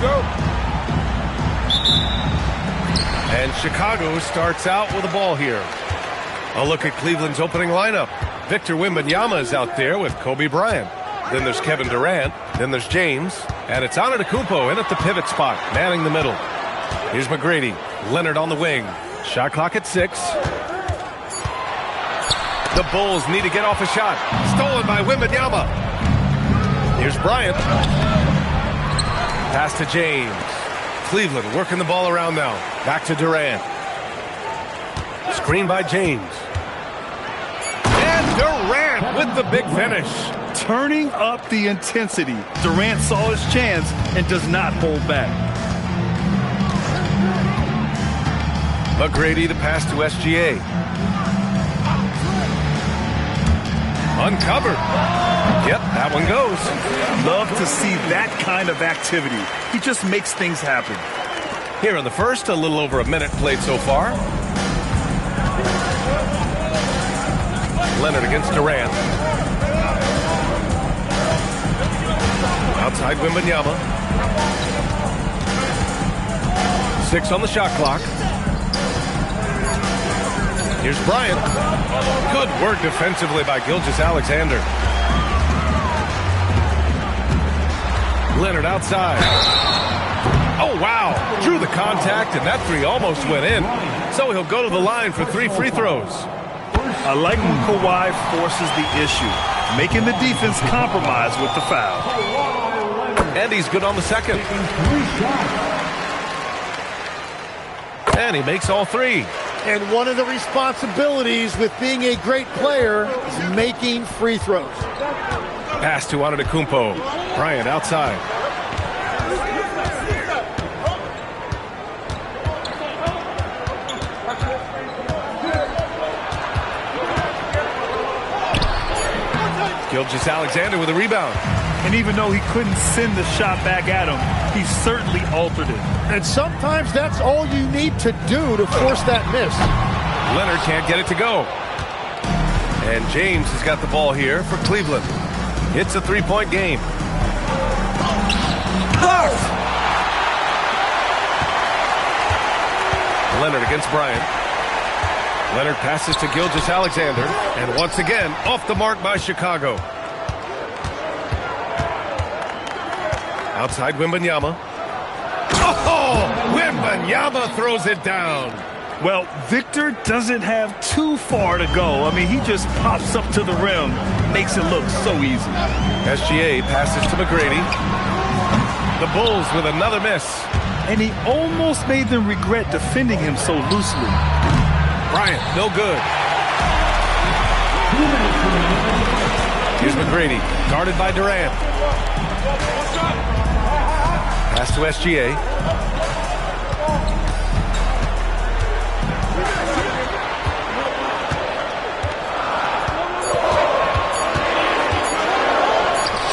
Go. And Chicago starts out with the ball here. A look at Cleveland's opening lineup. Victor Wembanyama is out there with Kobe Bryant. Then there's Kevin Durant. Then there's James. And it's Antetokounmpo in at the pivot spot, manning the middle. Here's McGrady. Leonard on the wing. Shot clock at 6. The Bulls need to get off a shot. Stolen by Wembanyama. Here's Bryant. Pass to James. Cleveland working the ball around now. Back to Durant. Screen by James. And Durant with the big finish. Turning up the intensity. Durant saw his chance and does not hold back. McGrady, the pass to SGA. Uncovered. Yep, that one goes. Love to see that kind of activity. He just makes things happen. Here in the first, a little over a minute played so far. Leonard against Durant. Outside Wembanyama. 6 on the shot clock. Here's Bryant. Good work defensively by Gilgeous-Alexander. Leonard outside. Oh, wow. Drew the contact, and that three almost went in. So he'll go to the line for 3 free throws. I like when Kawhi forces the issue, making the defense compromise with the foul. And he's good on the second. And he makes all 3. And one of the responsibilities with being a great player is making free throws. Pass to Antetokounmpo. Bryant outside. Gilgeous-Alexander with a rebound. And even though he couldn't send the shot back at him, he certainly altered it. And sometimes that's all you need to do to force that miss. Leonard can't get it to go. And James has got the ball here for Cleveland. It's a 3-point game. Leonard against Bryant. Leonard passes to Gilgeous-Alexander. And once again, off the mark by Chicago. Outside Wembanyama. Oh! Wembanyama throws it down. Well, Victor doesn't have too far to go. I mean, he just pops up to the rim. Makes it look so easy. SGA passes to McGrady. The Bulls with another miss. And he almost made them regret defending him so loosely. Bryant, no good. Here's McGrady, guarded by Durant. Pass to SGA.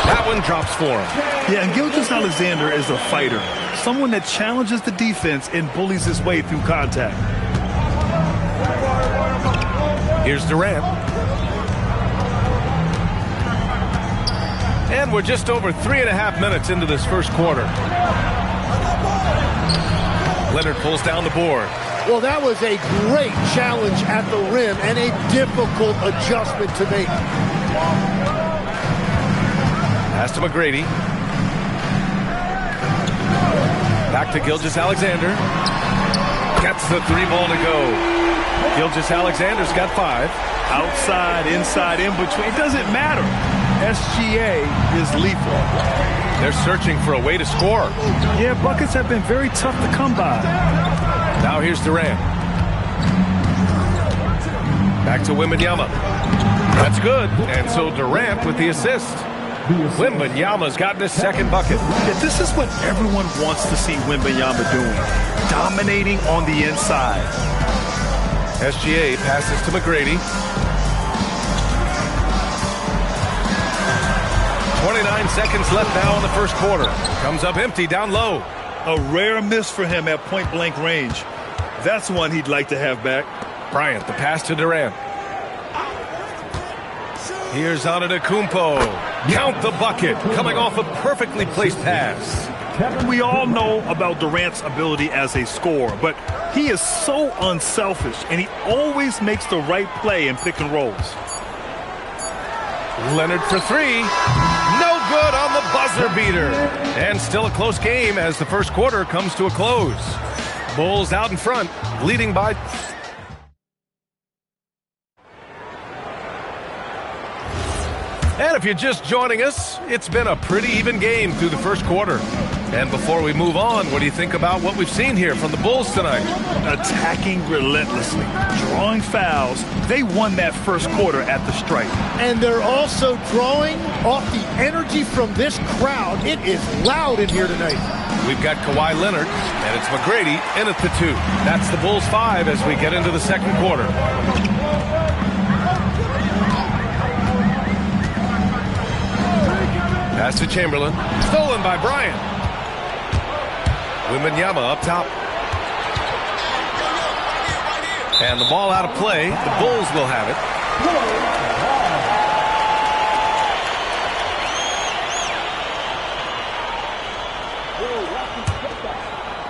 That Chamberlain drops for him. Yeah, and Gilgeous-Alexander is a fighter. Someone that challenges the defense and bullies his way through contact. Here's Durant. And we're just over 3.5 minutes into this first quarter. Leonard pulls down the board. Well, that was a great challenge at the rim and a difficult adjustment to make. Pass to McGrady. Back to Gilgeous-Alexander. Gets the 3 ball to go. Gilgeous-Alexander's got 5. Outside, inside, in between. It doesn't matter. SGA is lethal. They're searching for a way to score. Yeah, buckets have been very tough to come by. Now here's Durant. Back to Wembanyama. That's good. And so Durant with the assist. Wembanyama's gotten his second bucket. Yeah, this is what everyone wants to see Wembanyama doing. Dominating on the inside. SGA passes to McGrady. 29 seconds left now in the first quarter. Comes up empty down low. A rare miss for him at point-blank range. That's one he'd like to have back. Bryant, the pass to Durant. Here's Antetokounmpo. Count the bucket. Coming off a perfectly placed pass. We all know about Durant's ability as a scorer, but he is so unselfish, and he always makes the right play in pick and rolls. Leonard for 3. No good on the buzzer beater. And still a close game as the first quarter comes to a close. Bulls out in front, leading by... And if you're just joining us, it's been a pretty even game through the first quarter. And before we move on, what do you think about what we've seen here from the Bulls tonight? Attacking relentlessly, drawing fouls. They won that first quarter at the stripe. And they're also drawing off the energy from this crowd. It is loud in here tonight. We've got Kawhi Leonard, and it's McGrady in at the 2. That's the Bulls 5 as we get into the second quarter. Pass to Chamberlain. Stolen by Bryant. Wembanyama up top. And the ball out of play. The Bulls will have it.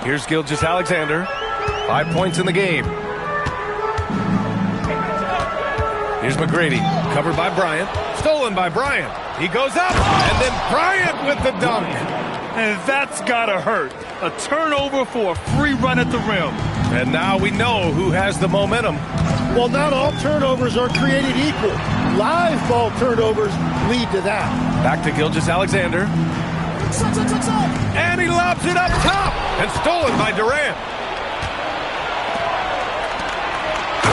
Here's Gilgeous-Alexander. 5 points in the game. Here's McGrady. Covered by Bryant. Stolen by Bryant. He goes up. And then Bryant with the dunk. And that's gotta hurt. A turnover for a free run at the rim. And now we know who has the momentum. Well, not all turnovers are created equal. Live ball turnovers lead to that. Back to Gilgeous-Alexander. And he lobs it up top. And stolen by Durant.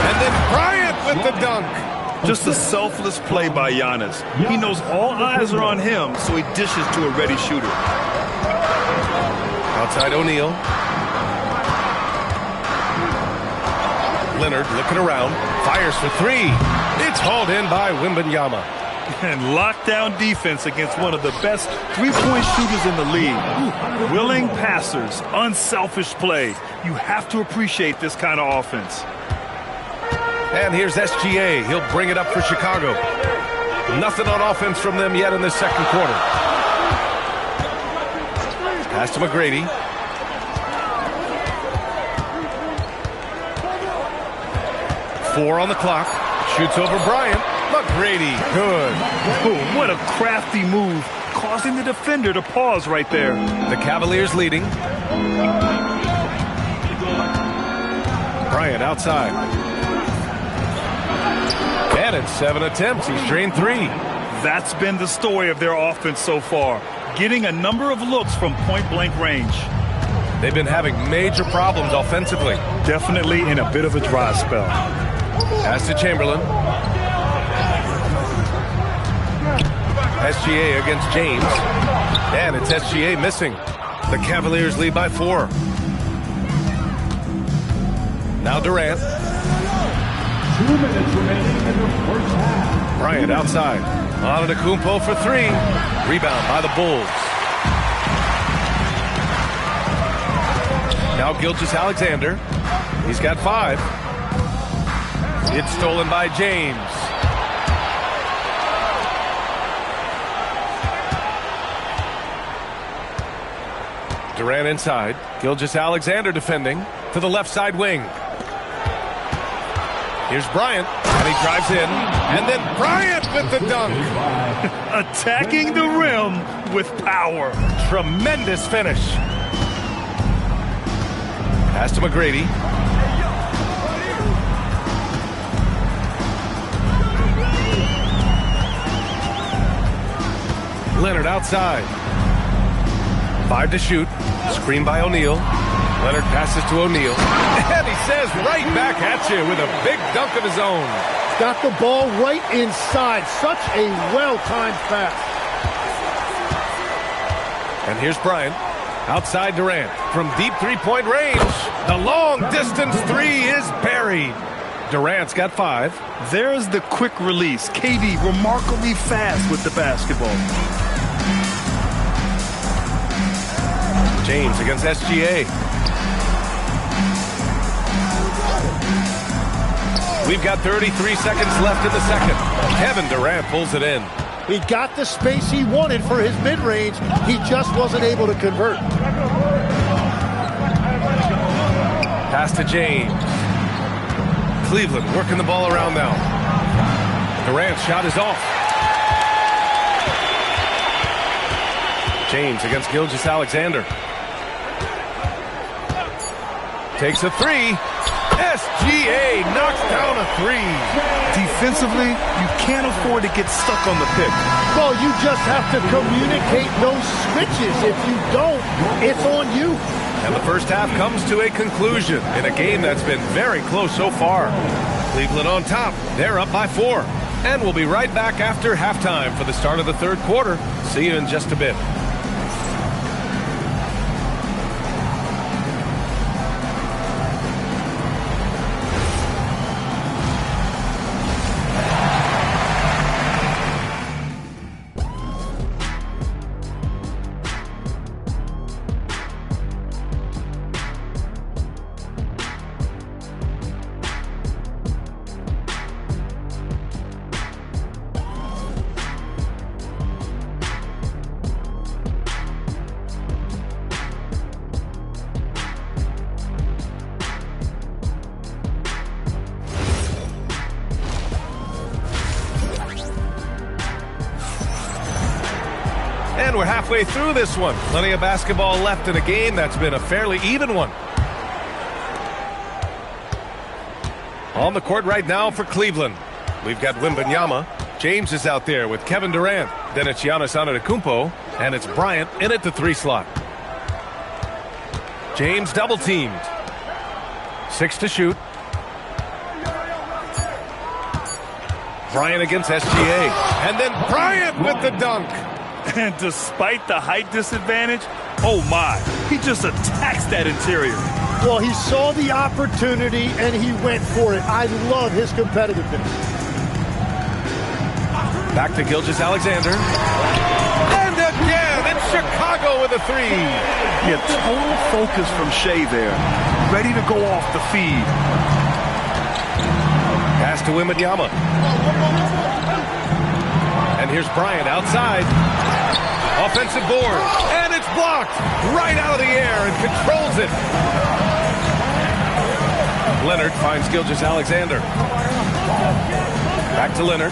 And then Bryant with the dunk. Just a selfless play by Giannis. He knows all eyes are on him, so he dishes to a ready shooter. Outside O'Neal. Leonard looking around. Fires for 3. It's hauled in by Wembanyama. And lockdown defense against one of the best three-point shooters in the league. Willing passers, unselfish play. You have to appreciate this kind of offense. And here's SGA. He'll bring it up for Chicago. Nothing on offense from them yet in this second quarter. Pass to McGrady. Four on the clock. Shoots over Bryant. McGrady, good. Oh, what a crafty move, causing the defender to pause right there. The Cavaliers leading. Bryant outside. And in 7 attempts, he's drained 3. That's been the story of their offense so far, getting a number of looks from point-blank range. They've been having major problems offensively. Definitely in a bit of a dry spell. Pass to Chamberlain. SGA against James. And it's SGA missing. The Cavaliers lead by 4. Now Durant. 2 minutes remaining in the first half. Bryant outside. Antetokounmpo for three. Rebound by the Bulls. Now Gilgeous-Alexander. He's got 5. It's stolen by James. Durant inside. Gilgeous-Alexander defending to the left side wing. Here's Bryant, and he drives in. And then Bryant with the dunk. Attacking the rim with power. Tremendous finish. Pass to McGrady. Leonard outside. 5 to shoot. Screen by O'Neal. Leonard passes to O'Neal. And he says right back at you with a big dunk of his own. Got the ball right inside. Such a well-timed pass. And here's Bryant. Outside Durant. From deep three-point range. The long-distance three is buried. Durant's got 5. There's the quick release. KD remarkably fast with the basketball. James against SGA. We've got 33 seconds left in the second. Kevin Durant pulls it in. He got the space he wanted for his mid-range. He just wasn't able to convert. Pass to James. Cleveland working the ball around now. Durant's shot is off. James against Gilgeous-Alexander. Takes a 3. SGA knocks down a 3. Defensively, you can't afford to get stuck on the pick. Well, you just have to communicate those switches. If you don't, it's on you. And the first half comes to a conclusion in a game that's been very close so far. Cleveland on top. They're up by 4. And we'll be right back after halftime for the start of the third quarter. See you in just a bit. And we're halfway through this one. Plenty of basketball left in a game that's been a fairly even one. On the court right now for Cleveland, we've got Wembanyama. James is out there with Kevin Durant. Then it's Giannis Antetokounmpo, and it's Bryant in at the 3 slot. James double teamed. 6 to shoot. Bryant against SGA. And then Bryant with the dunk. And despite the height disadvantage, oh my, he just attacks that interior. Well, he saw the opportunity and he went for it. I love his competitiveness. Back to Gilgeous-Alexander. And again, it's Chicago with a 3. Yeah, total focus from Shea there. Ready to go off the feed. Pass to Wembanyama. And here's Bryant outside. Offensive board. And it's blocked right out of the air and controls it. Leonard finds Gilgeous-Alexander. Back to Leonard.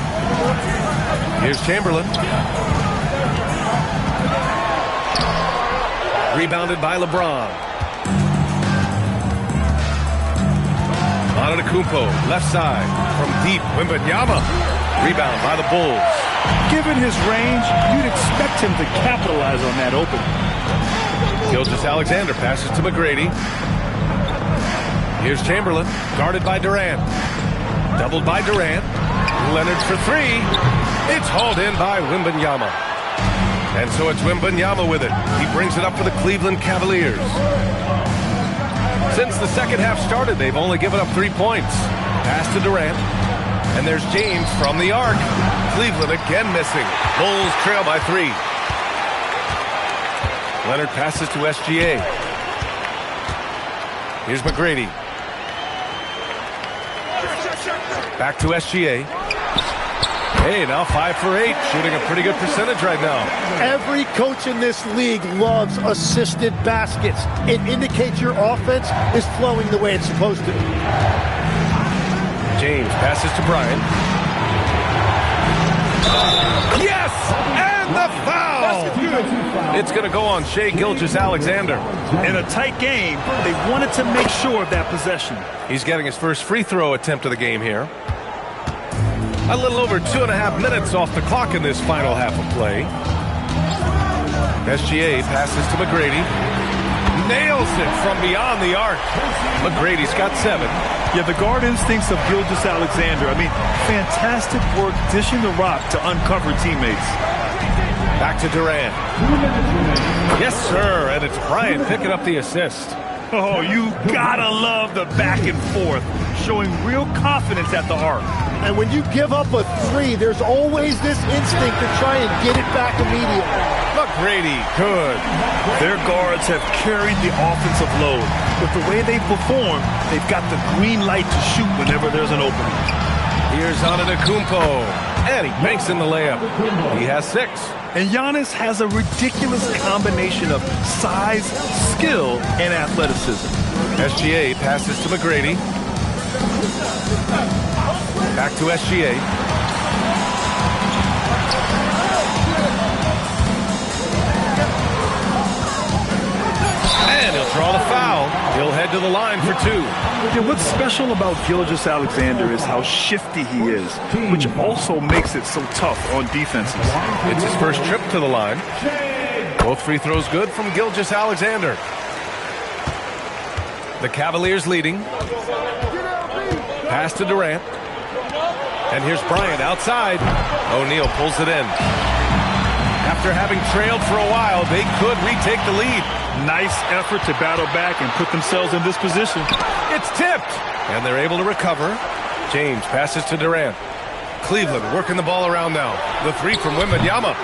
Here's Chamberlain. Rebounded by LeBron. Antetokounmpo, left side. From deep, Wembanyama. Rebound by the Bulls. Given his range, you'd expect him to capitalize on that opening. Gilgeous-Alexander passes to McGrady. Here's Chamberlain, guarded by Durant. Doubled by Durant. Leonard for 3. It's hauled in by Wembanyama. And so it's Wembanyama with it. He brings it up for the Cleveland Cavaliers. Since the second half started, they've only given up 3 points. Pass to Durant. And there's James from the arc. Cleveland again missing. Bulls trail by 3. Leonard passes to SGA. Here's McGrady. Back to SGA. Hey, now 5 for 8. Shooting a pretty good percentage right now. Every coach in this league loves assisted baskets. It indicates your offense is flowing the way it's supposed to. James passes to Bryant. Yes! And the foul! It's going to go on Shai Gilgeous-Alexander. In a tight game, they wanted to make sure of that possession. He's getting his first free throw attempt of the game here. A little over 2.5 minutes off the clock in this final half of play. SGA passes to McGrady. Nails it from beyond the arc. McGrady's got 7. Yeah, the guard instincts of Gilgeous-Alexander. I mean, fantastic work dishing the rock to uncover teammates. Back to Durant. Yes, sir, and it's Bryant picking up the assist. Oh, you gotta love the back and forth, showing real confidence at the arc. And when you give up a 3, there's always this instinct to try and get it back immediately. McGrady, good. Their guards have carried the offensive load. With the way they perform, they've got the green light to shoot whenever there's an opening. Here's Antetokounmpo, and he banks in the layup. He has 6. And Giannis has a ridiculous combination of size, skill, and athleticism. SGA passes to McGrady. Back to SGA. And he'll draw the foul. He'll head to the line for 2. Yeah, what's special about Gilgeous-Alexander is how shifty he is, which also makes it so tough on defenses. It's his first trip to the line. Both free throws good from Gilgeous-Alexander. The Cavaliers leading. Pass to Durant. And here's Bryant outside. O'Neal pulls it in. After having trailed for a while, they could retake the lead. Nice effort to battle back and put themselves in this position. It's tipped, and they're able to recover. James passes to Durant. Cleveland working the ball around now. The 3 from Wembanyama.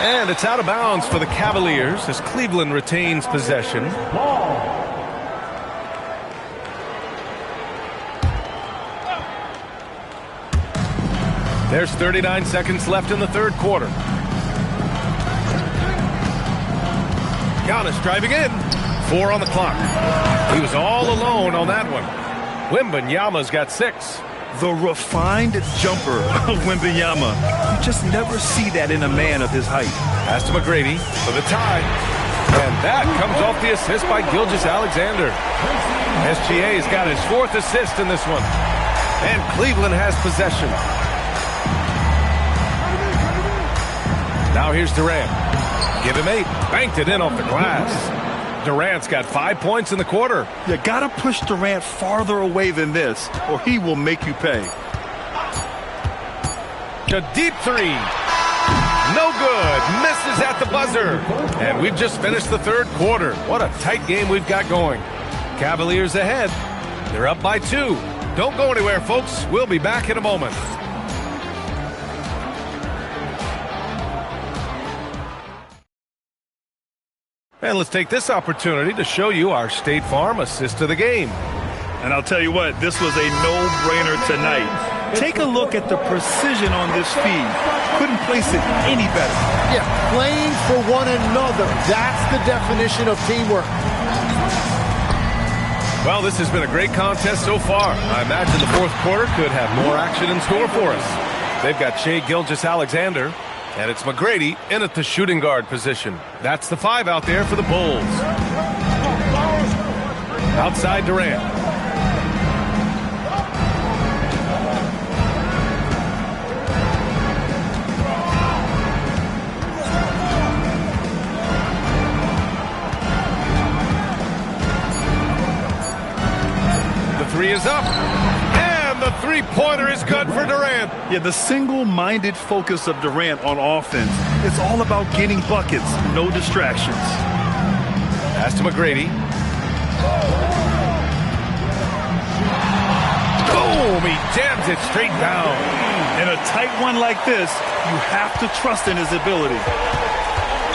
And it's out of bounds for the Cavaliers as Cleveland retains possession. There's 39 seconds left in the third quarter. Giannis driving in. 4 on the clock. He was all alone on that one. Wembanyama's got 6. The refined jumper of Wembanyama. You just never see that in a man of his height. Pass to McGrady for the tie. And that comes off the assist by Gilgeous-Alexander. SGA's got his 4th assist in this one. And Cleveland has possession. Now here's Durant. Give him 8. Banked it in off the glass. Durant's got 5 points in the quarter. You gotta push Durant farther away than this, or he will make you pay. A deep 3. No good. Misses at the buzzer. And we've just finished the third quarter. What a tight game we've got going. Cavaliers ahead. They're up by 2. Don't go anywhere, folks. We'll be back in a moment. And let's take this opportunity to show you our State Farm assist of the game. And I'll tell you what, this was a no-brainer tonight. Take a look at the precision on this feed. Couldn't place it any better. Yeah, playing for one another. That's the definition of teamwork. Well, this has been a great contest so far. I imagine the fourth quarter could have more action in store for us. They've got Shai Gilgeous-Alexander. And it's McGrady in at the shooting guard position. That's the 5 out there for the Bulls. Outside Durant. The 3 is up. The three-pointer is good for Durant. Yeah, the single-minded focus of Durant on offense. It's all about getting buckets, no distractions. Pass to McGrady. Boom! Kobe jams it straight down. In a tight one like this, you have to trust in his ability.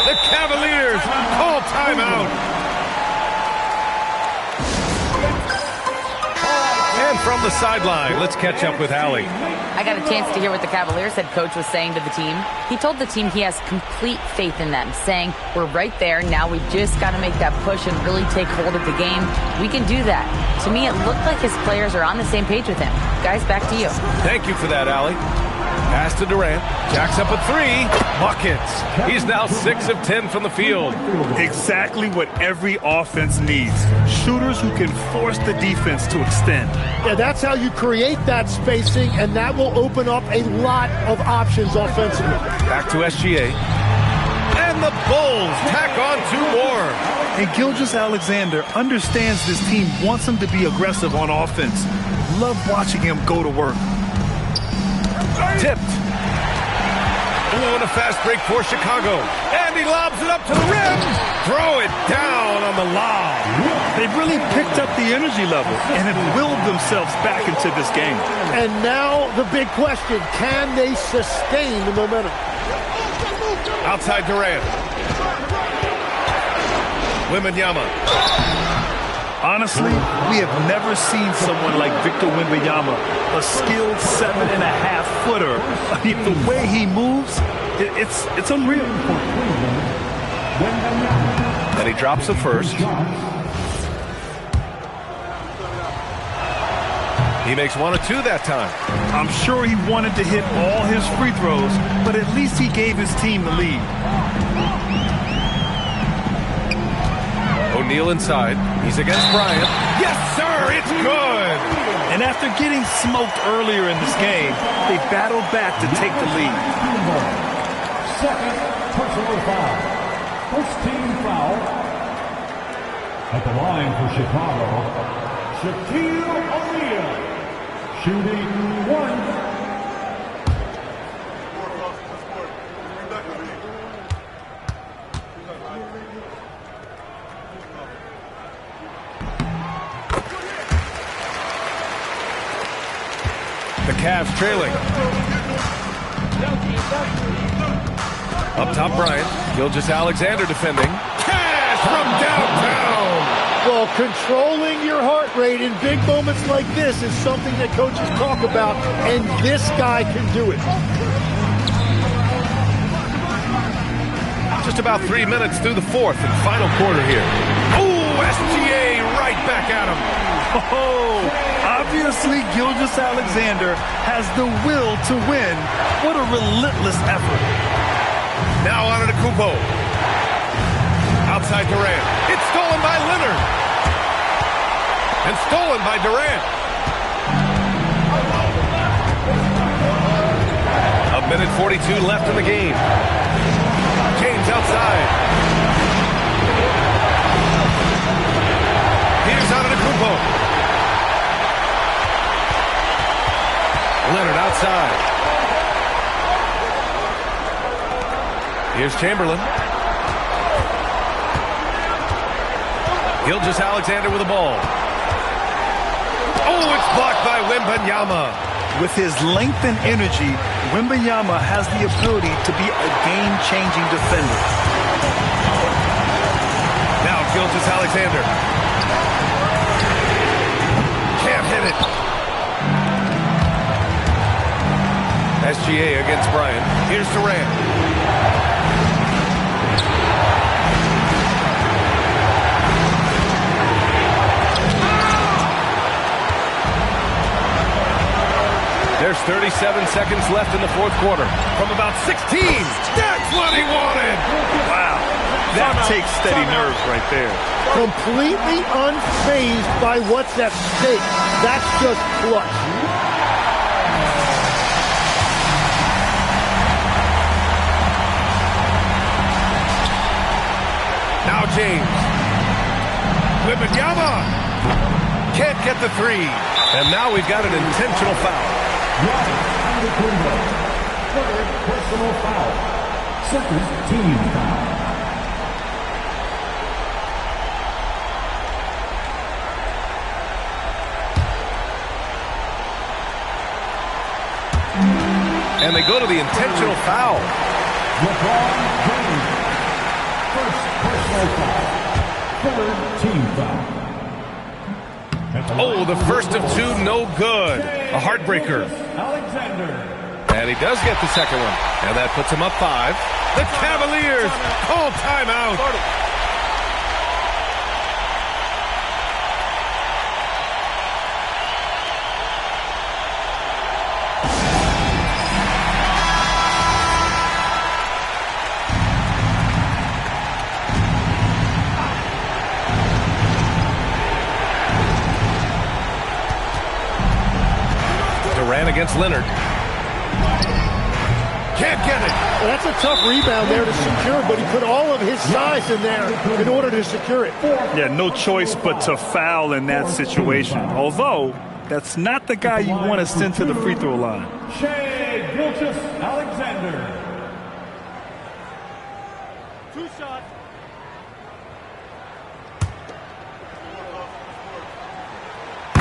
The Cavaliers call timeout. And from the sideline, let's catch up with Allie. I got a chance to hear what the Cavaliers head coach was saying to the team. He told the team he has complete faith in them, saying, we're right there, now we just got to make that push and really take hold of the game. We can do that. To me, it looked like his players are on the same page with him. Guys, back to you. Thank you for that, Allie. Pass to Durant. Jacks up a three. Buckets. He's now 6 of 10 from the field. Exactly what every offense needs. Shooters who can force the defense to extend. Yeah, that's how you create that spacing, and that will open up a lot of options offensively. Back to SGA. And the Bulls tack on 2 more. And Gilgeous-Alexander understands this team wants him to be aggressive on offense. Love watching him go to work. Tipped. And a fast break for Chicago. And he lobs it up to the rim. Throw it down on the lob. They've really picked up the energy level and have willed themselves back into this game. And now the big question, can they sustain the momentum? Outside Durant. Wembanyama. Honestly, we have never seen someone like Victor Wembanyama, a skilled 7.5-footer. I mean, the way he moves, it's unreal. And he drops the first. He makes 1 of 2 that time. I'm sure he wanted to hit all his free throws, but at least he gave his team the lead. O'Neal inside. He's against Bryant. Yes, sir, it's good. And after getting smoked earlier in this game, they battled back to take the lead. Second personal foul. First team foul. At the line for Chicago, Shaquille O'Neal. Shooting 1. The Cavs trailing. Up top, Bryant. Gilgeous-Alexander defending. Cash from downtown. Well, controlling your heart rate in big moments like this is something that coaches talk about, and this guy can do it. Just about 3 minutes through the fourth and final quarter here. Oh, SGA right back at him. Oh, obviously Gilgeous-Alexander has the will to win. What a relentless effort. Now on to Kupo. Outside Durant. It's stolen by Leonard. And stolen by Durant. 1:42 left in the game. James outside. Here's Antetokounmpo. Leonard outside. Here's Chamberlain. Gilgeous-Alexander with the ball. Oh, it's blocked by Wembanyama. With his length and energy, Wembanyama has the ability to be a game-changing defender. Now Gilgeous-Alexander. Can't hit it. SGA against Bryant. Here's Durant. There's 37 seconds left in the fourth quarter. From about 16. That's what he wanted. Wow. That takes steady nerves right there. Completely unfazed by what's at stake. That's just clutch. Now James. Wembanyama can't get the three. And now we've got an intentional foul. Third personal foul. Second team foul. And they go to the intentional foul. LeBron James. First personal foul. Third team foul. Oh, the first of two, no good. A heartbreaker. Alexander. And he does get the second one. And that puts him up 5. The Cavaliers call timeout. Durant against Leonard. Can't get it. Well, that's a tough rebound there to secure, but he put all of his size in there in order to secure it. Yeah, no choice but to foul in that situation. Although, that's not the guy you want to send to the free throw line. Shai Gilgeous-Alexander. 2 shots.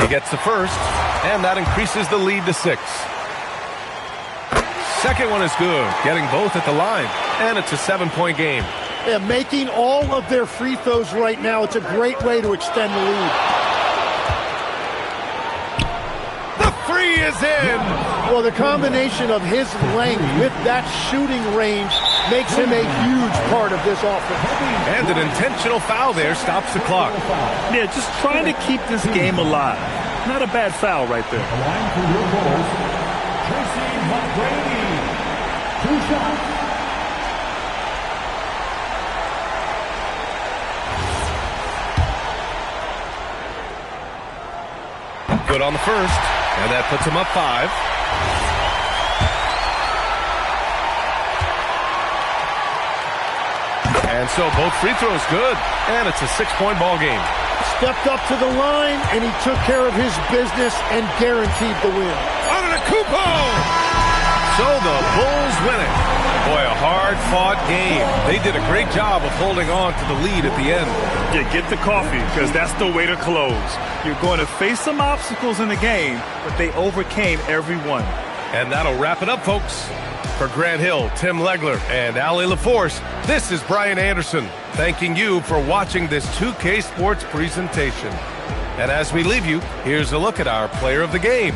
He gets the first, and that increases the lead to 6. Second one is good, getting both at the line, and it's a 7-point game. Yeah, making all of their free throws right now, it's a great way to extend the lead. The three is in! Well, the combination of his length with that shooting range makes him a huge part of this offense. And an intentional foul there stops the clock. Yeah, just trying to keep this game alive. Not a bad foul right there. The line for your goals. Tracy McGrady. 2 shots. Good on the first, and that puts him up 5. And so both free throws good, and it's a 6-point ball game. Stepped up to the line, and he took care of his business and guaranteed the win. Antetokounmpo! So the Bulls win it. Boy, a hard-fought game. They did a great job of holding on to the lead at the end. Yeah, get the coffee, because that's the way to close. You're going to face some obstacles in the game, but they overcame every one. And that'll wrap it up, folks. For Grant Hill, Tim Legler, and Allie LaForce, this is Brian Anderson, thanking you for watching this 2K Sports presentation. And as we leave you, here's a look at our player of the game.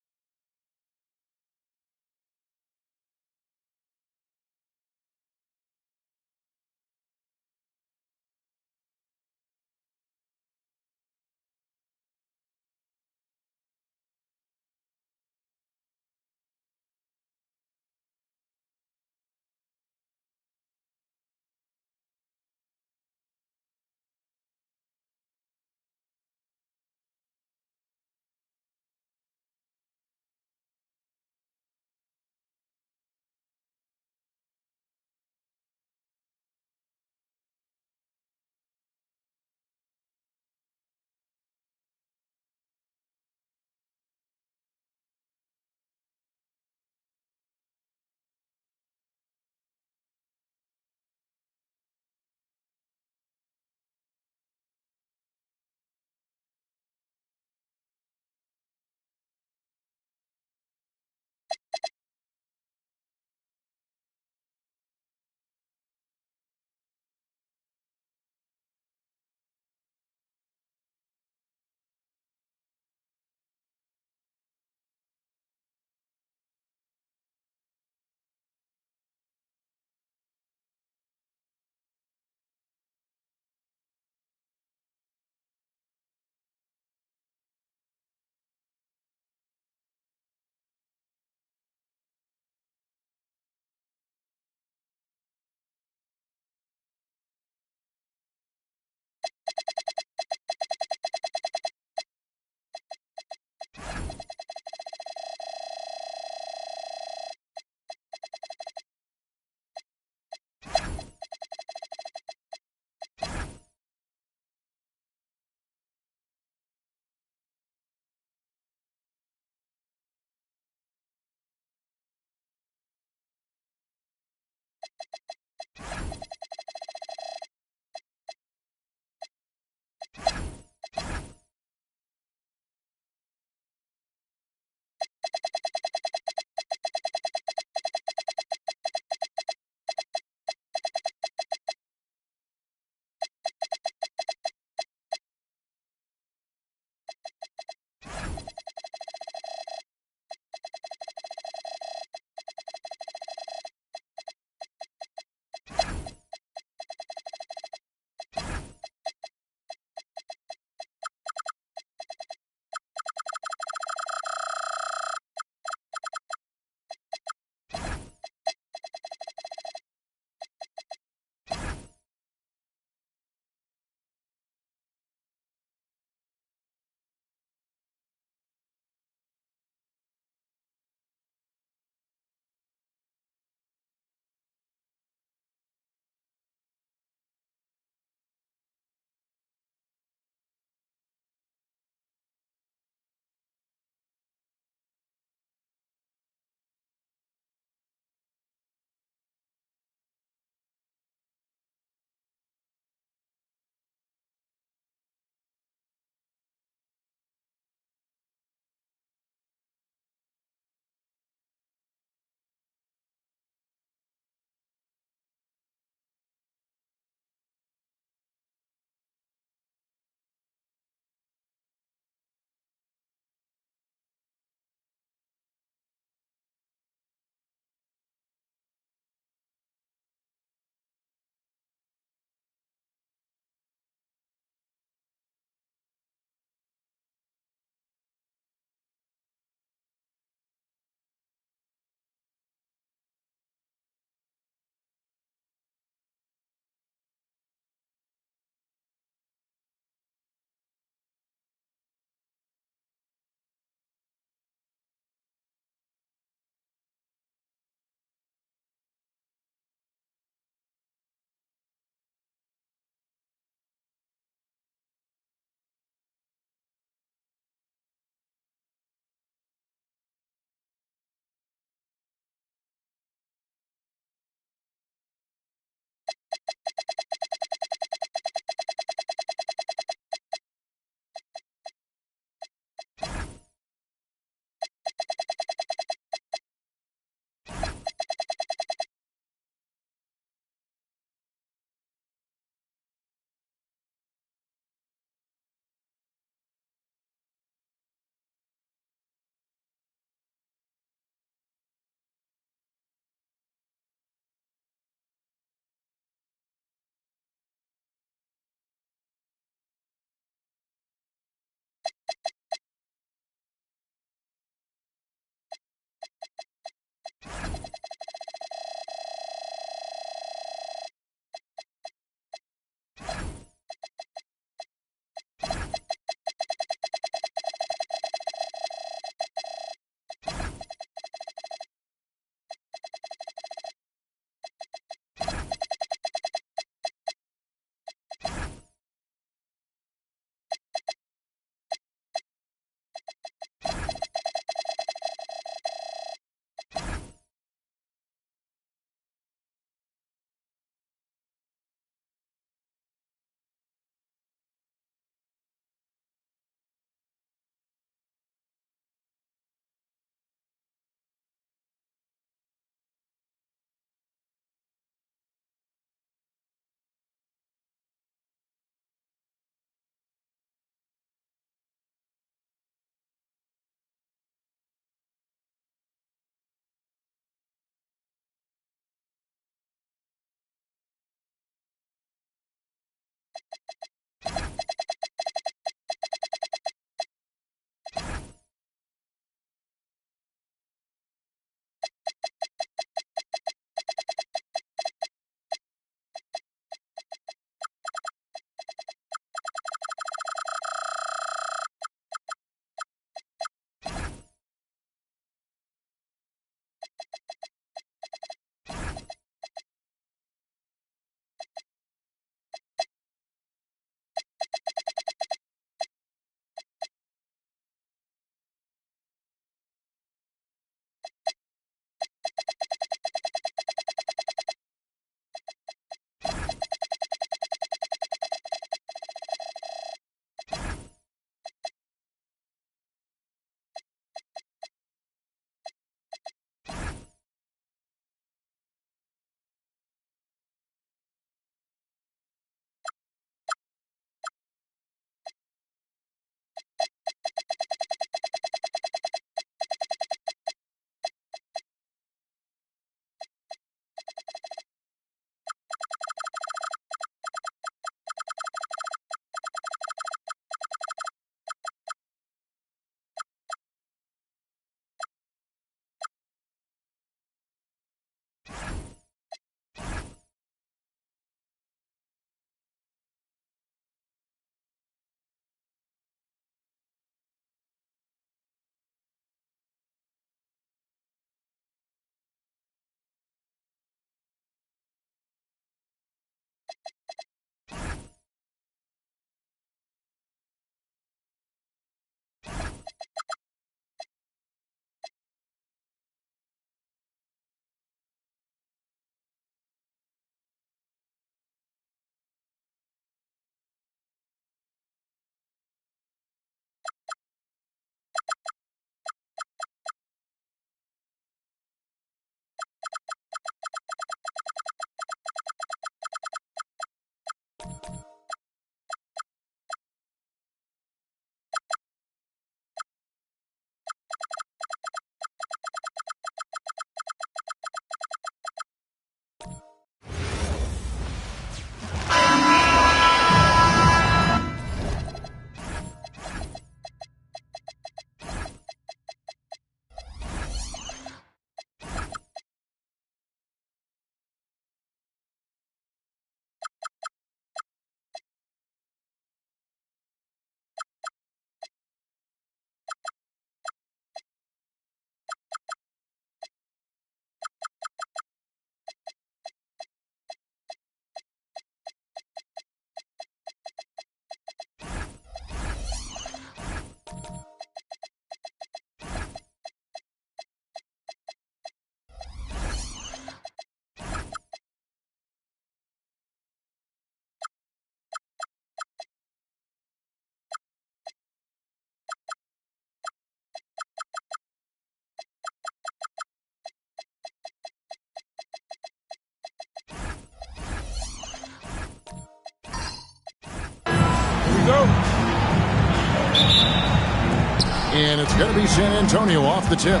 And it's going to be San Antonio off the tip.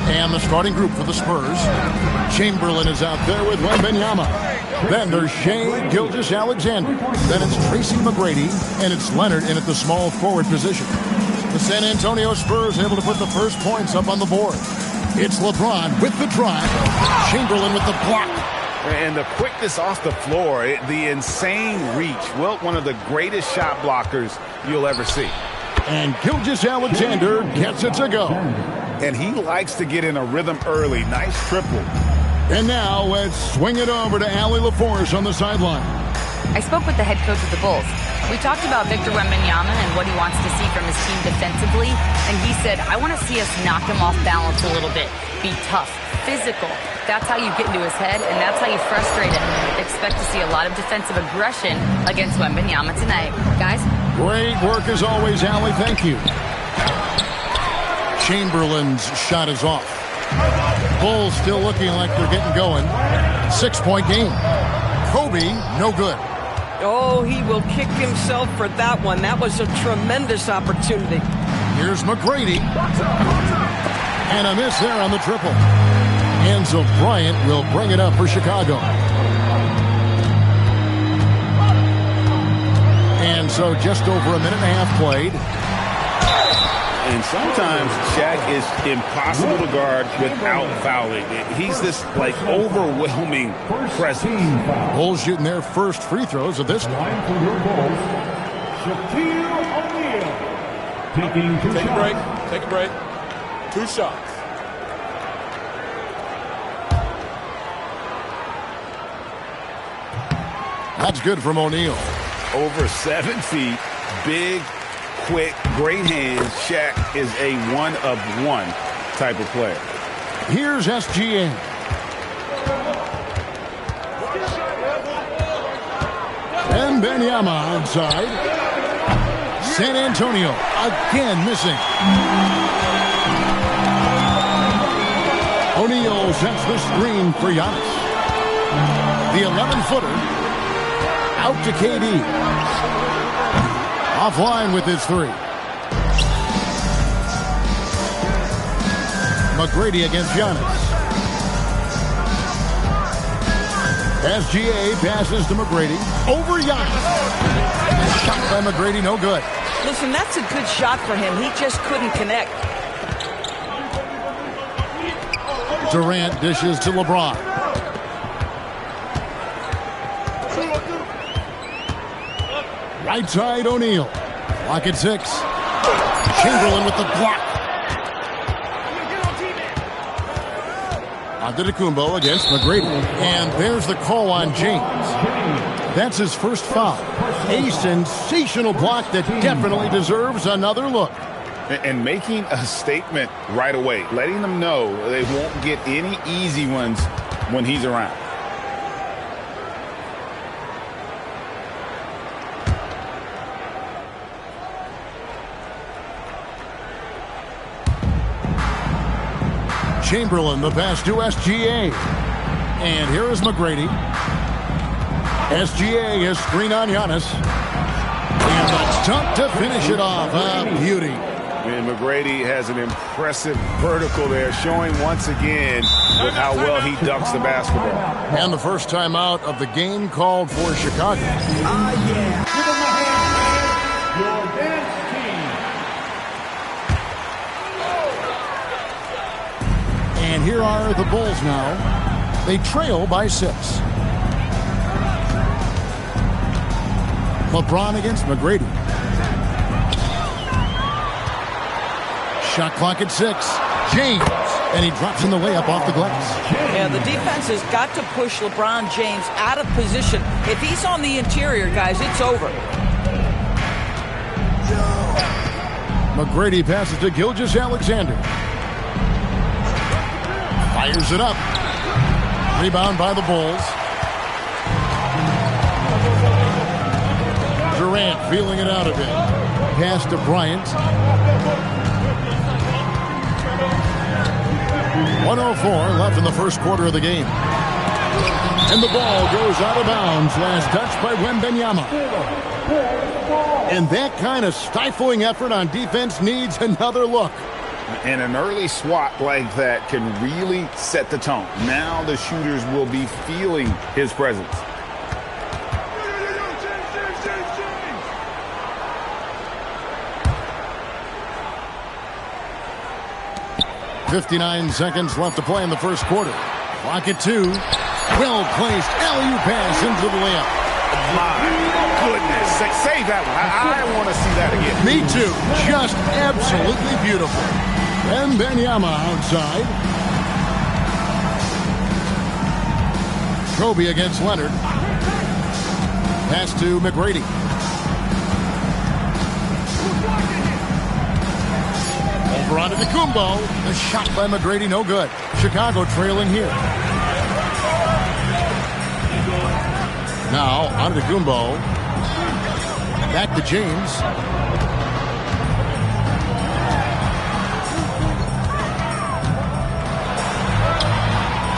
And the starting group for the Spurs. Chamberlain is out there with Wembanyama. Then there's Shai Gilgeous-Alexander. Then it's Tracy McGrady. And it's Leonard in at the small forward position. The San Antonio Spurs able to put the first points up on the board. It's LeBron with the drive. Chamberlain with the block. And the quickness off the floor, the insane reach. Wilt, one of the greatest shot blockers you'll ever see. And Gilgeous-Alexander gets it to go. And he likes to get in a rhythm early. Nice triple. And now let's swing it over to Allie LaForce on the sideline. I spoke with the head coach of the Bulls. We talked about Victor Wembanyama and what he wants to see from his team defensively. And he said, I want to see us knock him off balance a little bit. Be tough, physical. That's how you get into his head, and that's how you frustrate him. Expect to see a lot of defensive aggression against Wembanyama tonight. Guys? Great work as always, Allie. Thank you. Chamberlain's shot is off. Bulls still looking like they're getting going. 6-point game. Kobe, no good. Oh, he will kick himself for that one. That was a tremendous opportunity. Here's McGrady. And a miss there on the triple. Enzo Bryant will bring it up for Chicago. And so just over a minute and a half played. And sometimes Shaq is impossible to guard without fouling. He's this, like, overwhelming presence. Bulls shooting their first free throws of this game. Shaquille O'Neal. Taking two shots. Take a break. Take a break. 2 shots. That's good from O'Neal. Over 7 feet, big, quick, great hands. Shaq is a one-of-one type of player. Here's SGA. And Wembanyama outside. San Antonio again missing. O'Neal sets the screen for Giannis. The 11-footer out to KD. Offline with his 3. McGrady against Giannis. SGA passes to McGrady. Over Giannis. Shot by McGrady, no good. Listen, that's a good shot for him. He just couldn't connect. Durant dishes to LeBron. Right side, O'Neal. Block at 6. Chamberlain with the block. Antetokounmpo against McGrady. And there's the call on James. That's his first foul. A sensational block that definitely deserves another look. And making a statement right away, letting them know they won't get any easy ones when he's around. Chamberlain, the pass to SGA. And here is McGrady. SGA is screen on Giannis. And the dunk to finish it off. A beauty. And McGrady has an impressive vertical there, showing once again with how well he dunks the basketball. And the first time out of the game called for Chicago. Yeah. Give them a hand, your dance team. And here are the Bulls now. They trail by 6. LeBron against McGrady. Shot clock at 6. James. And he drops in the layup off the glass. Yeah, the defense has got to push LeBron James out of position. If he's on the interior, guys, it's over. McGrady passes to Gilgeous-Alexander. Fires it up. Rebound by the Bulls. Durant feeling it out a bit. Pass to Bryant. 1:04 left in the first quarter of the game. And the ball goes out of bounds. Last touch by Wembanyama. And that kind of stifling effort on defense needs another look. And an early swat like that can really set the tone. Now the shooters will be feeling his presence. .59 seconds left to play in the first quarter. Clock at 2. Well-placed alley-oop pass into the layup. My goodness. Save that one. I want to see that again. Me too. Just absolutely beautiful. Wembanyama outside. Kobe against Leonard. Pass to McGrady. Over onto Kumbo. The shot by McGrady, no good. Chicago trailing here. Now, onto Kumbo. Back to James.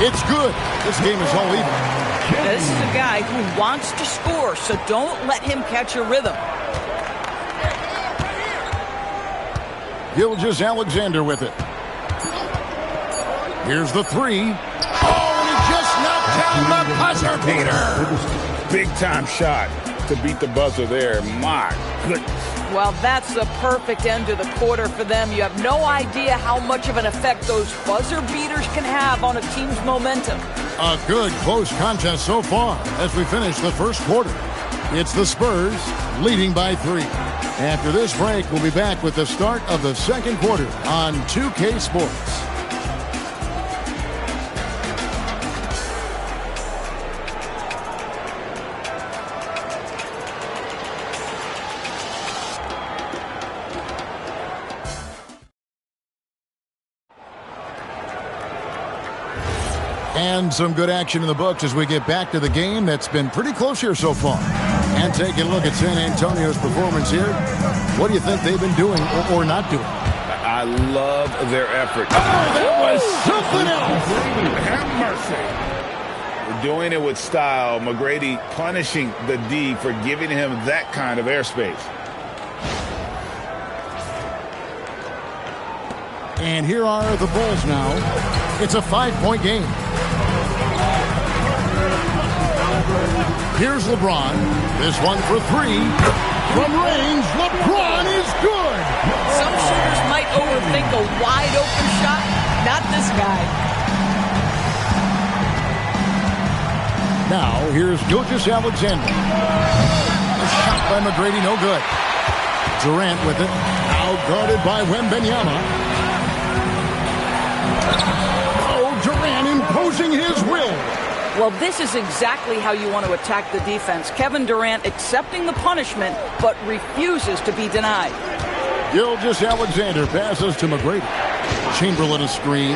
It's good. This game is all even. This is a guy who wants to score, so don't let him catch a rhythm. Gilgeous-Alexander with it. Here's the 3. Oh, and he just knocked down the buzzer beater. Big-time shot to beat the buzzer there. My goodness. Well, that's the perfect end to the quarter for them. You have no idea how much of an effect those buzzer beaters can have on a team's momentum. A good, close contest so far as we finish the first quarter. It's the Spurs leading by 3. After this break, we'll be back with the start of the second quarter on 2K Sports. And some good action in the books as we get back to the game that's been pretty close here so far. And taking a look at San Antonio's performance here. What do you think they've been doing or not doing? I love their effort. Oh, that was something else. Have mercy. They're doing it with style. McGrady punishing the D for giving him that kind of airspace. And here are the Bulls now. It's a 5-point game. Here's LeBron. This one for 3. From range, LeBron is good. Some shooters might overthink a wide-open shot. Not this guy. Now, here's Gilgeous-Alexander. A shot by McGrady, no good. Durant with it. Now guarded by Wembanyama. Oh, Durant imposing his will. Well, this is exactly how you want to attack the defense. Kevin Durant accepting the punishment, but refuses to be denied. Gilgeous-Alexander passes to McGrady. Chamberlain a screen.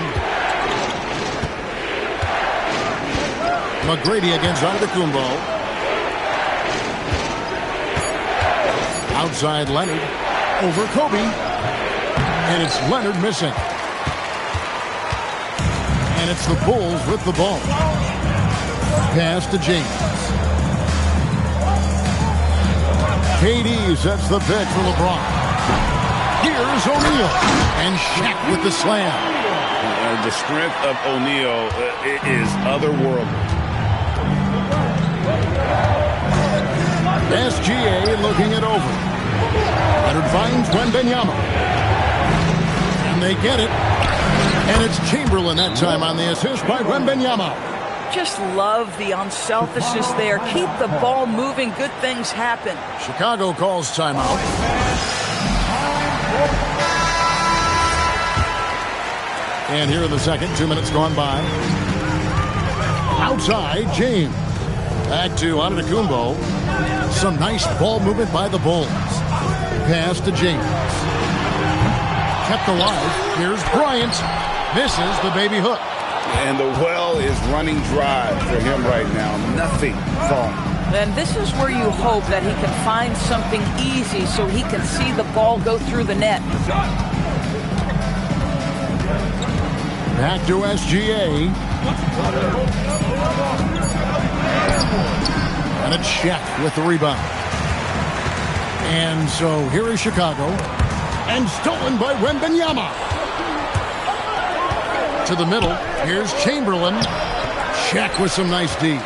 McGrady against Antetokounmpo. Outside Leonard. Over Kobe. And it's Leonard missing. And it's the Bulls with the ball. Pass to James. KD sets the pick for LeBron. Here's O'Neal. And Shaq with the slam. The strength of O'Neal is otherworldly. SGA looking it over. Leonard finds Wembanyama. And they get it. And it's Chamberlain that time on the assist by Wembanyama. Just love the unselfishness there. Keep the ball moving. Good things happen. Chicago calls timeout. And here in the second, 2 minutes gone by. Outside, James. Back to Antetokounmpo. Some nice ball movement by the Bulls. Pass to James. Kept alive. Here's Bryant. Misses the baby hook. And the well is running dry for him right now. Nothing falling. And this is where you hope that he can find something easy so he can see the ball go through the net. Back to SGA. And it's Shaq with the rebound. And so here is Chicago. And stolen by Wembanyama. To the middle. Here's Chamberlain. Shaq with some nice D.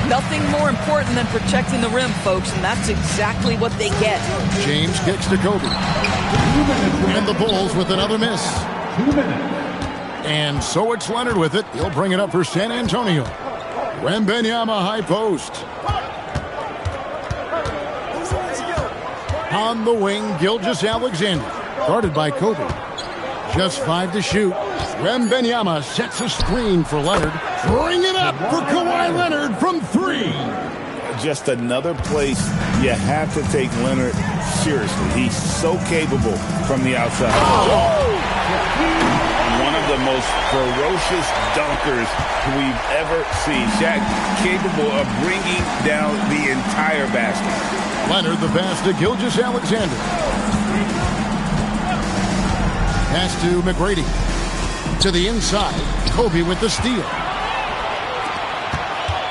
Nothing more important than protecting the rim, folks, and that's exactly what they get. James kicks to Kobe. And the Bulls with another miss. 2 minutes. And so it's Leonard with it. He'll bring it up for San Antonio. Wembanyama high post. On the wing, Gilgeous-Alexander. Guarded by Kobe. Just 5 to shoot. Wembanyama sets a screen for Leonard. Bring it up for Kawhi Leonard from 3. Just another place you have to take Leonard seriously. He's so capable from the outside. One of the most ferocious dunkers we've ever seen. Shaq capable of bringing down the entire basket. Leonard the pass to Gilgeous-Alexander. Pass to McGrady. To the inside. Kobe with the steal.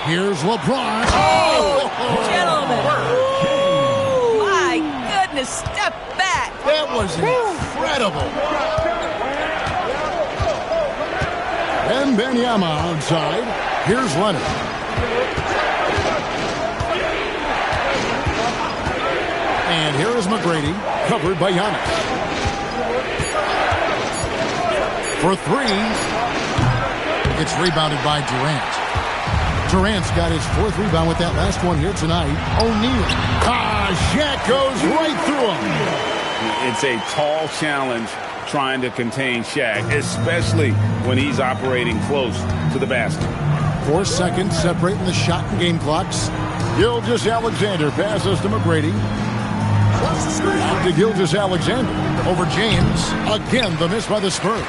Here's LeBron. Oh, gentlemen. Ooh, my goodness, step back. That was incredible. Wembanyama outside. Here's Leonard. And here is McGrady, covered by Giannis. For 3. It's rebounded by Durant. Durant's got his 4th rebound with that last one here tonight. O'Neal. Shaq goes right through him. It's a tall challenge trying to contain Shaq, especially when he's operating close to the basket. 4 seconds separating the shot and game clocks. Gilgeous-Alexander passes to McGrady. Back to Gilgeous-Alexander. Over James. Again, the miss by the Spurs.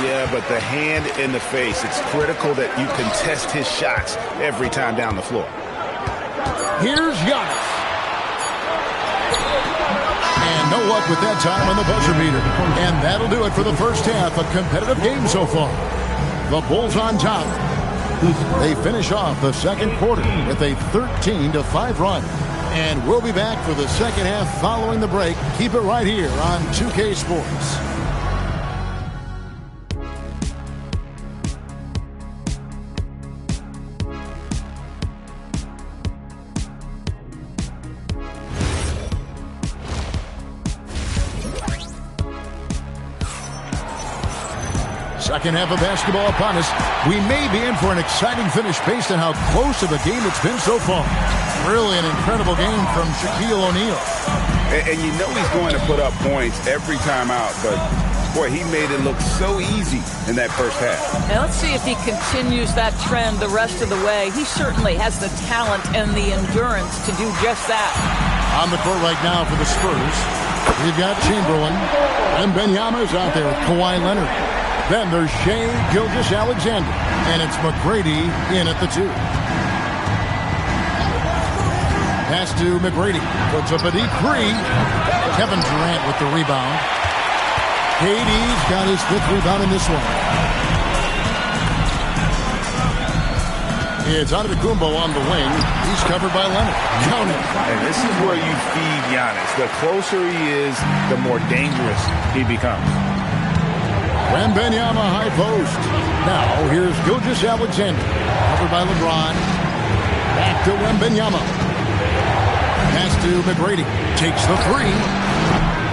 Yeah, but the hand in the face, it's critical that you contest his shots every time down the floor. Here's Giannis. And no luck with that time on the buzzer beater. And that'll do it for the first half. A competitive game so far. The Bulls on top. They finish off the second quarter with a 13-5 run. And we'll be back for the second half following the break. Keep it right here on 2K Sports. Second half of basketball upon us. We may be in for an exciting finish based on how close of a game it's been so far. Really an incredible game from Shaquille O'Neal. And you know he's going to put up points every time out, but boy, he made it look so easy in that first half. Now let's see if he continues that trend the rest of the way. He certainly has the talent and the endurance to do just that. On the court right now for the Spurs, we've got Chamberlain. And Wembanyama's out there with Kawhi Leonard. Then there's Shai Gilgeous-Alexander. And it's McGrady in at the 2. Pass to McGrady. Puts up a deep 3. Kevin Durant with the rebound. KD's got his 5th rebound in this one. It's Antetokounmpo on the wing. He's covered by Leonard. Count it. And this is where you feed Giannis. The closer he is, the more dangerous he becomes. Wembanyama high post. Now here's Gilgeous-Alexander. Covered by LeBron. Back to Wembanyama. Pass to McGrady. Takes the 3.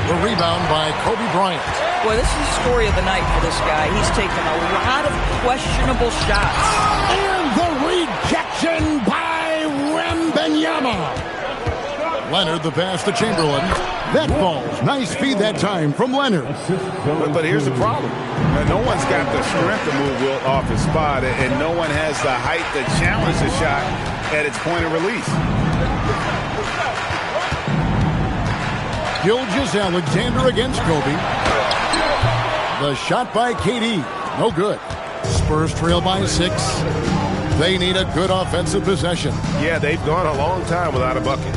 The rebound by Kobe Bryant. Boy, this is the story of the night for this guy. He's taken a lot of questionable shots. And the rejection by Wembanyama. Leonard the pass to Chamberlain. That falls. Nice feed that time from Leonard. But here's the problem. No one's got the strength to move Wilt off his spot, and no one has the height to challenge the shot at its point of release. Gilgeous-Alexander against Kobe. The shot by KD. No good. Spurs trail by 6. They need a good offensive possession. Yeah, they've gone a long time without a bucket.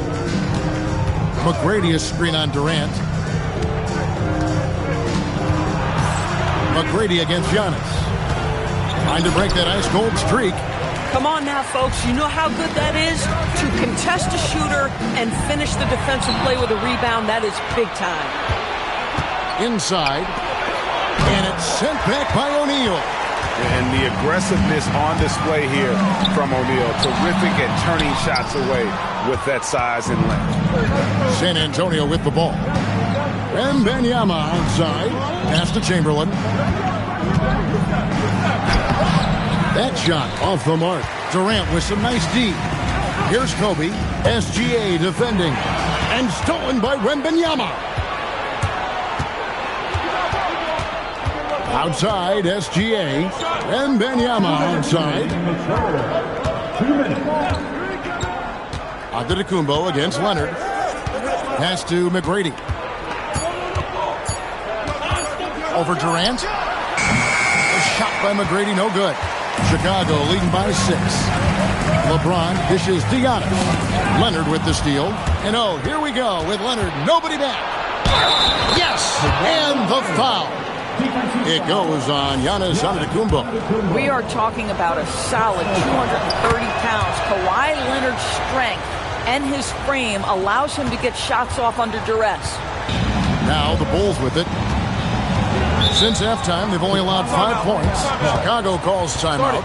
McGrady is screen on Durant. McGrady against Giannis. Trying to break that ice cold streak. Come on now, folks. You know how good that is? To contest a shooter and finish the defensive play with a rebound, that is big time. Inside. And it's sent back by O'Neal. And the aggressiveness on display here from O'Neal. Terrific at turning shots away with that size and length. San Antonio with the ball. Wembanyama outside. Pass to Chamberlain. That shot off the mark. Durant with some nice D. Here's Kobe. SGA defending. And stolen by Wembanyama. Outside, SGA. Wembanyama outside. Antetokounmpo against Leonard. Pass to McGrady. Over Durant. A shot by McGrady, no good. Chicago leading by 6. LeBron dishes to Giannis. Leonard with the steal. And oh, here we go with Leonard. Nobody back. Yes! And the foul. It goes on Giannis Antetokounmpo. We are talking about a solid 230 pounds. Kawhi Leonard's strength and his frame allows him to get shots off under duress. Now the Bulls with it. Since halftime, they've only allowed 5 points. Chicago calls timeout.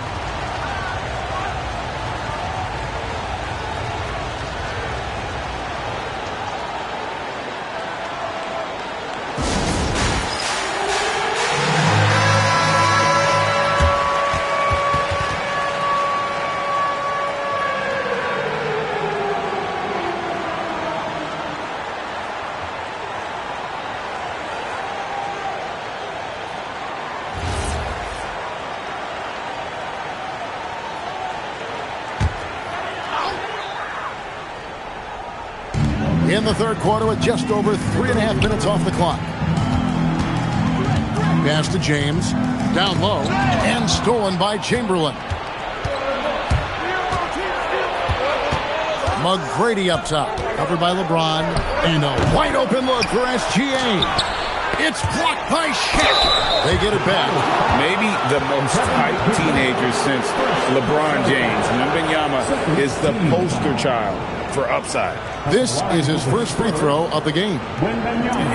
In the third quarter with just over 3.5 minutes off the clock. Pass to James. Down low. And stolen by Chamberlain. McGrady up top. Covered by LeBron. And a wide open look for SGA. It's blocked by Shaq. They get it back. Maybe the most hyped teenager since LeBron James. Wembanyama is the poster child for upside. This is his first free throw of the game.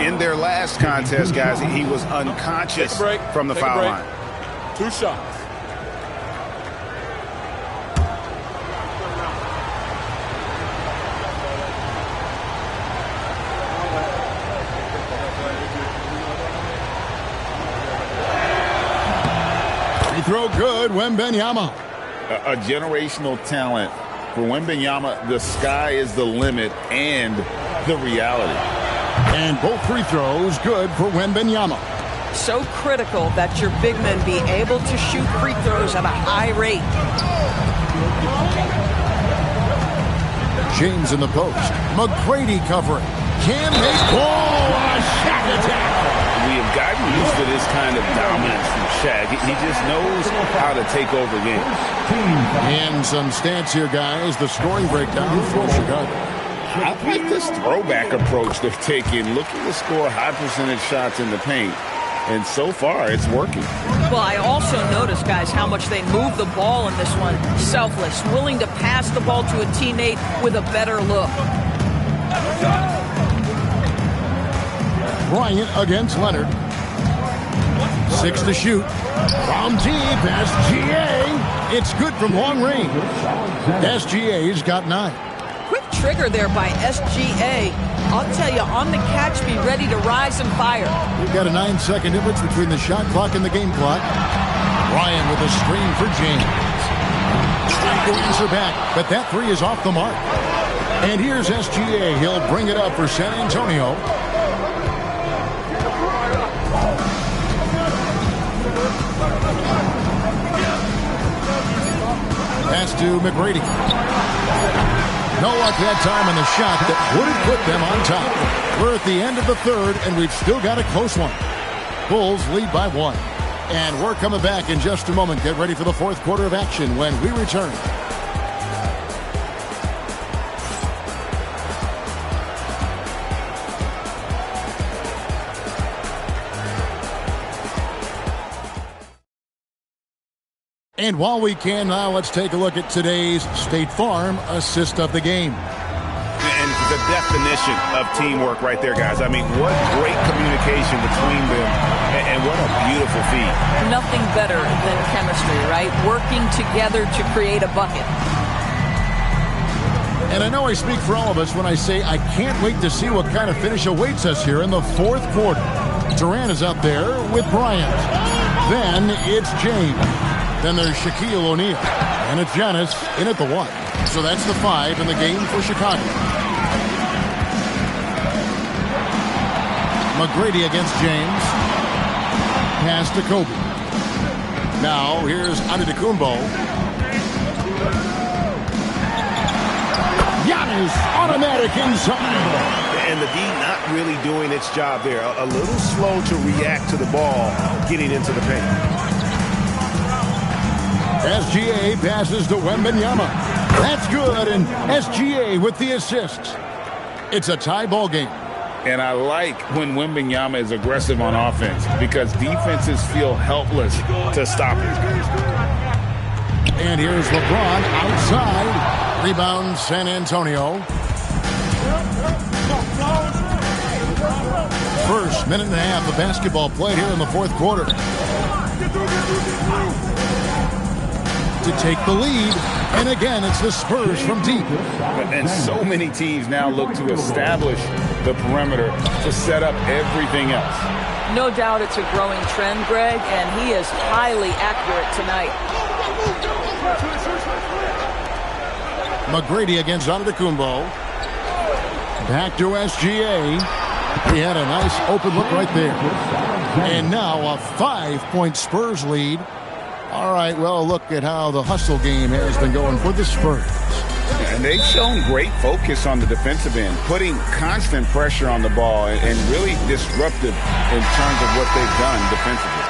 In their last contest, guys, he was unconscious from the foul line. 2 shots. Free throw good, Wembanyama. A generational talent. For Wembanyama, the sky is the limit and the reality. And both free throws good for Wembanyama. So critical that your big men be able to shoot free throws at a high rate. James in the post. McGrady covering. Can make ball. A Shaq attack. We have gotten used to this kind of dominance from Shaq. He just knows how to take over games. And some stats here, guys. The scoring breakdown for Chicago. I like this throwback approach they're taking, looking to score high percentage shots in the paint. And so far, it's working. Well, I also noticed, guys, how much they move the ball in this one. Selfless, willing to pass the ball to a teammate with a better look. Bryant against Leonard. 6 to shoot. From deep, SGA. It's good from long range. SGA's got 9. Quick trigger there by SGA. I'll tell you, on the catch, be ready to rise and fire. We've got a 9-second difference between the shot clock and the game clock. Bryant with a screen for James. Trying to answer back, but that 3 is off the mark. And here's SGA. He'll bring it up for San Antonio. Pass to McGrady. No luck that time on the shot that would have put them on top. We're at the end of the third, and we've still got a close one. Bulls lead by 1. And we're coming back in just a moment. Get ready for the fourth quarter of action when we return. And while we can now, let's take a look at today's State Farm assist of the game. And the definition of teamwork right there, guys. I mean, what great communication between them, and what a beautiful feat. Nothing better than chemistry, right? Working together to create a bucket. And I know I speak for all of us when I say I can't wait to see what kind of finish awaits us here in the fourth quarter. Durant is out there with Bryant. Then it's James. Then there's Shaquille O'Neal. And it's Giannis in at the 1. So that's the 5 in the game for Chicago. McGrady against James. Pass to Kobe. Now here's Antetokounmpo. Giannis automatic inside. And the D not really doing its job there. A little slow to react to the ball getting into the paint. SGA passes to Wembanyama. That's good, and SGA with the assist. It's a tie ball game. And I like when Wembanyama is aggressive on offense because defenses feel helpless to stop him. And here's LeBron outside. Rebound San Antonio. First minute and a half of basketball played here in the fourth quarter. To take the lead, and again it's the Spurs from deep. And so many teams now look to establish the perimeter to set up everything else. No doubt it's a growing trend, Greg, and he is highly accurate tonight. McGrady against Antetokounmpo. Back to SGA. He had a nice open look right there. And now a 5-point Spurs lead. All right, well, look at how the hustle game has been going for the Spurs. And they've shown great focus on the defensive end, putting constant pressure on the ball and really disruptive in terms of what they've done defensively.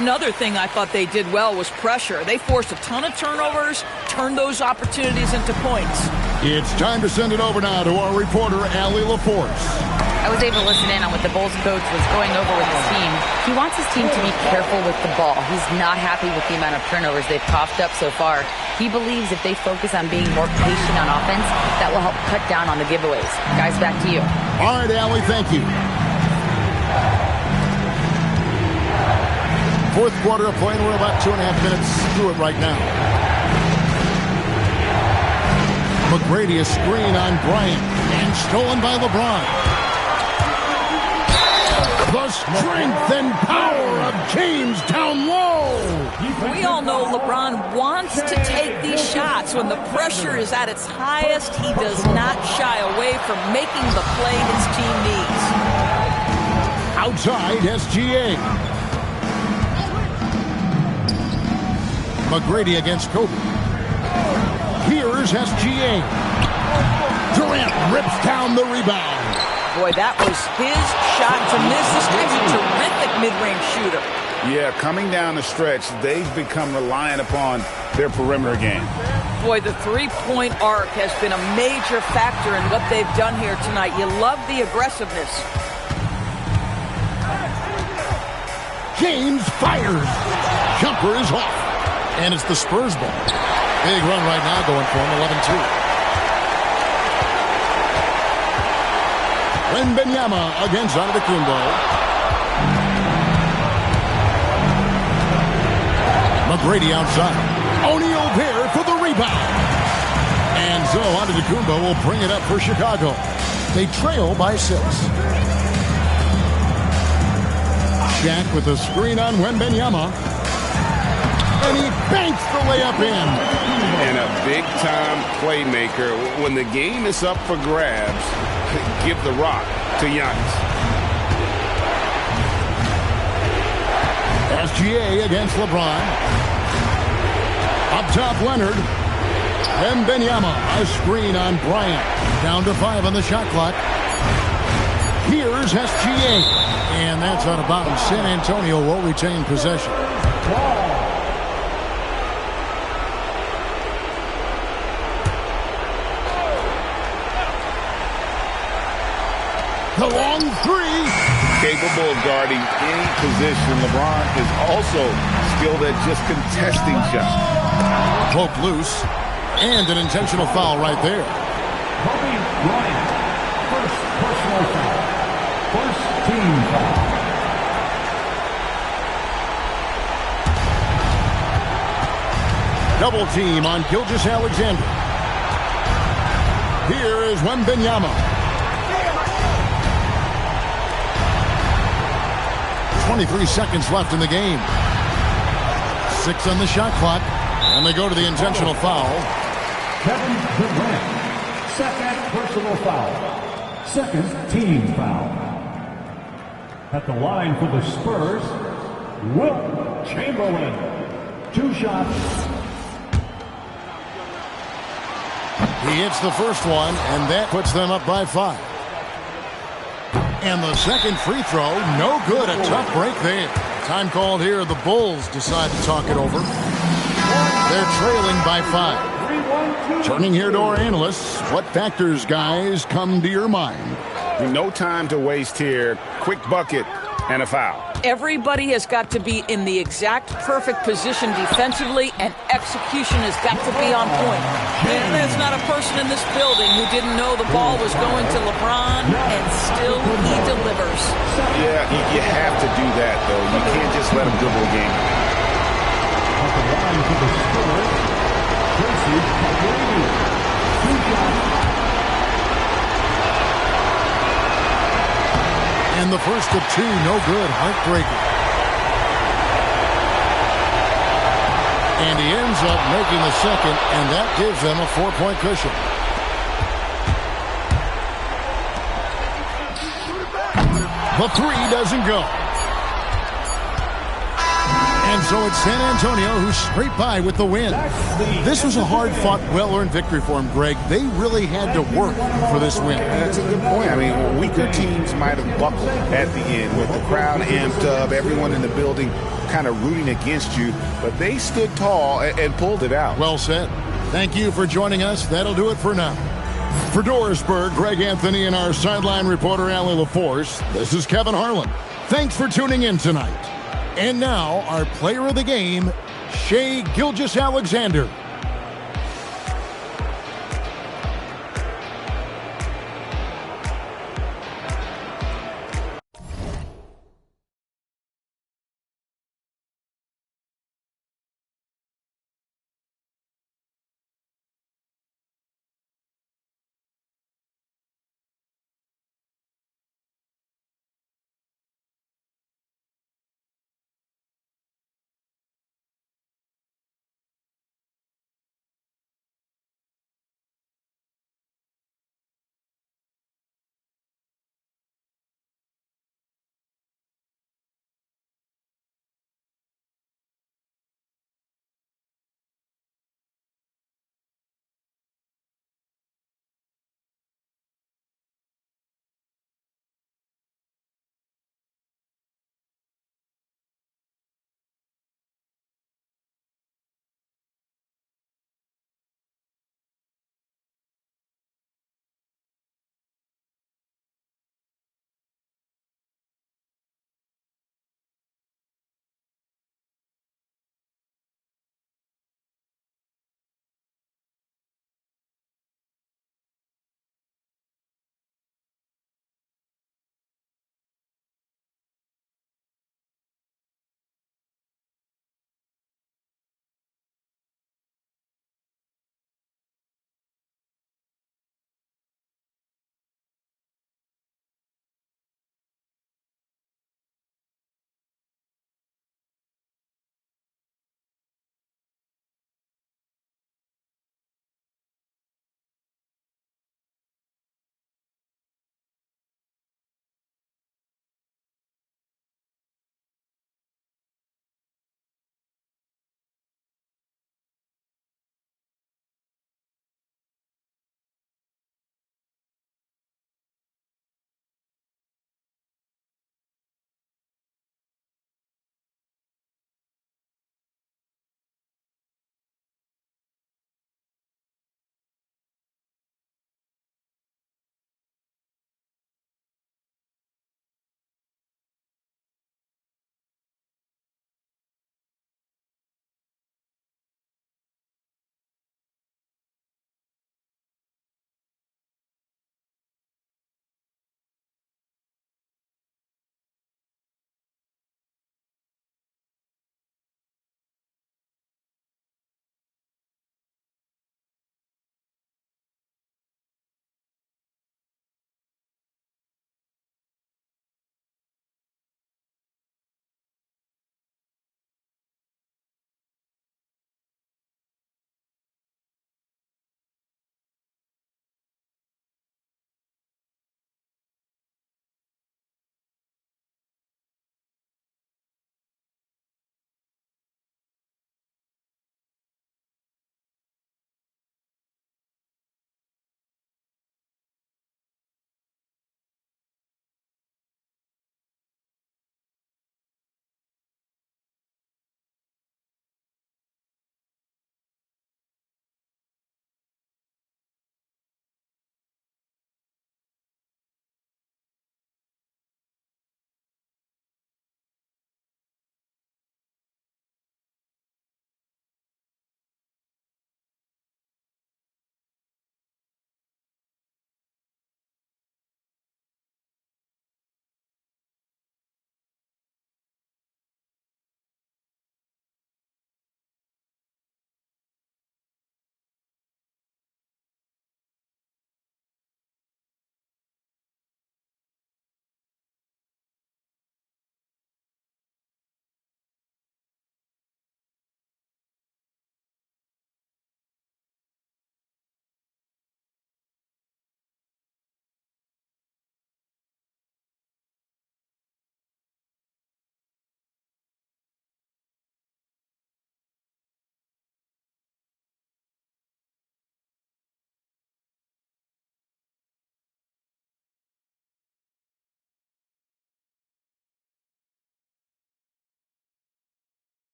Another thing I thought they did well was pressure. They forced a ton of turnovers, turned those opportunities into points. It's time to send it over now to our reporter, Allie LaForce. I was able to listen in on what the Bulls coach was going over with his team. He wants his team to be careful with the ball. He's not happy with the amount of turnovers they've coughed up so far. He believes if they focus on being more patient on offense, that will help cut down on the giveaways. Guys, back to you. All right, Allie, thank you. Fourth quarter of play, and we're about 2.5 minutes through it right now. McGrady, a screen on Bryant, and stolen by LeBron. The strength and power of James down low. We all know LeBron wants to take these shots. When the pressure is at its highest, he does not shy away from making the play his team needs. Outside, SGA. McGrady against Kobe. Here's SGA. Durant rips down the rebound. Boy, that was his shot to miss. This guy's a terrific mid-range shooter. Yeah, coming down the stretch, they've become reliant upon their perimeter game. Boy, the three-point arc has been a major factor in what they've done here tonight. You love the aggressiveness. James fires. Jumper is off. And it's the Spurs ball. Big run right now going for him, 11-2. Wembanyama against Antetokounmpo. McGrady outside. O'Neal there for the rebound. And so Antetokounmpo will bring it up for Chicago. They trail by 6. Shaq with a screen on Wembanyama. And he banks the layup in. And a big-time playmaker. When the game is up for grabs, give the rock to Giannis. SGA against LeBron. Up top, Leonard. Wembanyama, a screen on Bryant. Down to 5 on the shot clock. Here's SGA. And that's out of bounds. San Antonio will retain possession. The long three. capable of guarding any position. LeBron is also skilled at just contesting shots. Broke loose, and an intentional foul right there. Kobe Bryant, first personal foul. First team foul. Double team on Gilgeous-Alexander. Here is Wembanyama. 23 seconds left in the game. 6 on the shot clock. And they go to the intentional foul. Kevin Durant, second personal foul. Second team foul. At the line for the Spurs, Wilt Chamberlain. 2 shots. He hits the first one, and that puts them up by 5. And the second free throw, no good. A tough break there. Time called here. The Bulls decide to talk it over. They're trailing by 5. Turning here to our analysts, what factors, guys, come to your mind? No time to waste here. Quick bucket and a foul. Everybody has got to be in the exact perfect position defensively, and execution has got to be on point. There's not a person in this building who didn't know the ball was going to LeBron, and still he delivers. Yeah, you have to do that, though. You can't just let him dribble a game. At the line for the Spurs, Tracy McGrady. 2 shots. And the first of 2, no good. Heartbreaker. And he ends up making the second, and that gives them a 4-point cushion. The 3 doesn't go. And so it's San Antonio who scraped by with the win. This was a hard-fought, well-earned victory for them, Greg. They really had to work for this win. That's a good point. I mean, weaker teams might have buckled at the end with the crowd amped up, everyone in the building kind of rooting against you, but they stood tall and pulled it out. Well said. Thank you for joining us. That'll do it for now. For Dorisburg, Greg Anthony, and our sideline reporter, Allie LaForce, this is Kevin Harlan. Thanks for tuning in tonight. And now, our player of the game, Shai Gilgeous-Alexander.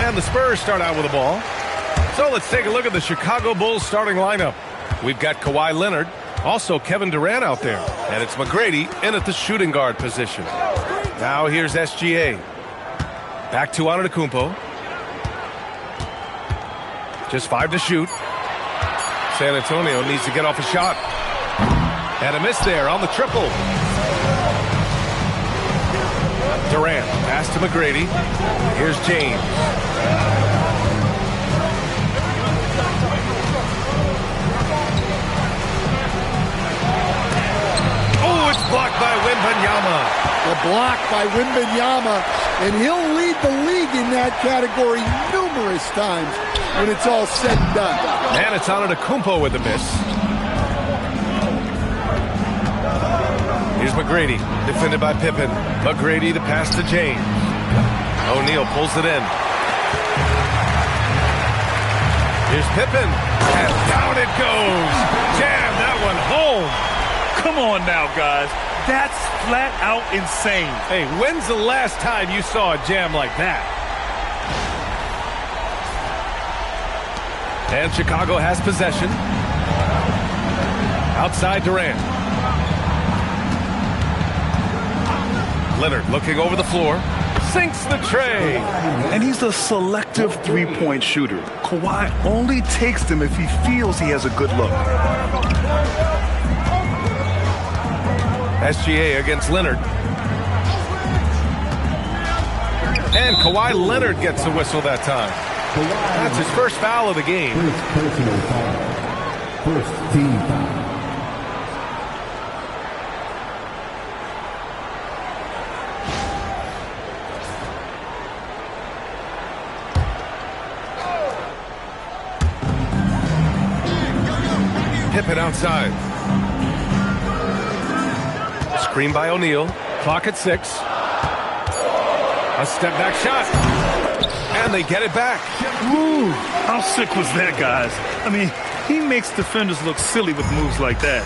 And the Spurs start out with the ball. So let's take a look at the Chicago Bulls starting lineup. We've got Kawhi Leonard, also Kevin Durant out there. And it's McGrady in at the shooting guard position. Now here's SGA. Back to Antetokounmpo. Just 5 to shoot. San Antonio needs to get off a shot. And a miss there on the triple. Durant, pass to McGrady. Here's James. Oh, it's blocked by Wembanyama. The block by Wembanyama, and he'll lead the league in that category numerous times when it's all said and done. And it's Antetokounmpo with the miss. Here's McGrady, defended by Pippen. McGrady, the pass to James. O'Neal pulls it in. Here's Pippen, and down it goes. Jam that one home. Come on now, guys. That's flat out insane. Hey, when's the last time you saw a jam like that? And Chicago has possession. Outside Durant. Leonard looking over the floor. Sinks the tray. And he's a selective three-point shooter. Kawhi only takes them if he feels he has a good look. SGA against Leonard. And Kawhi Leonard gets the whistle that time. That's his first foul of the game. First personal foul. First team foul. Pippen outside. Screen by O'Neal. Clock at 6. A step back shot. And they get it back. Ooh, how sick was that, guys? I mean, he makes defenders look silly with moves like that.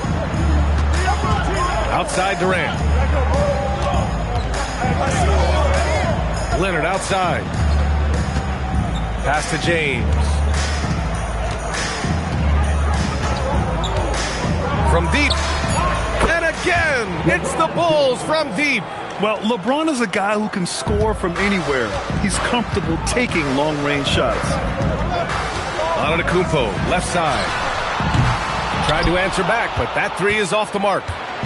Outside Durant. Leonard outside. Pass to James. From deep. And again, it's the Bulls from deep. Well, LeBron is a guy who can score from anywhere. He's comfortable taking long-range shots. Antetokounmpo, left side. Tried to answer back, but that three is off the mark.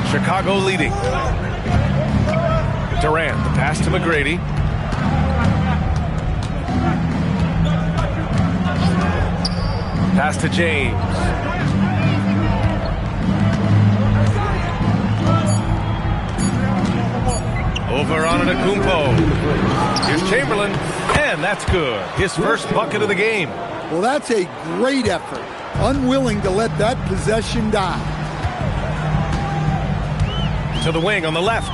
Chicago leading. Durant, the pass to McGrady. Pass to James. Over on Antetokounmpo. Here's Chamberlain, and that's good. His first bucket of the game. Well, that's a great effort. Unwilling to let that possession die. To the wing on the left.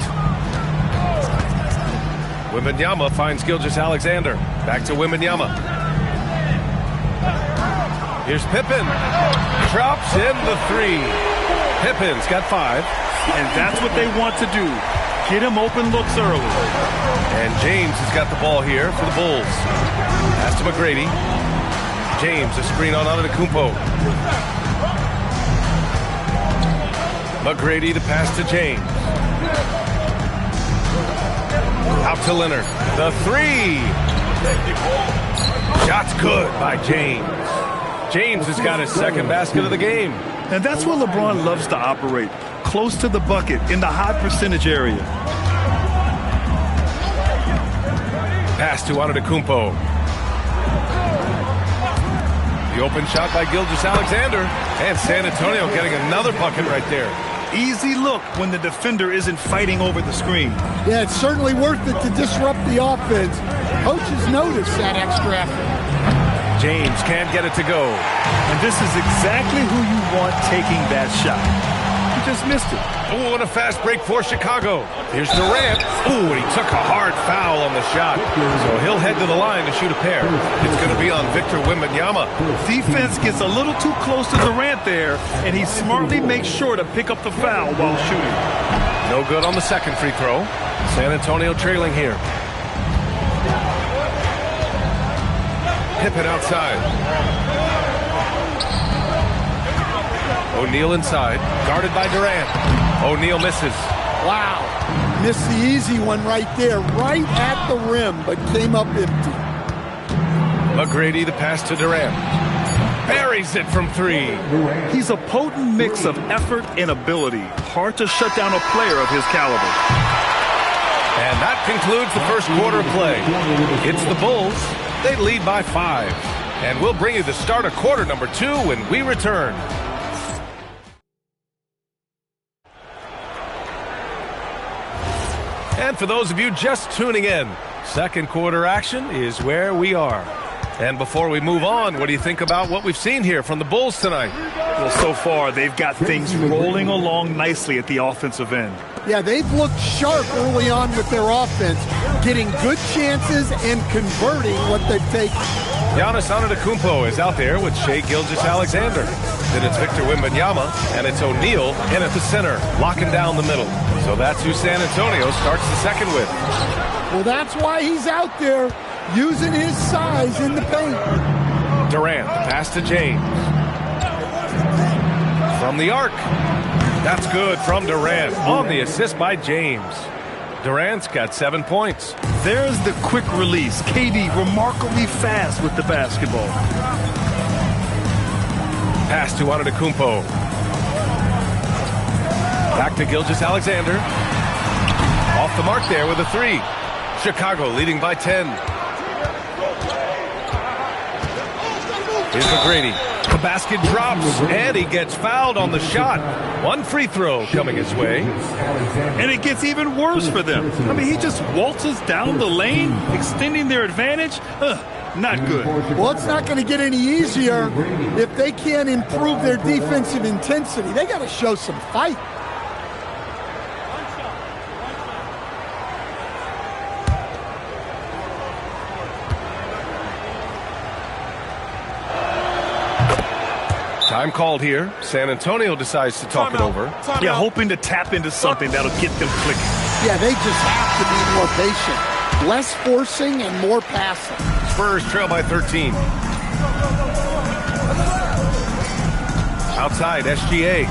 Wembanyama finds Gilgeous-Alexander. Back to Wembanyama. Here's Pippen. Drops in the 3. Pippen's got 5. And that's what they want to do. Get him open looks early. And James has got the ball here for the Bulls. Pass to McGrady. James, a screen on Antetokounmpo. McGrady, the pass to James. Out to Leonard. The 3. Shot's good by James. James has got his second basket of the game. And that's where LeBron loves to operate. Close to the bucket, in the high percentage area. Pass to Antetokounmpo. The open shot by Gilgeous-Alexander. And San Antonio getting another bucket right there. Easy look when the defender isn't fighting over the screen. Yeah, it's certainly worth it to disrupt the offense. Coaches notice that extra effort. James can't get it to go. And this is exactly who you want taking that shot. He just missed it. Oh, and a fast break for Chicago. Here's Durant. Oh, and he took a hard foul on the shot. So he'll head to the line to shoot a pair. It's going to be on Victor Wembanyama. Defense gets a little too close to Durant there, and he smartly makes sure to pick up the foul while shooting. No good on the second free throw. San Antonio trailing here. Pippen outside. O'Neal inside, guarded by Durant. O'Neal misses. Wow. Missed the easy one right there, right at the rim, but came up empty. McGrady, the pass to Durant. Buries it from three. He's a potent mix of effort and ability. Hard to shut down a player of his caliber. And that concludes the first quarter of play. It's the Bulls. They lead by 5. And we'll bring you the start of quarter number 2 when we return. And for those of you just tuning in, second quarter action is where we are. And before we move on, what do you think about what we've seen here from the Bulls tonight? Well, so far, they've got things rolling along nicely at the offensive end. Yeah, they've looked sharp early on with their offense, getting good chances and converting what they've taken. Giannis Antetokounmpo is out there with Shai Gilgeous-Alexander. Then it's Victor Wembanyama, and it's O'Neal in at the center, locking down the middle. So that's who San Antonio starts the second with. Well, that's why he's out there, using his size in the paint. Durant, pass to James. From the arc. That's good from Durant on the assist by James. Durant's got 7 points. There's the quick release. KD remarkably fast with the basketball. Pass to Antetokounmpo. Back to Gilgeous-Alexander. Off the mark there with a 3. Chicago leading by 10. Here's McGrady. The basket drops, and he gets fouled on the shot. One free throw coming his way. And it gets even worse for them. I mean, he just waltzes down the lane, extending their advantage. Not good. Well, it's not going to get any easier if they can't improve their defensive intensity. They got to show some fight. Time called here. San Antonio decides to talk it over. Yeah, hoping to tap into something that'll get them clicking. Yeah, they just have to be more patient. Less forcing and more passing. Spurs trail by 13. Outside, SGA.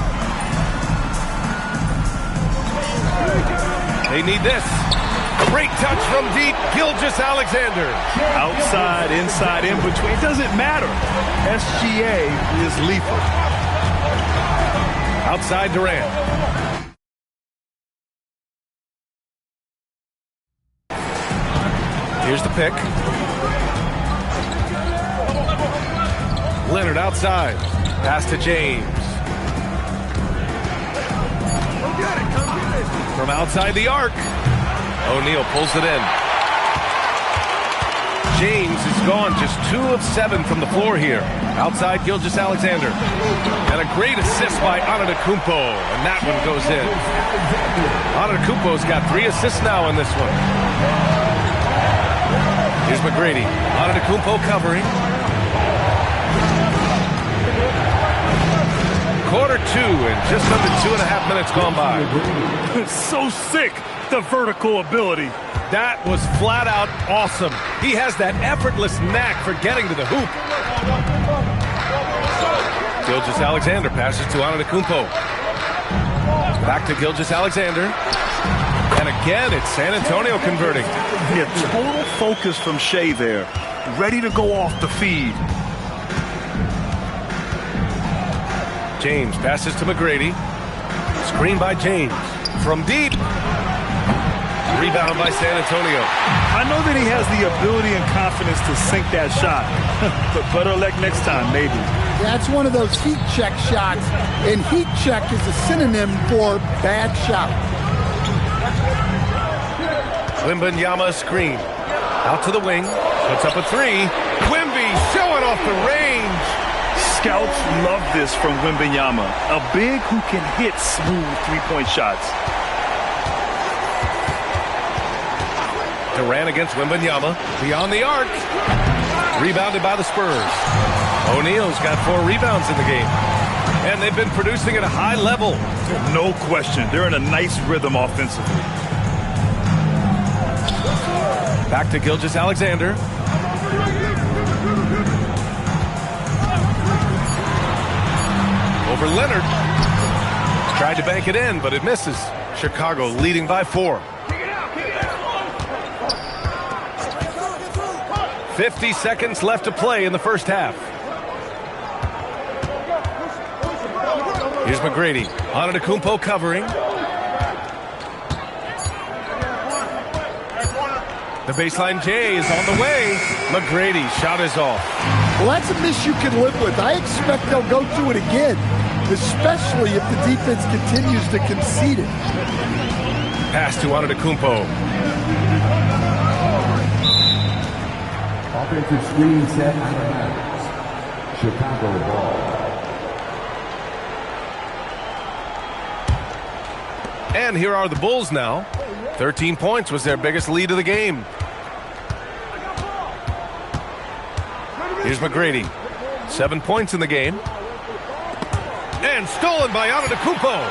They need this. Great touch from deep, Gilgeous-Alexander. Outside, inside, in between. It doesn't matter. SGA is lethal. Outside Durant. Here's the pick. Leonard outside. Pass to James. From outside the arc. O'Neal pulls it in. James is gone, just 2 of 7 from the floor here. Outside Gilgeous-Alexander. And a great assist by Antetokounmpo, and that one goes in. Antetokounmpo's got 3 assists now in this one. Here's McGrady. Antetokounmpo covering. Quarter 2 and just under 2.5 minutes gone by. It's so sick. The vertical ability. That was flat out awesome. He has that effortless knack for getting to the hoop. Gilgeous-Alexander passes to Antetokounmpo. Back to Gilgeous-Alexander. And again, it's San Antonio converting. Yeah, total focus from Shai there. Ready to go off the feed. James passes to McGrady. Screen by James. From deep. Rebound by San Antonio. I know that he has the ability and confidence to sink that shot. But better luck next time, maybe. That's one of those heat check shots. And heat check is a synonym for bad shot. Wembanyama screen. Out to the wing. Puts up a 3. Wemby showing off the range. Scouts love this from Wembanyama. A big who can hit smooth three-point shots. Durant against Wembanyama. Beyond the arc. Rebounded by the Spurs. O'Neal's got 4 rebounds in the game. And they've been producing at a high level. No question. They're in a nice rhythm offensively. Back to Gilgeous-Alexander. over Leonard. Tried to bank it in, but it misses. Chicago leading by 4. 50 seconds left to play in the first half. Here's McGrady. Antetokounmpo covering. The baseline J is on the way. McGrady shot is off. Well, that's a miss you can live with. I expect they'll go to it again, especially if the defense continues to concede it. Pass to Antetokounmpo. Offensive screen set out of bounds. Chicago ball. And here are the Bulls now. 13 points was their biggest lead of the game. Here's McGrady. 7 points in the game. And stolen by Antetokounmpo.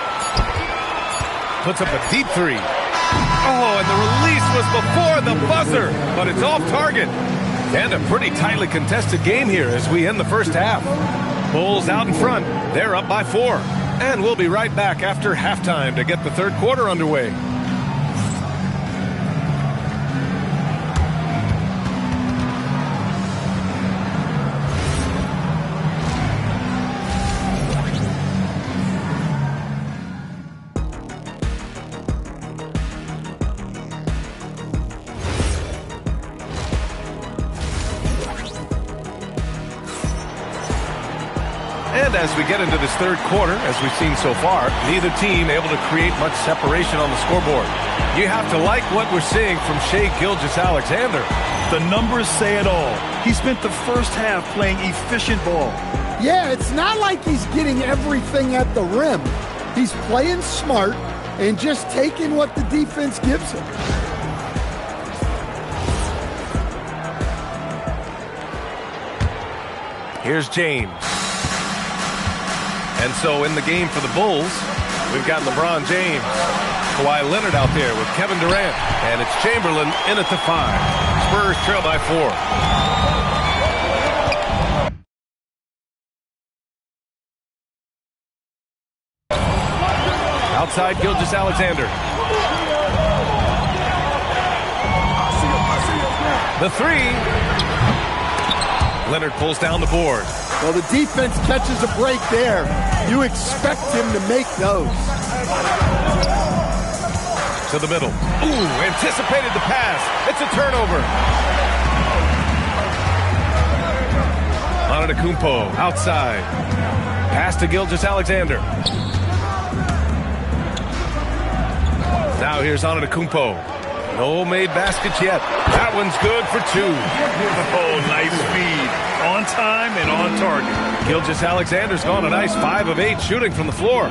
Puts up a deep 3. Oh, and the release was before the buzzer, but it's off target. And a pretty tightly contested game here as we end the first half. Bulls out in front. They're up by 4. And we'll be right back after halftime to get the third quarter underway. And as we get into this third quarter, as we've seen so far, neither team able to create much separation on the scoreboard. You have to like what we're seeing from Shai Gilgeous-Alexander. The numbers say it all. He spent the first half playing efficient ball. Yeah, it's not like he's getting everything at the rim. He's playing smart and just taking what the defense gives him. Here's James. And so in the game for the Bulls, we've got LeBron James, Kawhi Leonard out there with Kevin Durant, and it's Chamberlain in at the 5. Spurs trail by 4. Outside Gilgeous-Alexander. The 3. Leonard pulls down the board. Well, the defense catches a break there. You expect him to make those. To the middle. Ooh, anticipated the pass. It's a turnover. Antetokounmpo outside. Pass to Gilgeous-Alexander. Now here's Antetokounmpo. No made baskets yet. That one's good for 2. Oh, nice feed. On time and on target. Gilgeous-Alexander's gone a nice 5 of 8 shooting from the floor.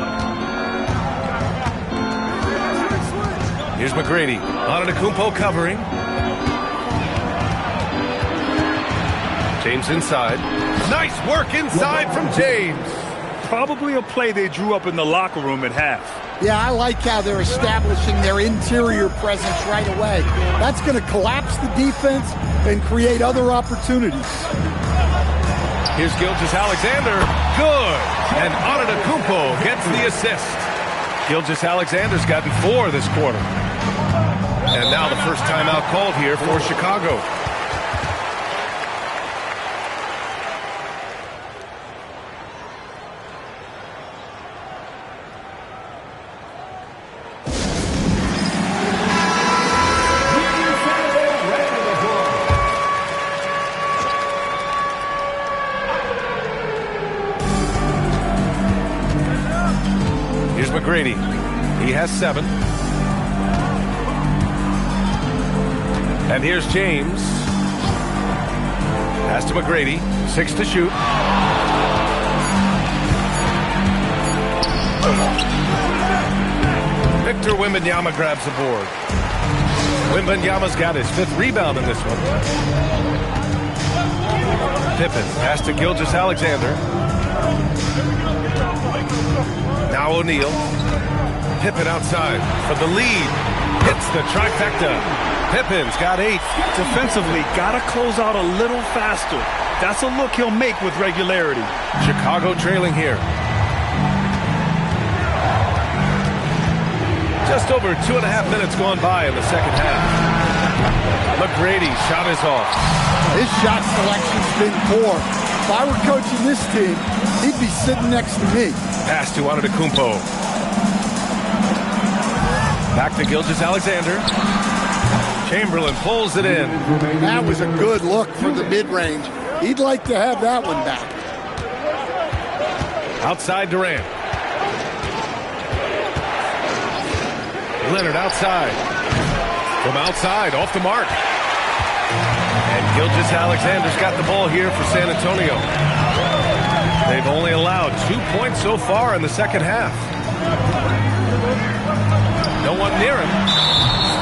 Here's McGrady. Antetokounmpo covering. James inside. Nice work inside from James. Probably a play they drew up in the locker room at half. Yeah, I like how they're establishing their interior presence right away. That's going to collapse the defense and create other opportunities. Here's Gilgeous-Alexander. Good. And Antetokounmpo gets the assist. Gilgeous-Alexander's gotten 4 this quarter. And now the first timeout called here for Chicago. McGrady. He has 7. And here's James. Pass to McGrady. 6 to shoot. Victor Wembanyama grabs the board. Wembanyama's got his 5th rebound in this one. Pippen. Pass to Gilgeous-Alexander. Now O'Neal. Pippen outside for the lead. Hits the trifecta. Pippen's got 8. Defensively, got to close out a little faster. That's a look he'll make with regularity. Chicago trailing here. Just over 2.5 minutes gone by in the second half. McGrady shot is off. His shot selection's been poor. If I were coaching this team, he'd be sitting next to me. Pass to Antetokounmpo. Back to Gilgeous-Alexander. Chamberlain pulls it in. That was a good look for the mid-range. He'd like to have that one back. Outside Durant. Leonard outside. From outside, off the mark. And Gilgeous-Alexander's got the ball here for San Antonio. They've only allowed 2 points so far in the second half. No one near him.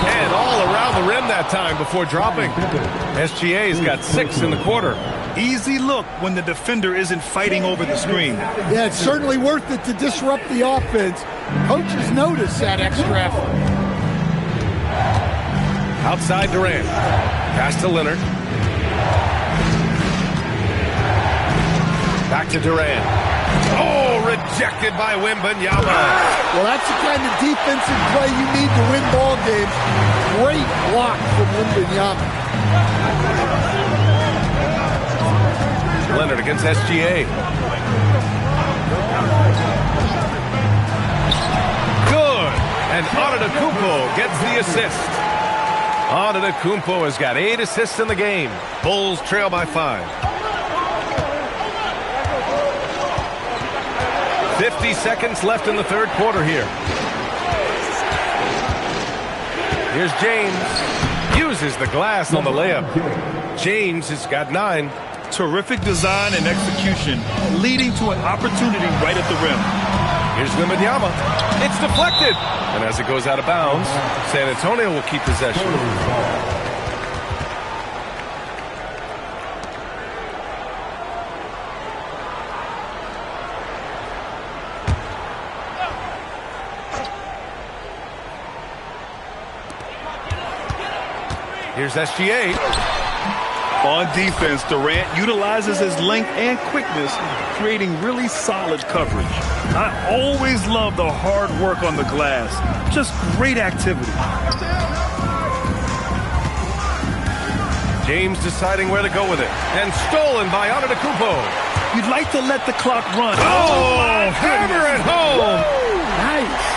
And all around the rim that time before dropping. SGA's got 6 in the quarter. Easy look when the defender isn't fighting over the screen. Yeah, it's certainly worth it to disrupt the offense. Coaches notice that extra effort. Outside Durant. Pass to Leonard. Back to Durant. Oh, rejected by Wembanyama. Well, that's the kind of defensive play you need to win ball games. Great block from Wembanyama. Leonard against SGA. Good. And Antetokounmpo gets the assist. Antetokounmpo has got 8 assists in the game. Bulls trail by 5. 50 seconds left in the third quarter here. Here's James. Uses the glass on the layup. James has got 9. Terrific design and execution, leading to an opportunity right at the rim. Here's Wembanyama. It's deflected. And as it goes out of bounds, San Antonio will keep possession. Here's SGA. On defense, Durant utilizes his length and quickness, creating really solid coverage. I always love the hard work on the glass. Just great activity. James deciding where to go with it. And stolen by Antetokounmpo. You'd like to let the clock run. Oh, hammer it home. Nice.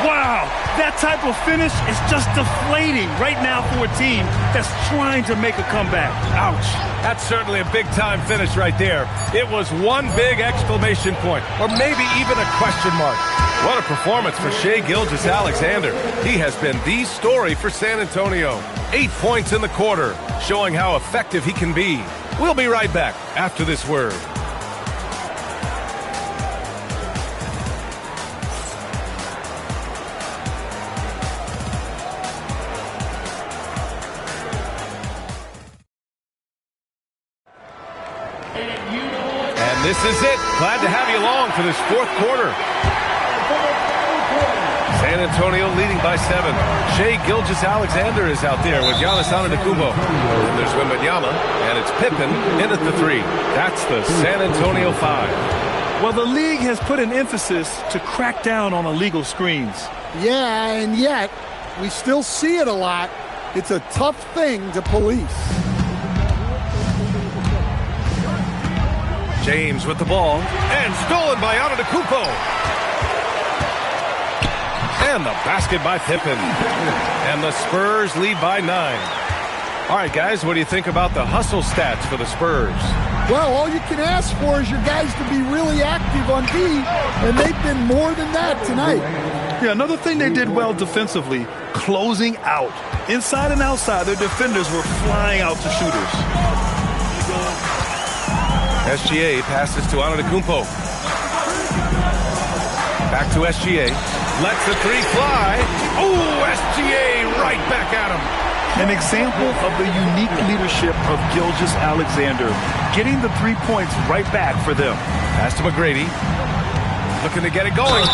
Wow, that type of finish is just deflating right now for a team that's trying to make a comeback. Ouch. That's certainly a big-time finish right there. It was one big exclamation point, or maybe even a question mark. What a performance for Shai Gilgeous-Alexander. He has been the story for San Antonio. 8 points in the quarter, showing how effective he can be. We'll be right back after this word. This is it. Glad to have you along for this fourth quarter. San Antonio leading by 7. Shai Gilgeous-Alexander is out there with Giannis Antetokounmpo. And there's Wembanyama, and it's Pippen in at the 3. That's the San Antonio 5. Well, the league has put an emphasis to crack down on illegal screens. Yeah, and yet we still see it a lot. It's a tough thing to police. James with the ball, and stolen by Antetokounmpo. And the basket by Pippen. And the Spurs lead by 9. All right, guys, what do you think about the hustle stats for the Spurs? Well, all you can ask for is your guys to be really active on D, and they've been more than that tonight. Yeah, another thing they did well defensively, closing out. Inside and outside, their defenders were flying out to shooters. SGA passes to Antetokounmpo. Back to SGA. Lets the 3 fly. Oh, SGA right back at him. An example of the unique leadership of Gilgeous-Alexander, getting the 3 points right back for them. Pass to McGrady. Looking to get it going.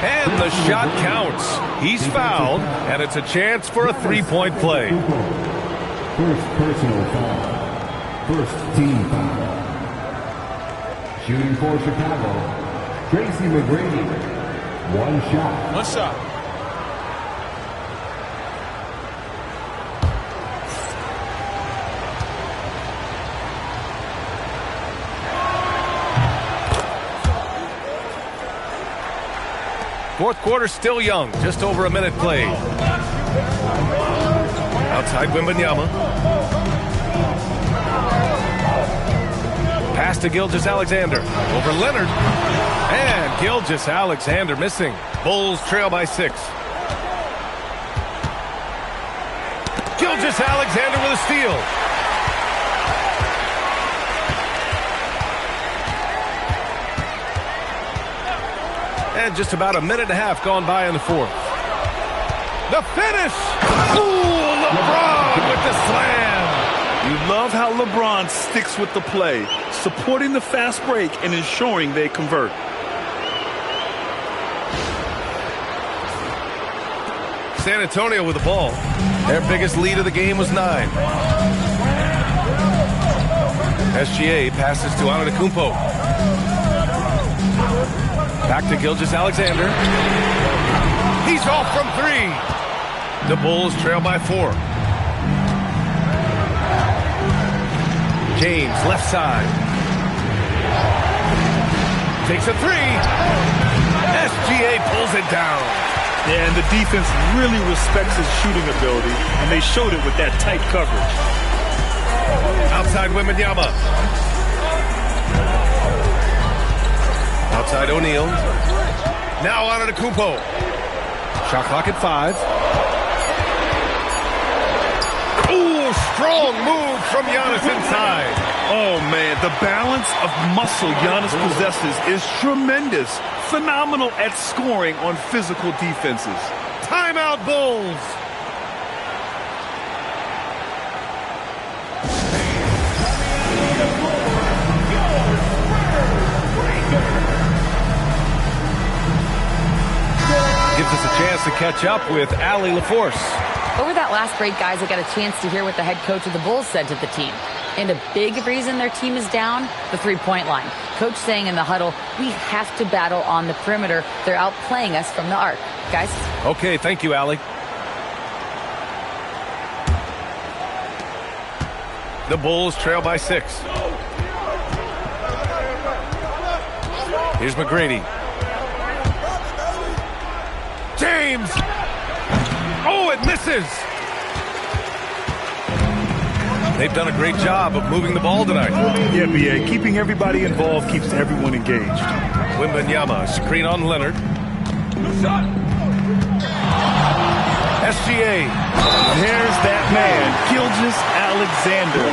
And the shot counts. He's fouled, and it's a chance for a 3-point play. First personal foul. First team foul. Shooting for Chicago, Tracy McGrady. One shot. One shot. Fourth quarter still young, just over a minute played. Outside Wembanyama. Pass to Gilgeous-Alexander. Over Leonard. And Gilgeous-Alexander missing. Bulls trail by 6. Gilgeous-Alexander with a steal. And just about a minute and a half gone by in the fourth. The finish! Ooh, LeBron with the slam! You love how LeBron sticks with the play, supporting the fast break and ensuring they convert. San Antonio with the ball. Their biggest lead of the game was 9. SGA passes to Antetokounmpo. Back to Gilgeous-Alexander. He's off from 3. The Bulls trail by 4. James, left side. Takes a 3. SGA pulls it down. Yeah, and the defense really respects his shooting ability, and they showed it with that tight coverage. Outside Wembanyama. Outside O'Neal. Now Antetokounmpo. Shot clock at 5. Ooh, strong move from Giannis inside. Oh, man, the balance of muscle Giannis possesses is tremendous. Phenomenal at scoring on physical defenses. Timeout, Bulls. Gives us a chance to catch up with Allie LaForce. Over that last break, guys, I got a chance to hear what the head coach of the Bulls said to the team. And a big reason their team is down, the three-point line. Coach saying in the huddle, we have to battle on the perimeter. They're outplaying us from the arc. Guys? Okay, thank you, Allie. The Bulls trail by 6. Here's McGrady. James! Oh, it misses! They've done a great job of moving the ball tonight. Yeah, B.A. Keeping everybody involved keeps everyone engaged. Wembanyama, screen on Leonard. SGA. There's that man, Gilgeous-Alexander.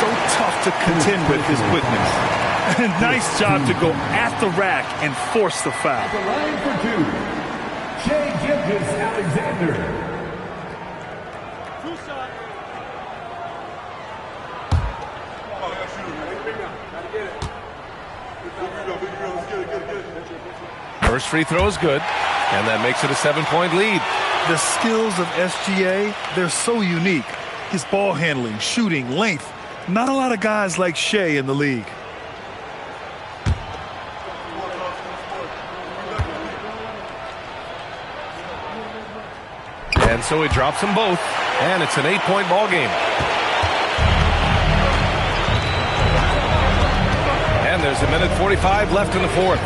So tough to contend with his quickness. Nice job to go at the rack and force the foul. The line for 2, Shai Gilgeous-Alexander. First free throw is good, and that makes it a 7-point lead. The skills of SGA, they're so unique. His ball handling, shooting, length. Not a lot of guys like Shai in the league. And so he drops them both, and it's an 8-point ball game. And there's a minute 45 left in the fourth.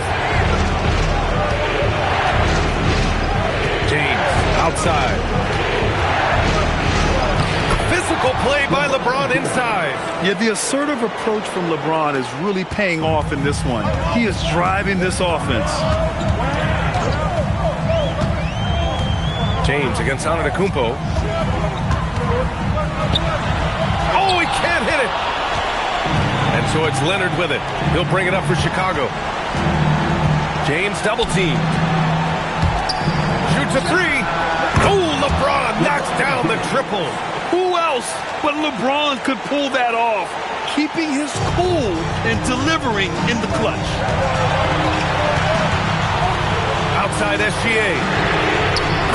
James outside. Physical play by LeBron inside. Yeah, the assertive approach from LeBron is really paying off in this one. He is driving this offense. James against Antetokounmpo. Oh, he can't hit it. And so it's Leonard with it. He'll bring it up for Chicago. James double team. Shoots a 3. Oh, LeBron knocks down the triple. Who else but LeBron could pull that off? Keeping his cool and delivering in the clutch. Outside SGA.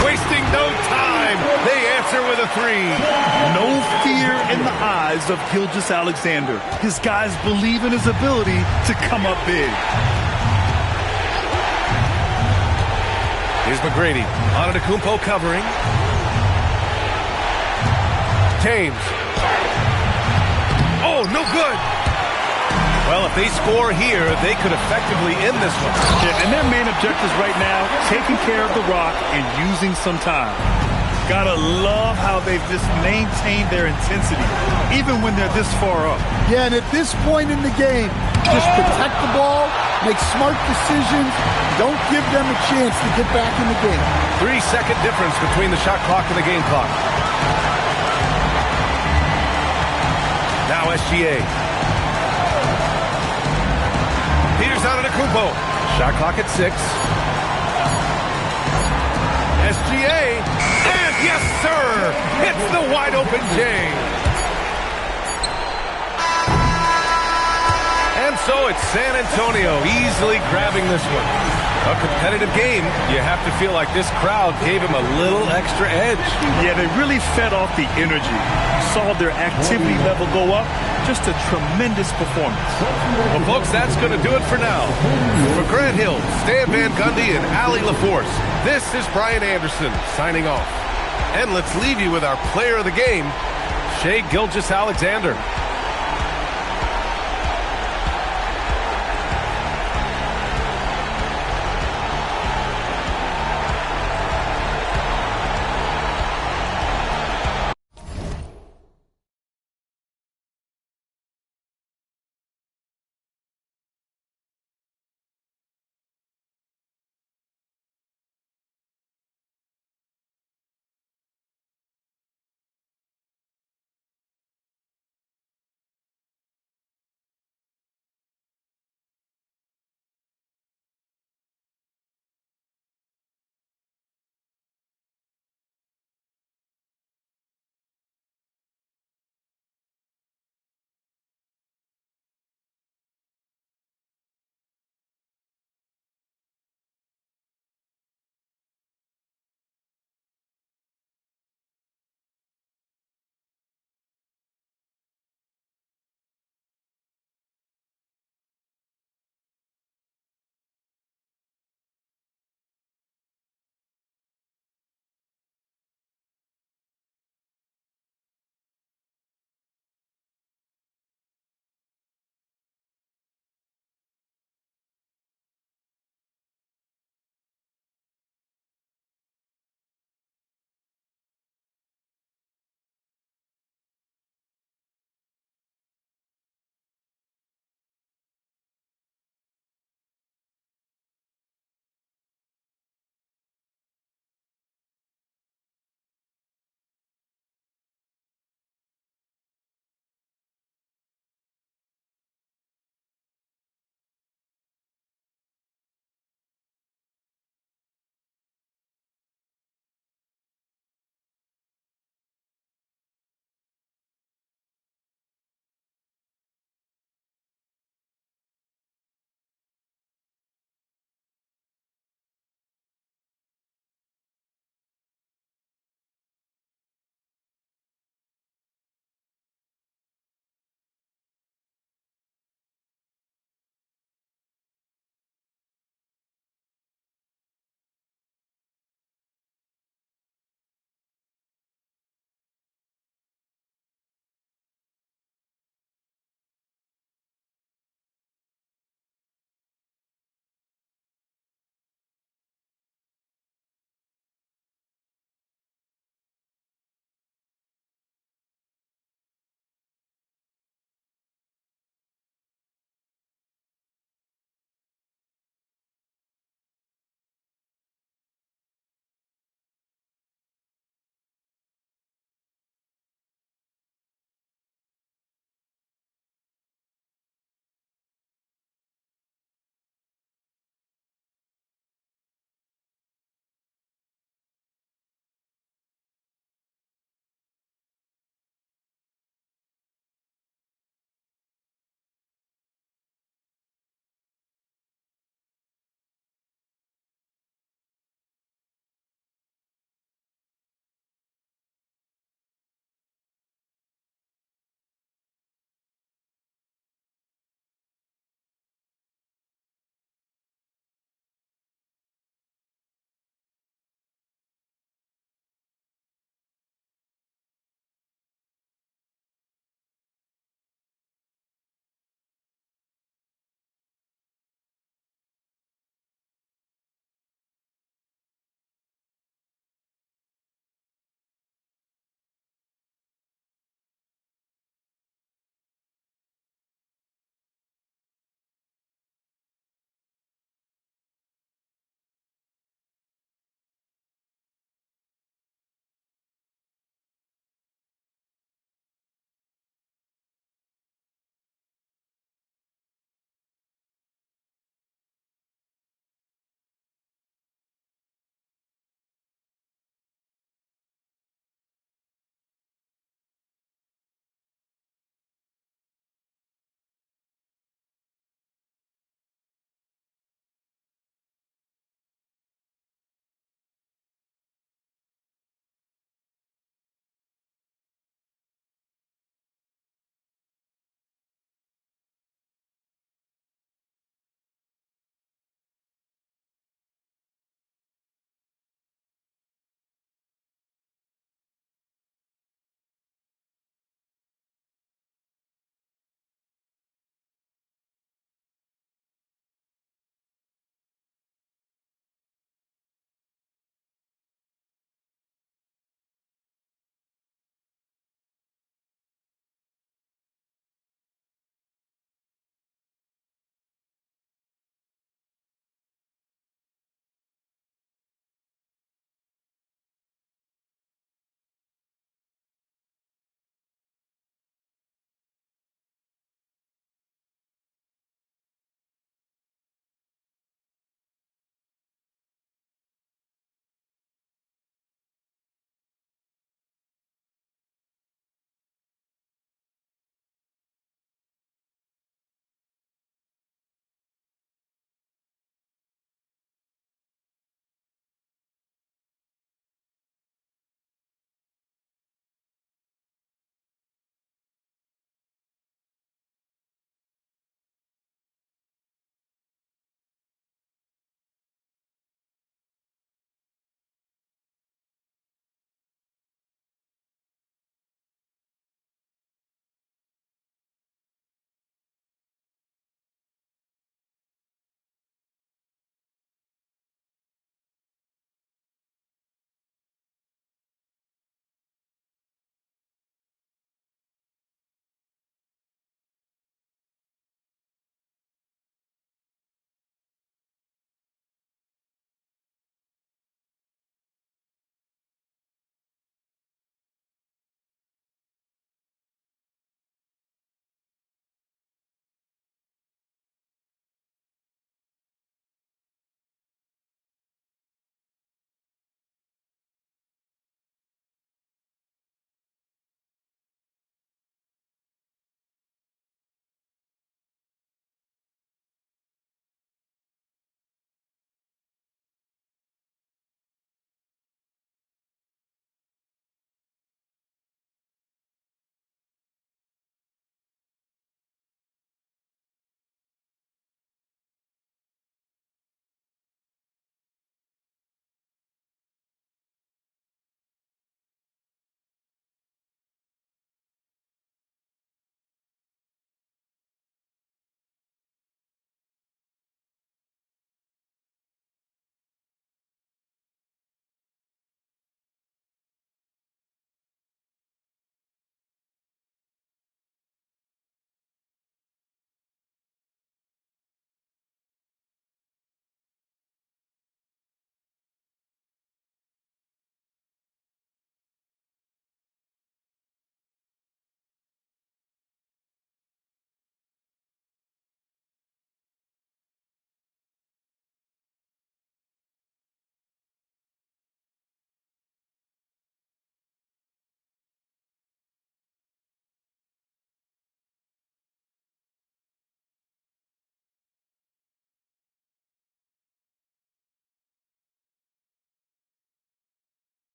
Wasting no time. They answer with a 3. No fear in the eyes of Gilgeous-Alexander. His guys believe in his ability to come up big. Here's McGrady. Antetokounmpo covering. James. Oh, no good. Well, if they score here, they could effectively end this one. Yeah, and their main objectives right now, taking care of the rock and using some time. Gotta love how they've just maintained their intensity, even when they're this far up. Yeah, and at this point in the game, just protect the ball, make smart decisions, don't give them a chance to get back in the game. 3-second difference between the shot clock and the game clock. Now SGA. Here's Antetokounmpo. Shot clock at 6. SGA. And yes, sir! Hits the wide open J. And so it's San Antonio easily grabbing this one. A competitive game. You have to feel like this crowd gave him a little extra edge. Yeah, they really fed off the energy. Saw their activity level go up. Just a tremendous performance. Well, folks, that's going to do it for now. For Grant Hill, Stan Van Gundy, and Allie LaForce, this is Brian Anderson signing off. And let's leave you with our player of the game, Shai Gilgeous-Alexander.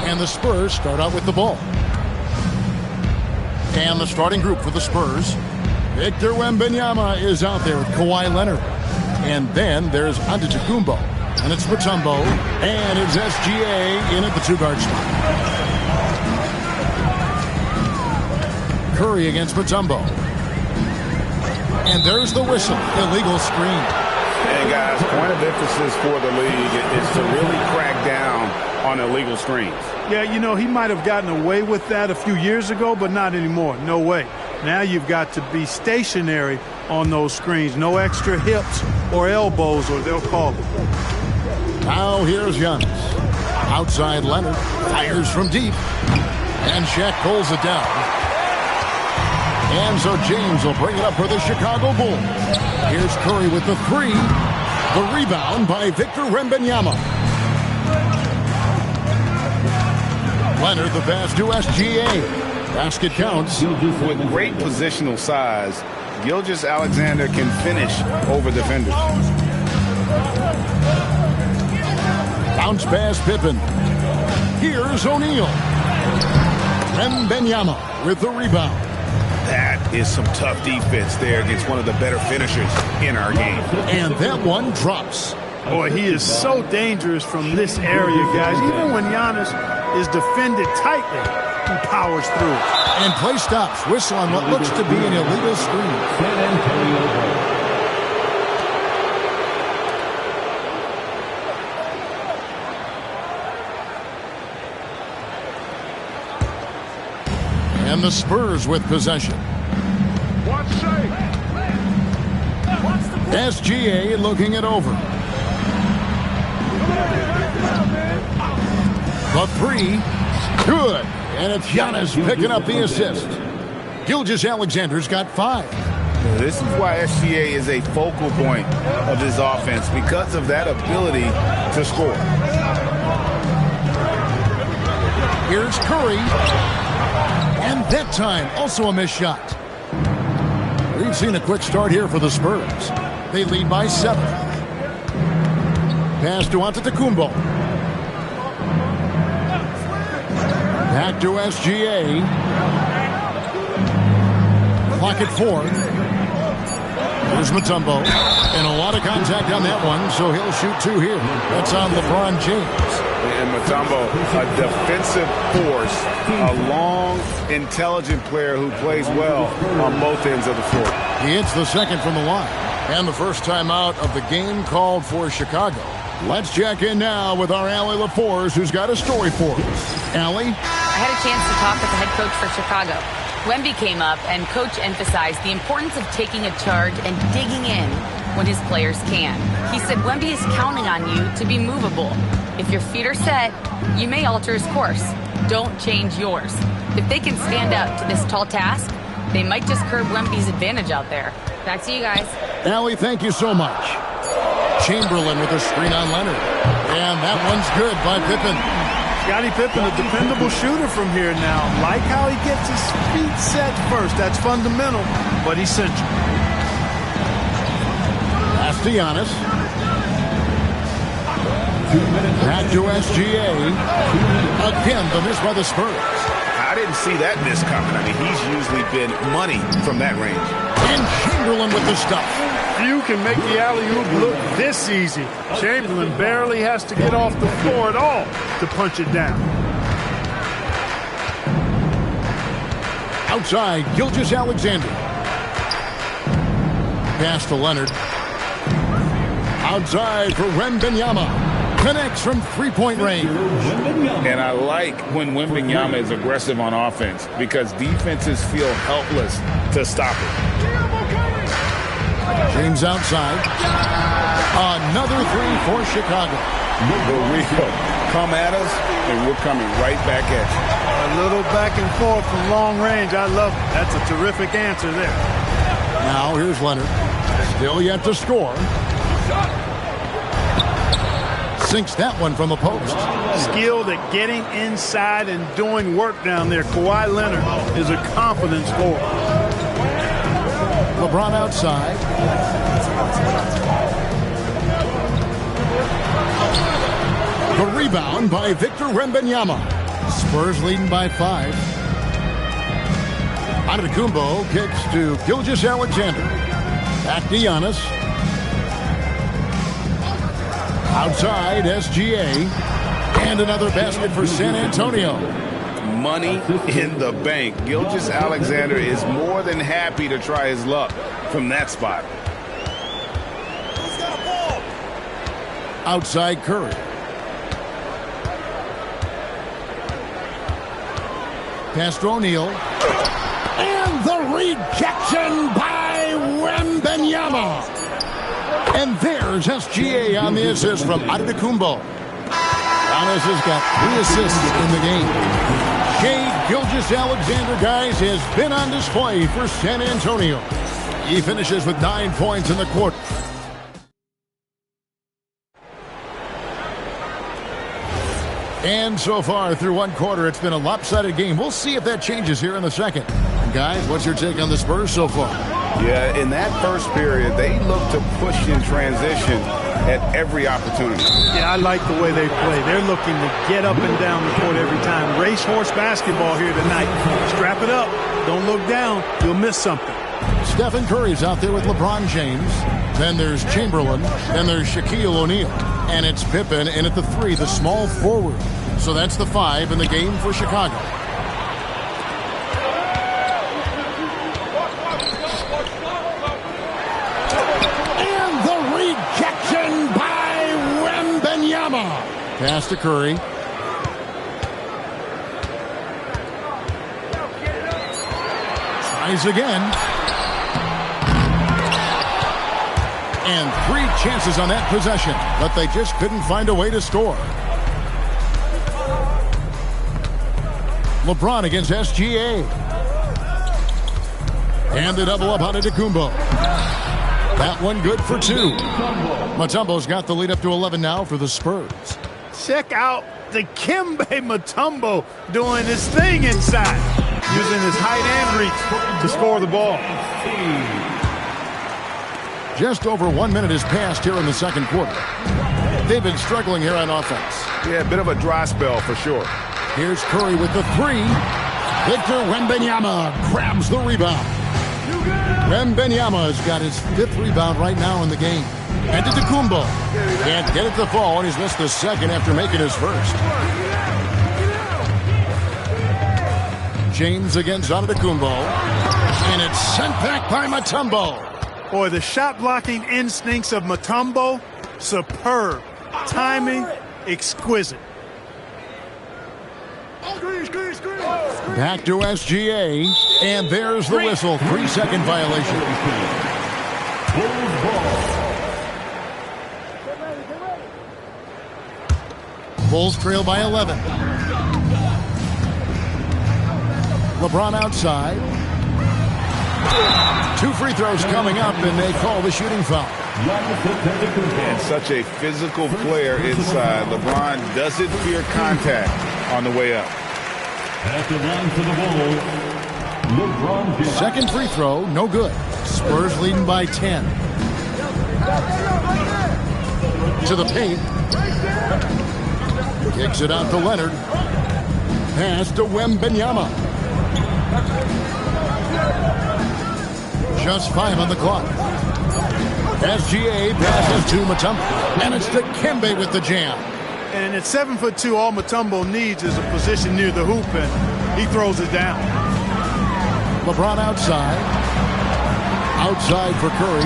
And the Spurs start out with the ball. And the starting group for the Spurs. Victor Wembanyama is out there with Kawhi Leonard. And then there's Antetokounmpo. And it's Mutombo. And it's SGA in at the two-guard spot. Curry against Mutombo. And there's the whistle. Illegal screen. And guys, point of emphasis for the league is to really crack down on illegal screens. Yeah, you know, he might have gotten away with that a few years ago, but not anymore. No way. Now you've got to be stationary on those screens. No extra hips or elbows, or they'll call it. Now here's Giannis. Outside Leonard. Fires from deep. And Shaq pulls it down. And so James will bring it up for the Chicago Bulls. Here's Curry with the three. The rebound by Victor Wembanyama. Leonard the pass to SGA. Basket counts. With great positional size, Gilgeous-Alexander can finish over defenders. Bounce pass Pippen. Here's O'Neal. Wembanyama with the rebound. That is some tough defense there against one of the better finishers in our game. And that one drops. Boy, he is so dangerous from this area, guys. Even when Giannis is defended tightly, he powers through. And play stops. Whistle on what looks to be an illegal screen. San Antonio. And the Spurs with possession. SGA looking it over. The three. Good. And it's Giannis picking up the assist. Gilgeous-Alexander's got 5. This is why SGA is a focal point of this offense, because of that ability to score. Here's Curry. And that time, also a missed shot. We've seen a quick start here for the Spurs. They lead by 7. Pass to Antetokounmpo. Back to SGA. Clock at 4. Here's Mutombo. And a lot of contact on that one, so he'll shoot 2 here. That's on LeBron James. And Mutombo, a defensive force, a long, intelligent player who plays well on both ends of the floor. He hits the second from the line. And the first time out of the game called for Chicago. Let's check in now with our Allie LaForce, who's got a story for us. Allie? I had a chance to talk with the head coach for Chicago. Wemby came up, and Coach emphasized the importance of taking a charge and digging in when his players can. He said Wemby is counting on you to be movable. If your feet are set, you may alter his course. Don't change yours. If they can stand up to this tall task, they might just curb Wemby's advantage out there. Back to you guys. Allie, thank you so much. Chamberlain with a screen on Leonard. And that one's good by Pippen. Scottie Pippen, a dependable shooter from here now. Like how he gets his feet set first. That's fundamental, but essential. Pass to Giannis. Back to SGA. Again, the miss by the Spurs. I didn't see that miss coming. I mean, he's usually been money from that range. And Chamberlain with the stuff. Few can make the alley-oop look this easy. Chamberlain barely has to get off the floor at all to punch it down. Outside, Gilgeous-Alexander. Pass to Leonard. Outside for Wembanyama. Connects from three-point range. And I like when Wembanyama is aggressive on offense because defenses feel helpless to stop it. James outside. Another three for Chicago. The Rio come at us, and we're coming right back at you. A little back and forth from long range. I love it. That's a terrific answer there. Now here's Leonard. Still yet to score. Sinks that one from the post. Skilled at getting inside and doing work down there. Kawhi Leonard is a confident scorer. LeBron outside. The rebound by Victor Wembanyama. Spurs leading by 5. Antetokounmpo kicks to Gilgeous-Alexander. Back to Giannis. Outside, SGA. And another basket for San Antonio. Money in the bank. Gilgeous-Alexander is more than happy to try his luck from that spot. Outside Curry. Pass to O'Neal. And the rejection by Wembanyama. And there's SGA on the assist from Antetokounmpo. Giannis has got 3 assists in the game. Shai Gilgeous-Alexander, guys, has been on display for San Antonio. He finishes with 9 points in the quarter. And so far through one quarter, it's been a lopsided game. We'll see if that changes here in the second. And guys, what's your take on the Spurs so far? Yeah, in that first period, they look to push in transition at every opportunity. Yeah, I like the way they play. They're looking to get up and down the court every time. Racehorse basketball here tonight. Strap it up. Don't look down. You'll miss something. Stephen Curry's out there with LeBron James. Then there's Chamberlain. Then there's Shaquille O'Neal. And it's Pippen in at the 3, the small forward. So that's the 5 in the game for Chicago. And the rejection by Wembanyama. Pass to Curry. Tries again. And 3 chances on that possession, but they just couldn't find a way to score. LeBron against SGA. And the double up on Antetokounmpo. That one good for 2. Mutombo's got the lead up to 11 now for the Spurs. Check out Dikembe Mutombo doing his thing inside, using his height and reach to score the ball. Just over 1 minute has passed here in the second quarter. They've been struggling here on offense. Yeah, a bit of a dry spell for sure. Here's Curry with the 3. Victor Wembanyama grabs the rebound. Wembanyama has got his 5th rebound right now in the game. And Antetokounmpo can't get it to fall, and he's missed the second after making his first. James against Antetokounmpo. And it's sent back by Mutombo. Boy, the shot blocking instincts of Mutombo, superb. Timing, exquisite. Back to SGA, and there's the whistle. 3-second violation. Bulls trail by 11. LeBron outside. 2 free throws coming up, and they call the shooting foul. And such a physical player inside. LeBron doesn't fear contact on the way up. At the line for the Bulls, LeBron James. Second free throw, no good. Spurs leading by 10. To the paint. Kicks it out to Leonard. Pass to Wembanyama. Just 5 on the clock. SGA passes to Mutombo. And it's to Kembe with the jam. And at 7'2", all Mutombo needs is a position near the hoop, and he throws it down. LeBron outside. Outside for Curry.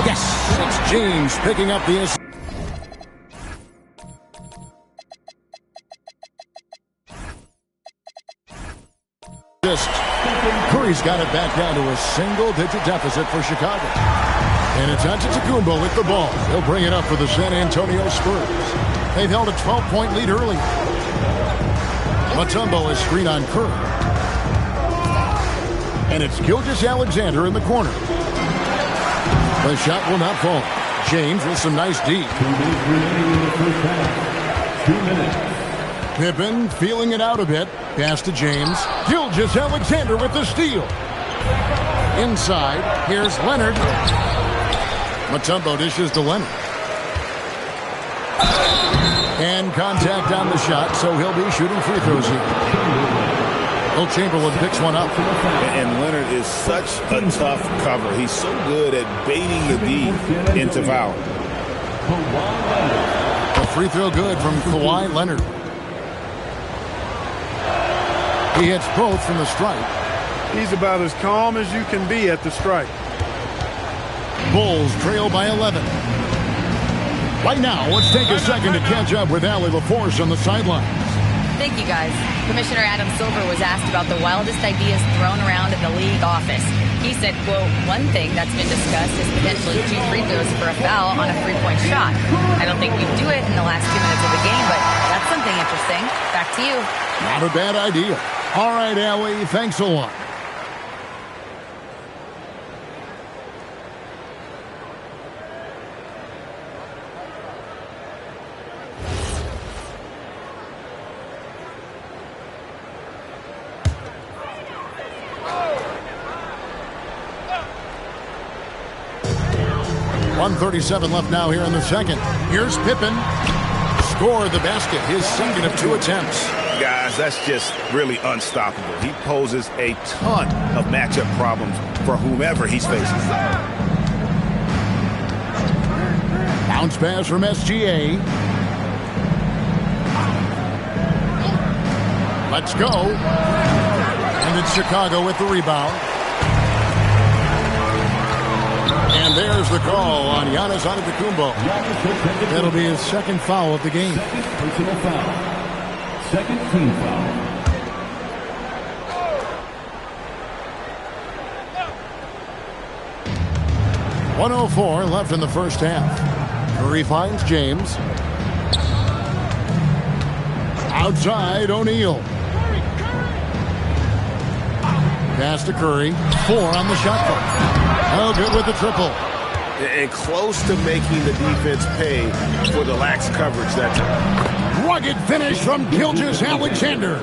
Yes! It's James picking up the assist. Curry's got it back down to a single-digit deficit for Chicago. And it's Antetokounmpo with the ball. He'll bring it up for the San Antonio Spurs. They've held a 12-point lead early. Mutombo is screen on Curry. And it's Gilgeous-Alexander in the corner. The shot will not fall. James with some nice D. 2 minutes remaining in the first half. 2 minutes. Pippen feeling it out a bit. Pass to James. Gilgeous-Alexander with the steal. Inside, here's Leonard. Mutombo dishes to Leonard. And contact on the shot, so he'll be shooting free throws here. Will Chamberlain picks one up. And Leonard is such a tough cover. He's so good at baiting the D into foul. A free throw good from Kawhi Leonard. He hits both from the strike. He's about as calm as you can be at the strike. Bulls trail by 11. Right now, let's take a second to catch up with Allie LaForce on the sidelines. Thank you, guys. Commissioner Adam Silver was asked about the wildest ideas thrown around in the league office. He said, quote, one thing that's been discussed is potentially 2 free throws for a foul on a 3-point shot. I don't think we'd do it in the last 2 minutes of the game, but that's something interesting. Back to you. Not a bad idea. All right, Allie, thanks a lot. .137 left now here in the second. Here's Pippen. Scored the basket, his second of 2 attempts. Guys, that's just really unstoppable. He poses a ton of matchup problems for whomever he's facing. Bounce pass from SGA. Let's go. And it's Chicago with the rebound. And there's the call on Giannis Antetokounmpo. That'll be his second foul of the game. Second personal foul. Second team foul. .104 left in the first half. Curry finds James. Outside, O'Neal. Pass to Curry. 4 on the shot clock. Oh, good with the triple. And close to making the defense pay for the lax coverage that time. Rugged finish from Gilgeous-Alexander.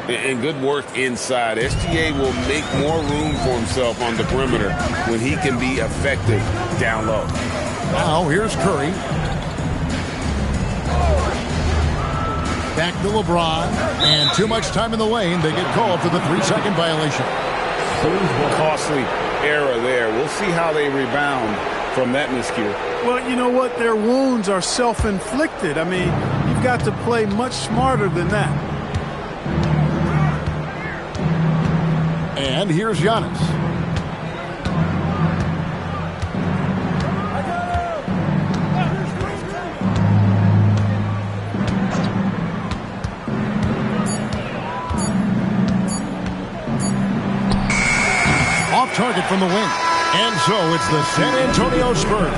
And good work inside. SGA will make more room for himself on the perimeter when he can be effective down low. Now here's Curry. Back to LeBron. And too much time in the lane. They get called for the 3-second violation. Costly error there. We'll see how they rebound from that miscue. Well, you know what? Their wounds are self-inflicted. I mean, you've got to play much smarter than that. And here's Giannis. target from the wing. And so it's the San Antonio Spurs.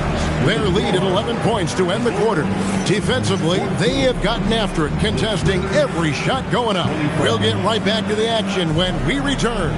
Their lead at 11 points to end the quarter. Defensively, they have gotten after it, contesting every shot going up. We'll get right back to the action when we return.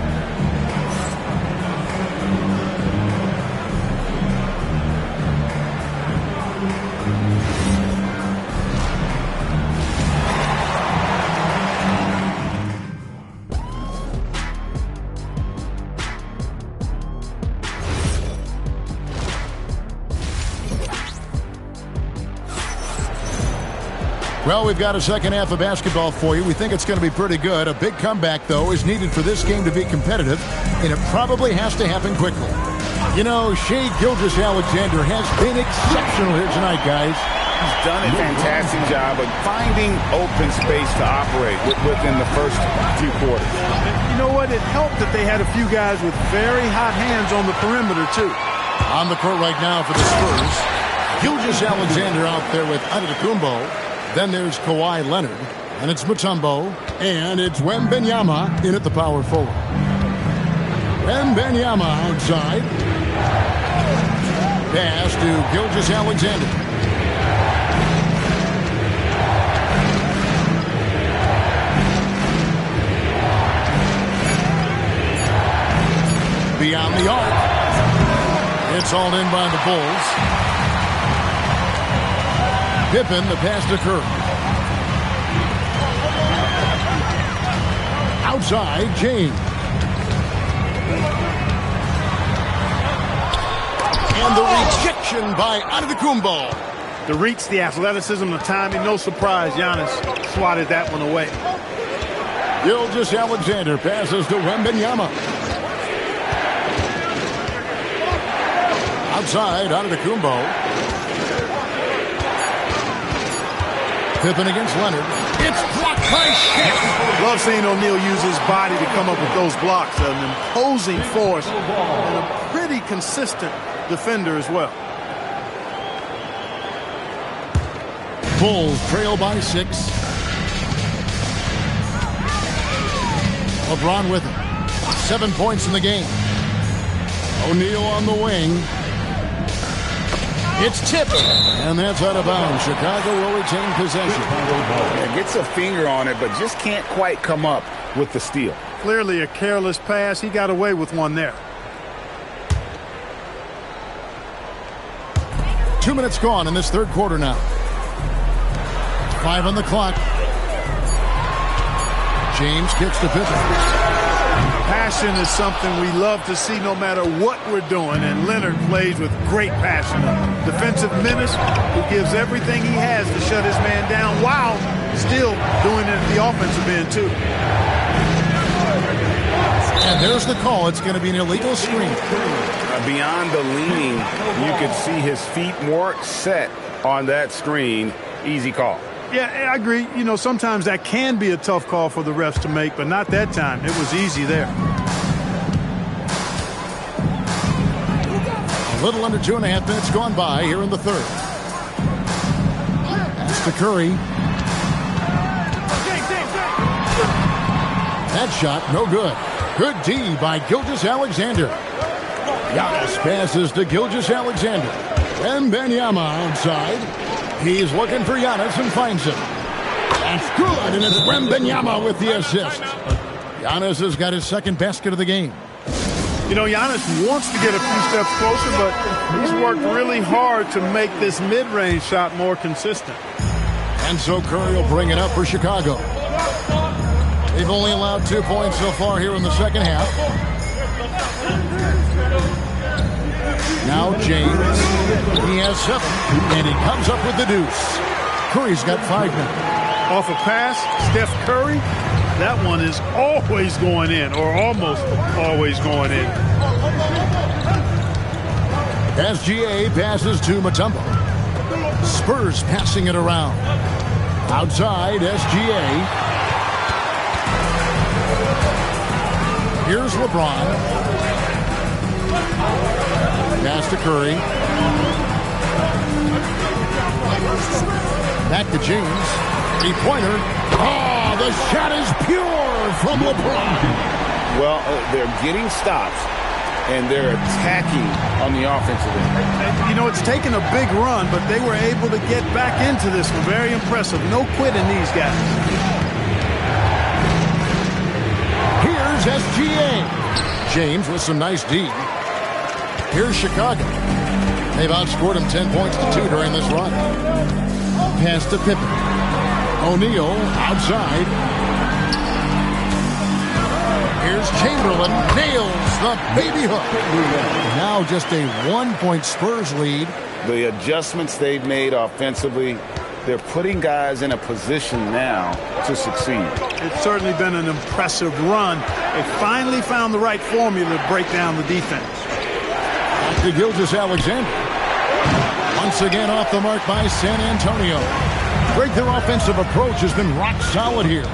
Well, we've got a second half of basketball for you. We think it's going to be pretty good. A big comeback, though, is needed for this game to be competitive, and it probably has to happen quickly. You know, Shai Gilgeous-Alexander has been exceptional here tonight, guys. He's done a fantastic job of finding open space to operate within the first few quarters. You know what? It helped that they had a few guys with very hot hands on the perimeter, too. On the court right now for the Spurs, Gilgeous-Alexander out there with Antetokounmpo. Then there's Kawhi Leonard, and it's Mutombo, and it's Wembanyama in at the power forward. Wembanyama outside. Pass to Gilgeous-Alexander. Beyond the arc. It's all in by the Bulls. Pippen, the pass to Curry. Outside, James. And the rejection by Antetokounmpo. The reach, the athleticism, the timing, no surprise. Giannis swatted that one away. Gilgeous-Alexander passes to Wembanyama. Outside, Antetokounmpo. Pippen against Leonard. It's blocked by Shaq. Love seeing O'Neal use his body to come up with those blocks. An imposing force and a pretty consistent defender as well. Bulls trail by 6. LeBron with him. 7 points in the game. O'Neal on the wing. It's tipped, and that's out of bounds. Chicago will retain possession. Yeah, gets a finger on it, but just can't quite come up with the steal. Clearly a careless pass. He got away with one there. 2 minutes gone in this third quarter now. 5 on the clock. James kicks to Pippen. Passion is something we love to see no matter what we're doing, and Leonard plays with great passion. A defensive menace who gives everything he has to shut his man down while still doing it at the offensive end, too. And there's the call. It's going to be an illegal screen. Beyond the leaning, you could see his feet more set on that screen. Easy call. Yeah, I agree. You know, sometimes that can be a tough call for the refs to make, but not that time. It was easy there. A little under 2.5 minutes gone by here in the third. That's to Curry. That shot, no good. Good D by Gilgeous-Alexander. Giannis passes to Gilgeous-Alexander. Wembanyama outside. He's looking for Giannis and finds him. That's good, and it's Wembanyama with the assist. Giannis has got his second basket of the game. You know, Giannis wants to get a few steps closer, but he's worked really hard to make this mid-range shot more consistent. And so Curry will bring it up for Chicago. They've only allowed 2 points so far here in the second half. Now James, he has 7, and he comes up with the deuce. Curry's got 5 now. Off a pass, Steph Curry, that one is always going in, or almost always going in. SGA passes to Mutombo. Spurs passing it around. Outside, SGA. Here's LeBron. Pass to Curry. Back to James. 3-pointer. Oh, the shot is pure from LeBron. Well, they're getting stops. and they're attacking on the offensive end. And, you know, it's taken a big run, but they were able to get back into this one. Very impressive. No quitting these guys. Here's SGA. James with some nice D. Here's Chicago. They've outscored him 10 points to 2 during this run. Pass to Pippen. O'Neal outside. Here's Chamberlain. Nails the baby hook. Now just a 1-point Spurs lead. The adjustments they've made offensively, they're putting guys in a position now to succeed. It's certainly been an impressive run. They finally found the right formula to break down the defense. Back to Gilgeous-Alexander. Once again off the mark by San Antonio. Greg, their offensive approach has been rock solid here.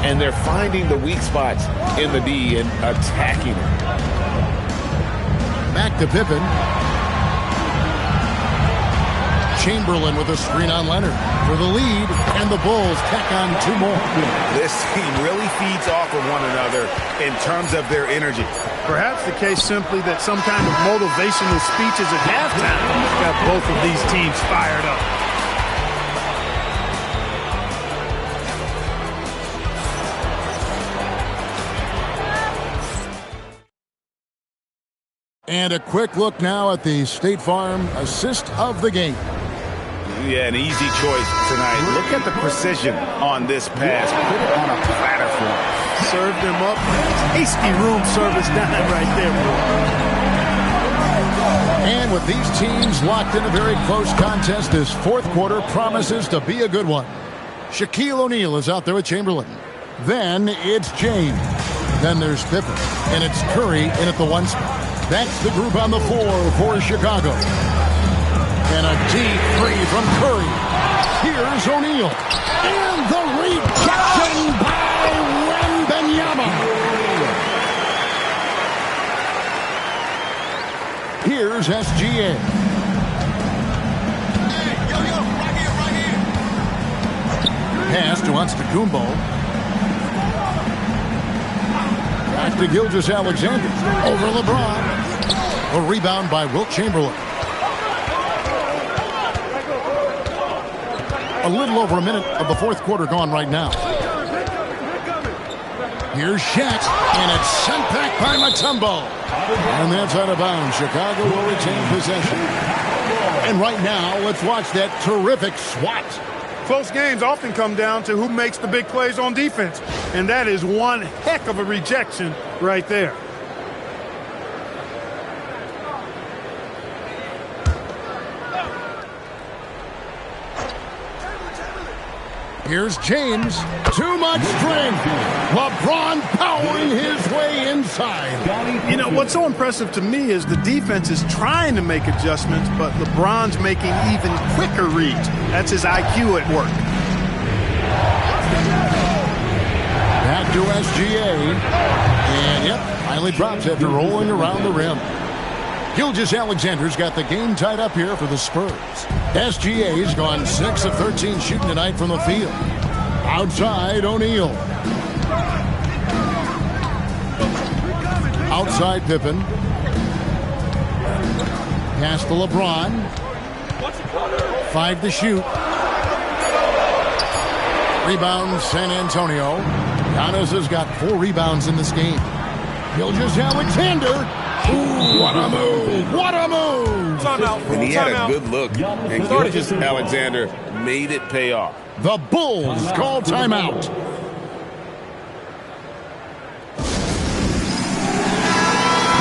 And they're finding the weak spots in the D and attacking it. Back to Pippen. Chamberlain with a screen on Leonard for the lead, and the Bulls tack on 2 more. This team really feeds off of one another in terms of their energy. Perhaps the case simply that some kind of motivational speeches at halftime got both of these teams fired up. And a quick look now at the State Farm assist of the game. Yeah, an easy choice tonight. Look at the precision on this pass. Put it on a platter for him. Served him up. Tasty room service dime right there, boy. And with these teams locked in a very close contest, this fourth quarter promises to be a good one. Shaquille O'Neal is out there with Chamberlain. Then it's James. Then there's Pippen. And it's Curry in at the 1 spot. That's the group on the floor for Chicago. And a deep three from Curry. Here's O'Neal. And the rejection by Wembanyama. Here's SGA. Pass to Antetokounmpo. Back to Gilgeous-Alexander. Over LeBron. A rebound by Wilt Chamberlain. A little over a minute of the fourth quarter gone right now. Here's Shaq, and it's sent back by Mutombo. And that's out of bounds. Chicago will retain possession. And right now, let's watch that terrific swat. Close games often come down to who makes the big plays on defense. And that is one heck of a rejection right there. Here's James. Too much strength. LeBron powering his way inside. You know, what's so impressive to me is the defense is trying to make adjustments, but LeBron's making even quicker reads. That's his IQ at work. Back to SGA. And, yep, finally drops after rolling around the rim. Gilgeous-Alexander's got the game tied up here for the Spurs. SGA's gone 6 of 13 shooting tonight from the field. Outside, O'Neal. Outside, Pippen. Pass to LeBron. 5 to shoot. Rebound, San Antonio. Giannis has got 4 rebounds in this game. Gilgeous-Alexander. Ooh, what a move! What a move! And he had a good look, and Gilgeous-Alexander made it pay off. The Bulls call timeout.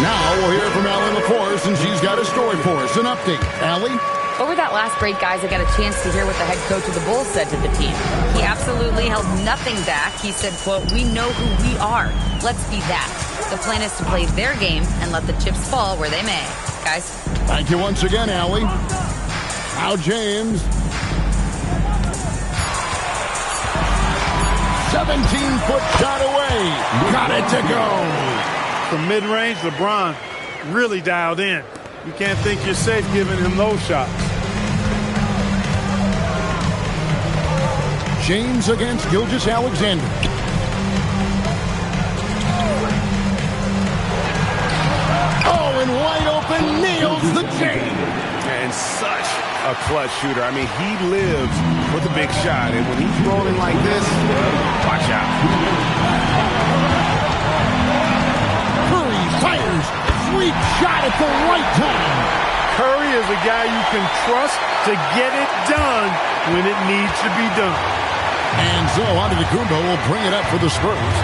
Now we'll hear from Allie LaForce, and she's got a story for us. An update. Allie? Over that last break, guys, I got a chance to hear what the head coach of the Bulls said to the team. He absolutely held nothing back. He said, quote, "We know who we are. Let's be that. The plan is to play their game and let the chips fall where they may." Guys. Thank you once again, Allie. Now James. 17-foot shot away. Got it to go. From mid-range, LeBron really dialed in. You can't think you're safe giving him those shots. James against Gilgeous-Alexander. Oh, going wide open, nails the J. And such a clutch shooter. I mean, he lives with a big shot. And when he's rolling like this, watch out. Curry fires. Sweet shot at the right time. Curry is a guy you can trust to get it done when it needs to be done. And so Antetokounmpo will bring it up for the Spurs.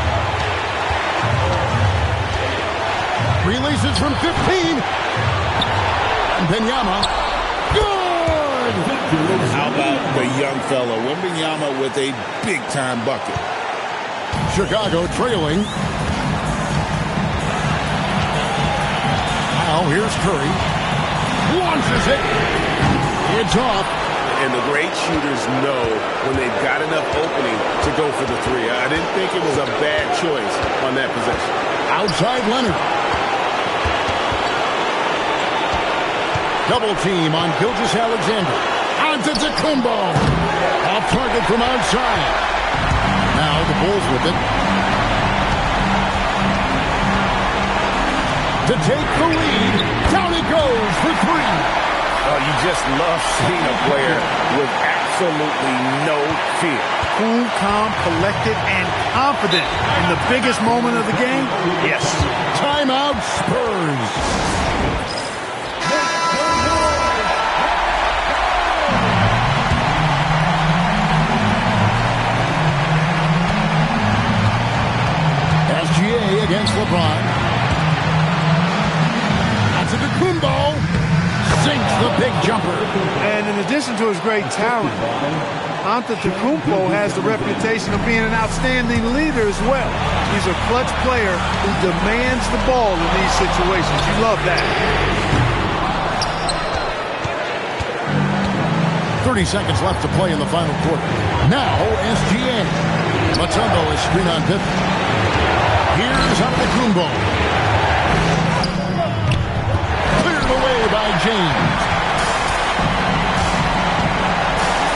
Releases from 15. Wembanyama. Good! How about the young fella? Wembanyama with a big-time bucket. Chicago trailing. Now here's Curry. Launches it. It's off. And the great shooters know when they've got enough opening to go for the three. I didn't think it was a bad choice on that possession. Outside Leonard. Double team on Gilgeous-Alexander. Antetokounmpo. Off target from outside. Now the Bulls with it. To take the lead. Down it goes for three. Oh, you just love seeing a player with absolutely no fear. Cool, calm, collected, and confident in the biggest moment of the game? Yes. Timeout Spurs. SGA against LeBron. Antetokounmpo sinks the big jumper. And in addition to his great talent, Antetokounmpo has the reputation of being an outstanding leader as well. He's a clutch player who demands the ball in these situations. You love that. 30 seconds left to play in the final quarter. Now, SGA. Mutombo is screen on Pippen. Here's Antetokounmpo. Cleared away by James.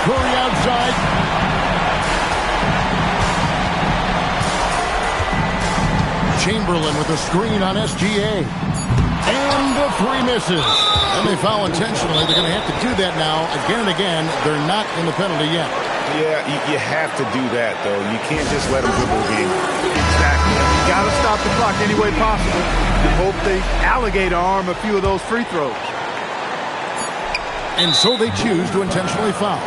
Curry outside. Chamberlain with a screen on SGA. And the three misses. And they foul intentionally. They're going to have to do that now again and again. They're not in the penalty yet. Yeah, you have to do that, though. You can't just let them dribble the game. Exactly. You got to stop the clock any way possible and hope they alligator arm a few of those free throws. And so they choose to intentionally foul.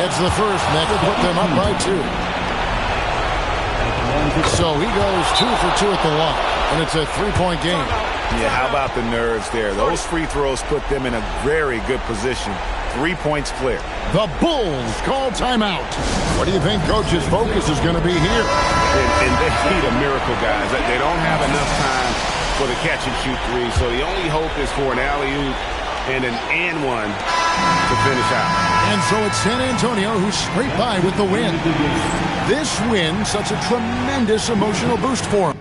That's the first, and that could put them up by 2. So he goes 2 for 2 at the line, and it's a 3-point game. Yeah, how about the nerves there? Those free throws put them in a very good position. 3 points clear. The Bulls call timeout. What do you think Coach's focus is going to be here? And they need a miracle, guys. They don't have enough time for the catch-and-shoot three, so the only hope is for an alley-oop and an and-one to finish out. And so it's San Antonio who's scraped by with the win. This win, such a tremendous emotional boost for them.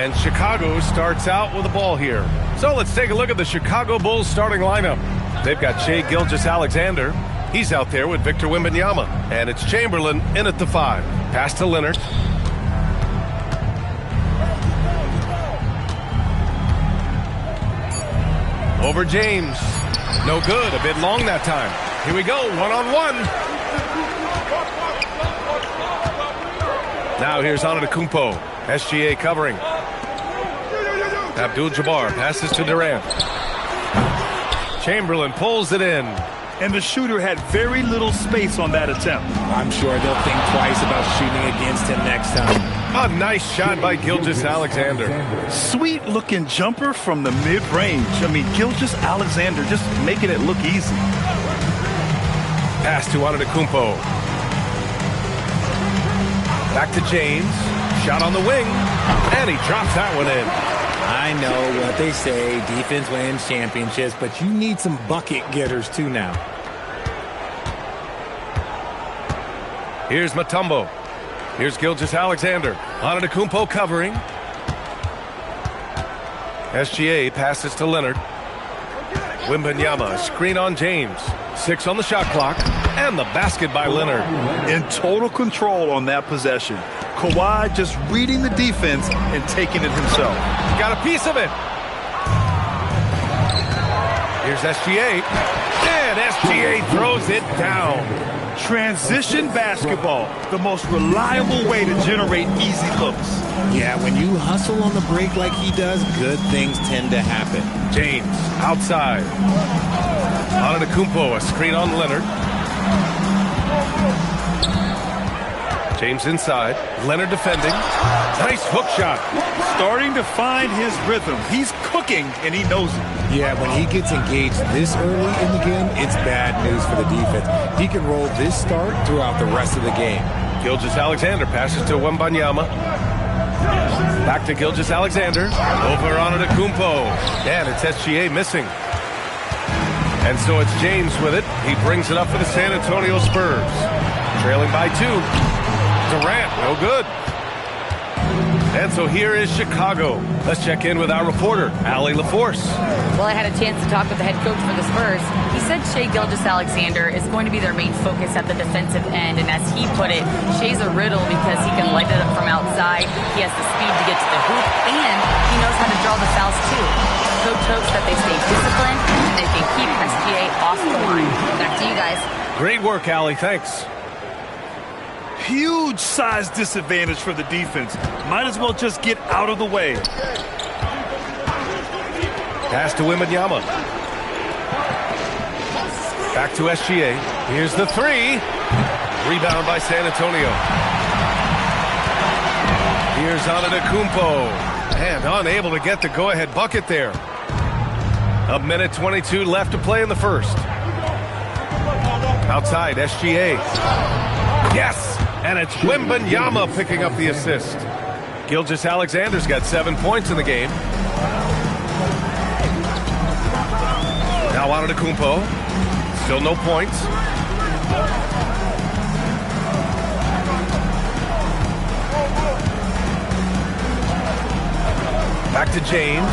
And Chicago starts out with the ball here. So let's take a look at the Chicago Bulls starting lineup. They've got Shai Gilgeous-Alexander. He's out there with Victor Wembanyama. And it's Chamberlain in at the 5. Pass to Leonard. Over James. No good. A bit long that time. Here we go. One-on-one. Now here's Antetokounmpo. SGA covering. Abdul-Jabbar passes to Durant. Chamberlain pulls it in. And the shooter had very little space on that attempt. I'm sure they'll think twice about shooting against him next time. A nice shot by Gilgeous-Alexander. Sweet-looking jumper from the mid-range. I mean, Gilgeous-Alexander just making it look easy. Pass to Antetokounmpo. Back to James. Shot on the wing. And he drops that one in. I know what they say, defense wins championships, but you need some bucket getters too now. Here's Mutombo. Here's Gilgeous-Alexander. Antetokounmpo covering. SGA passes to Leonard. Wembanyama, screen on James. 6 on the shot clock. And the basket by Leonard. In total control on that possession. Kawhi just reading the defense and taking it himself. Got a piece of it. Here's SGA. And SGA throws it down. Transition basketball, the most reliable way to generate easy looks. Yeah, when you hustle on the break like he does, good things tend to happen. James outside. Antetokounmpo, a screen on Leonard. James inside. Leonard defending. Nice hook shot. Starting to find his rhythm. He's cooking, and he knows it. Yeah, when he gets engaged this early in the game, it's bad news for the defense. He can roll this start throughout the rest of the game. Gilgeous-Alexander passes to Wembanyama. Back to Gilgeous-Alexander. Over Antetokounmpo. And it's SGA missing. And so it's James with it. He brings it up for the San Antonio Spurs. Trailing by 2. Durant, no good. And so here is Chicago. Let's check in with our reporter, Allie LaForce. Well, I had a chance to talk with the head coach for the Spurs. He said Shai Gilgeous-Alexander is going to be their main focus at the defensive end. And as he put it, Shai's a riddle because he can light it up from outside. He has the speed to get to the hoop, and he knows how to draw the fouls too. Coach hopes that they stay disciplined and they can keep SGA off the line. Back to you guys. Great work, Allie. Thanks. Huge size disadvantage for the defense. Might as well just get out of the way. Pass to Wembanyama. Back to SGA. Here's the 3. Rebound by San Antonio. Here's Antetokounmpo. And unable to get the go-ahead bucket there. 1:22 left to play in the first. Outside, SGA. Yes! And it's Wembanyama picking up the assist. Gilgeous-Alexander's got 7 points in the game. Now Antetokounmpo. Still no points. Back to James.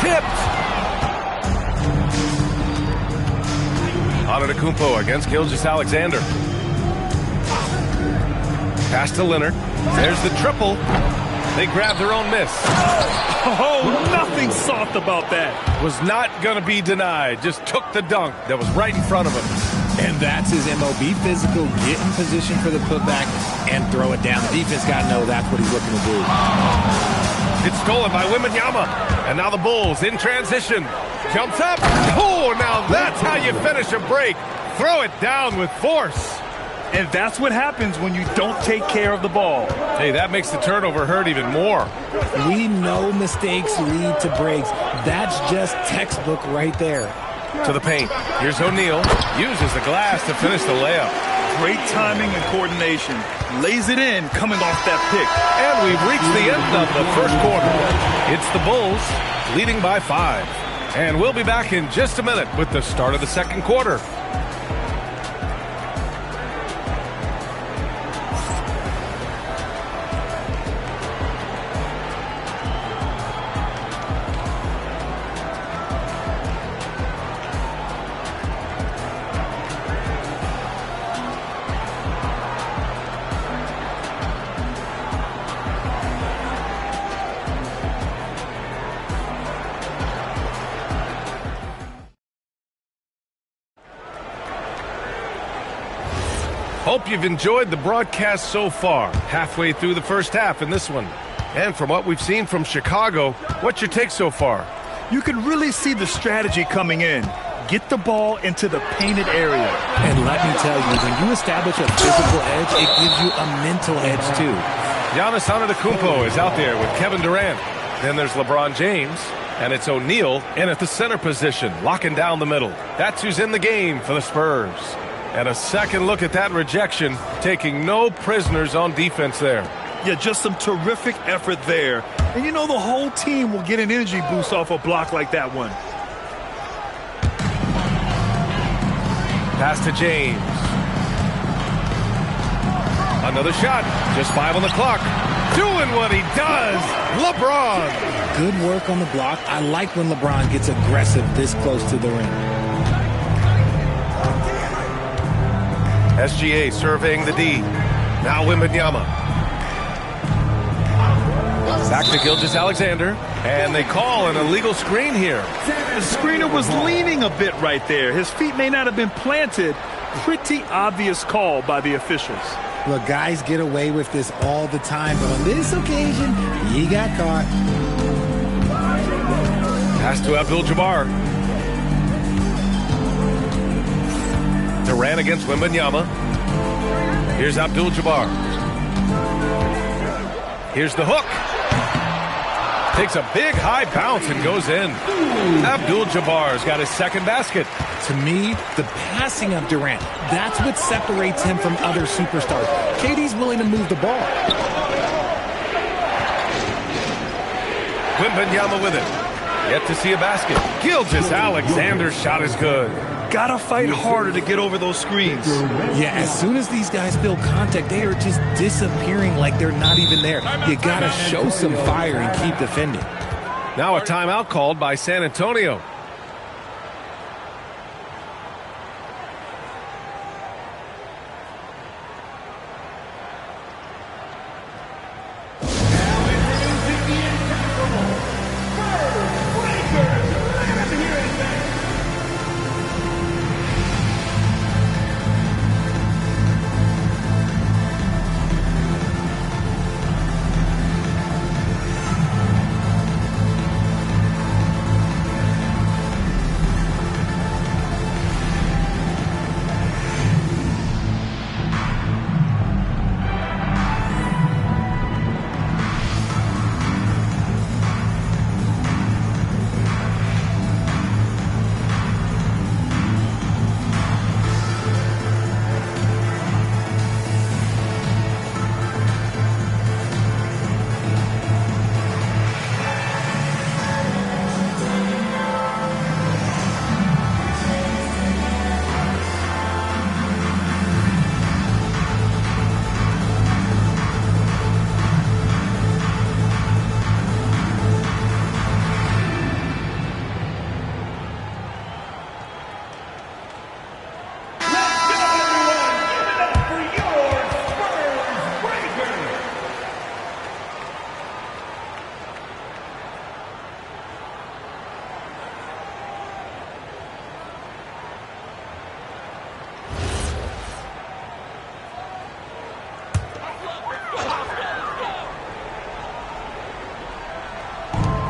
Tipped. Antetokounmpo against Gilgeous-Alexander. Pass to Leonard. There's the triple. They grab their own miss. Oh, nothing soft about that. Was not going to be denied. Just took the dunk that was right in front of him. And that's his MO. Be physical, get in position for the putback, and throw it down. The defense got to know that's what he's looking to do. It's stolen by Wembanyama. And now the Bulls in transition. Jumps up. Oh, now that's how you finish a break. Throw it down with force. And that's what happens when you don't take care of the ball. Hey, that makes the turnover hurt even more. We know mistakes lead to breaks. That's just textbook right there. To the paint. Here's O'Neal. Uses the glass to finish the layup. Great timing and coordination. Lays it in coming off that pick. And we've reached the end of the first quarter. It's the Bulls leading by 5. And we'll be back in just a minute with the start of the second quarter. Hope you've enjoyed the broadcast so far. Halfway through the first half in this one. And from what we've seen from Chicago, what's your take so far? You can really see the strategy coming in. Get the ball into the painted area. And let me tell you, when you establish a physical edge, it gives you a mental edge too. Giannis Antetokounmpo is out there with Kevin Durant. Then there's LeBron James. And it's O'Neal in at the center position, locking down the middle. That's who's in the game for the Spurs. And a second look at that rejection, taking no prisoners on defense there. Yeah, just some terrific effort there. And you know the whole team will get an energy boost off a block like that one. Pass to James. Another shot. Just 5 on the clock. Doing what he does. LeBron. Good work on the block. I like when LeBron gets aggressive this close to the rim. SGA surveying the D. Now Wembanyama. Back to Gilgeous-Alexander. And they call an illegal screen here. The screener was leaning a bit right there. His feet may not have been planted. Pretty obvious call by the officials. Look, guys get away with this all the time, but on this occasion, he got caught. Pass to Abdul-Jabbar. Durant against Wembanyama. Here's Abdul-Jabbar. Here's the hook. Takes a big high bounce and goes in. Abdul-Jabbar's got his second basket. To me, the passing of Durant, that's what separates him from other superstars. KD's willing to move the ball. Wembanyama with it. Yet to see a basket. Gilgeous-Alexander's shot is good. Gotta fight harder to get over those screens. Yeah, as soon as these guys feel contact, they are just disappearing like they're not even there. You gotta show some fire and keep defending. Now a timeout called by San Antonio.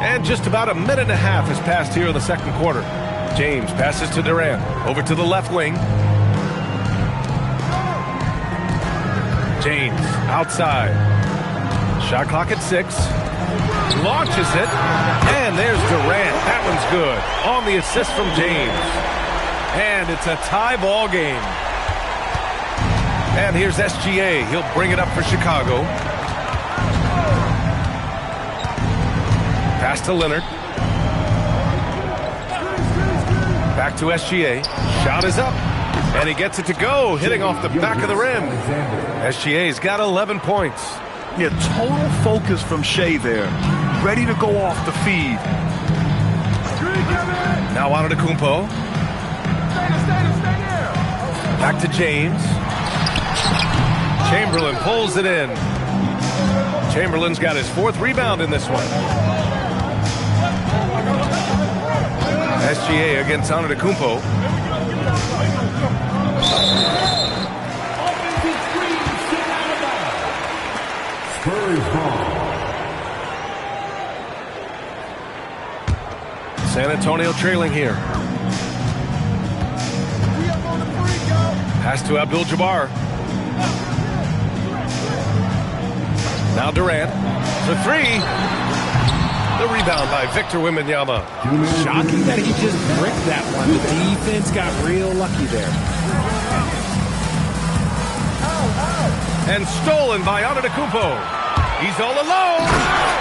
And just about a minute and a half has passed here in the second quarter. James passes to Durant. Over to the left wing. James outside. Shot clock at 6. Launches it. And there's Durant. That one's good. On the assist from James. And it's a tie ball game. And here's SGA. He'll bring it up for Chicago. Pass to Leonard. Back to SGA. Shot is up. And he gets it to go, hitting off the back of the rim. SGA's got 11 points. Yeah, total focus from Shea there. Ready to go off the feed. Now Antetokounmpo. Back to James. Chamberlain pulls it in. Chamberlain's got his 4th rebound in this one. SGA against Antetokounmpo. Spurs ball. San Antonio trailing here. Pass to Abdul-Jabbar. Now Durant for three. The rebound by Victor Wembanyama. Shocking that he just bricked that one. The defense got real lucky there. And stolen by Antetokounmpo. He's all alone.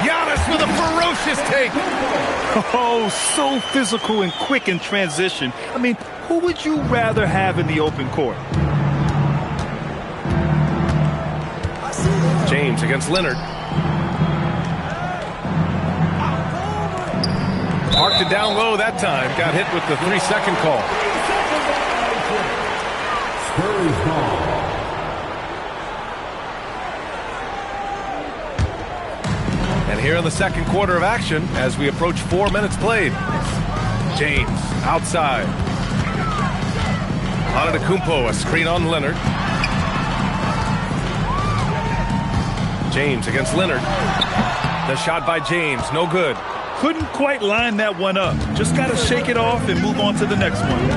Giannis with a ferocious take. Oh, so physical and quick in transition. I mean, who would you rather have in the open court? James against Leonard. Marked it down low that time. Got hit with the 3-second call. Spurs ball. And here in the second quarter of action, as we approach 4 minutes played. James outside. Antetokounmpo, a screen on Leonard. James against Leonard. The shot by James, no good. Couldn't quite line that one up. Just got to shake it off and move on to the next one.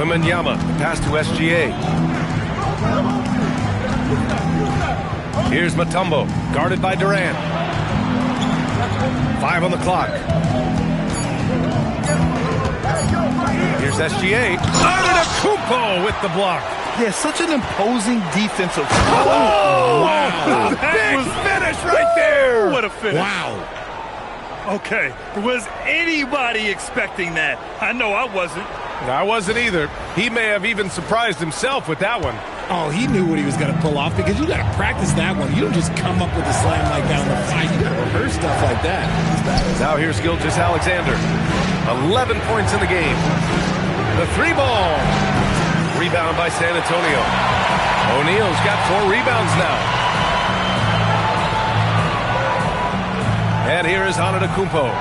Wembanyama, pass to SGA. Here's Mutombo, guarded by Durant. 5 on the clock. Here's SGA. Antetokounmpo with the block. Yeah, such an imposing defensive. Oh, wow. Big finish right there. What a finish. Wow. Okay, was anybody expecting that? I know I wasn't. I wasn't either. He may have even surprised himself with that one. Oh, he knew what he was going to pull off because you got to practice that one. You don't just come up with a slam like that on the fly. You got to rehearse stuff like that. Now here's Gilgeous-Alexander. 11 points in the game. The 3-ball. Rebound by San Antonio. O'Neal's got 4 rebounds now. And here is Antetokounmpo.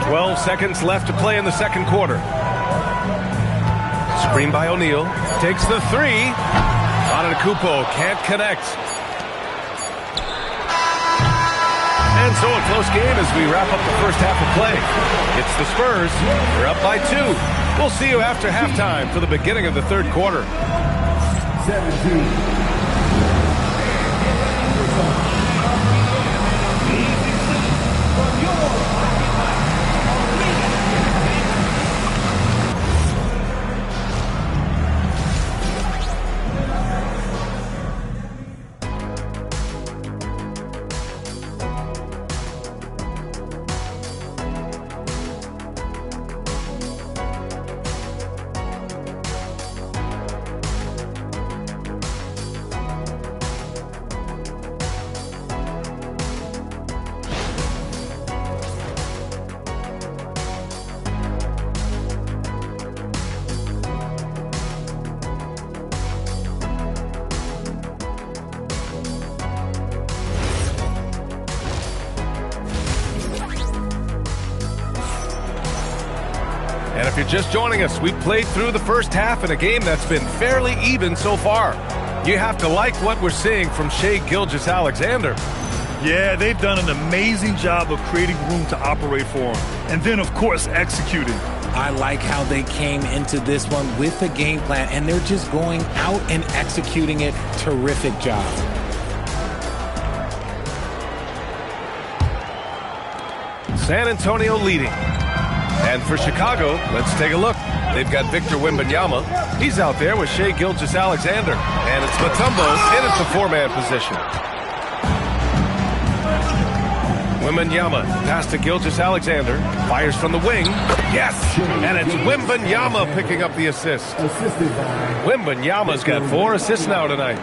12 seconds left to play in the second quarter. Screen by O'Neal. Takes the 3. Antetokounmpo can't connect. And so a close game as we wrap up the first half of play. It's the Spurs. They're up by 2. We'll see you after halftime for the beginning of the third quarter. 17. And if you're just joining us, we played through the first half in a game that's been fairly even so far. You have to like what we're seeing from Shai Gilgeous-Alexander. Yeah, they've done an amazing job of creating room to operate for him. And then, of course, executing. I like how they came into this one with a game plan, and they're just going out and executing it. Terrific job. San Antonio leading. And for Chicago, let's take a look. They've got Victor Wembanyama. He's out there with Shai Gilgeous-Alexander. And it's Mutombo in at the 4-man position. Wembanyama, pass to Gilgeous-Alexander. Fires from the wing. Yes! And it's Wembanyama picking up the assist. Wembanyama's got 4 assists now tonight.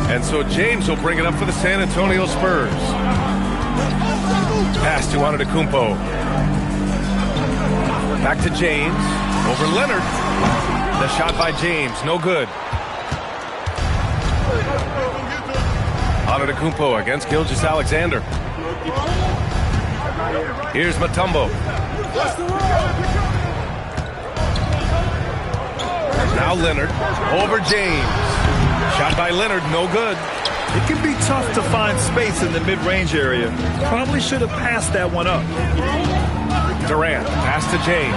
And so James will bring it up for the San Antonio Spurs. Pass to Antetokounmpo. Back to James. Over Leonard. The shot by James. No good. Antetokounmpo against Gilgeous-Alexander. Here's Mutombo. Now Leonard over James. Shot by Leonard, no good. It can be tough to find space in the mid-range area. Probably should have passed that one up. Durant, pass to James.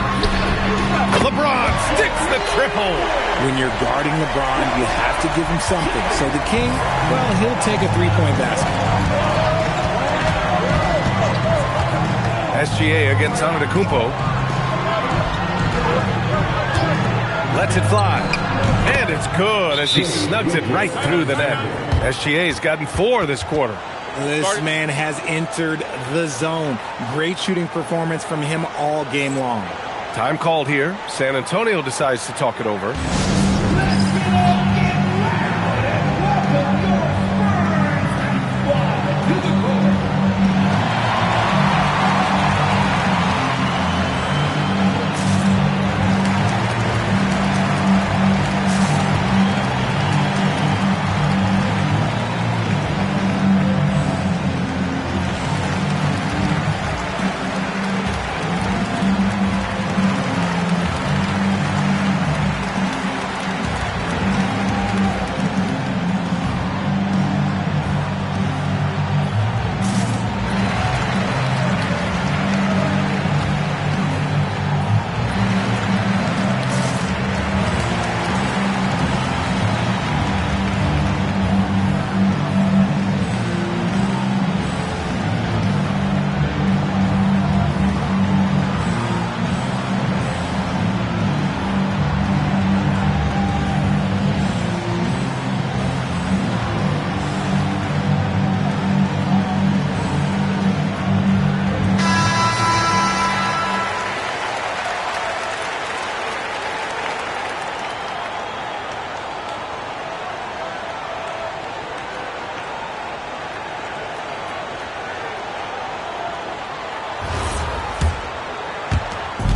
LeBron sticks the triple. When you're guarding LeBron, you have to give him something. So the King, well, he'll take a three-point basket. SGA against Antetokounmpo. Lets it fly. And it's good as he snugs it right through the net. SGA's gotten 4 this quarter. This man has entered the zone. Great shooting performance from him all game long. Time called here. San Antonio decides to talk it over.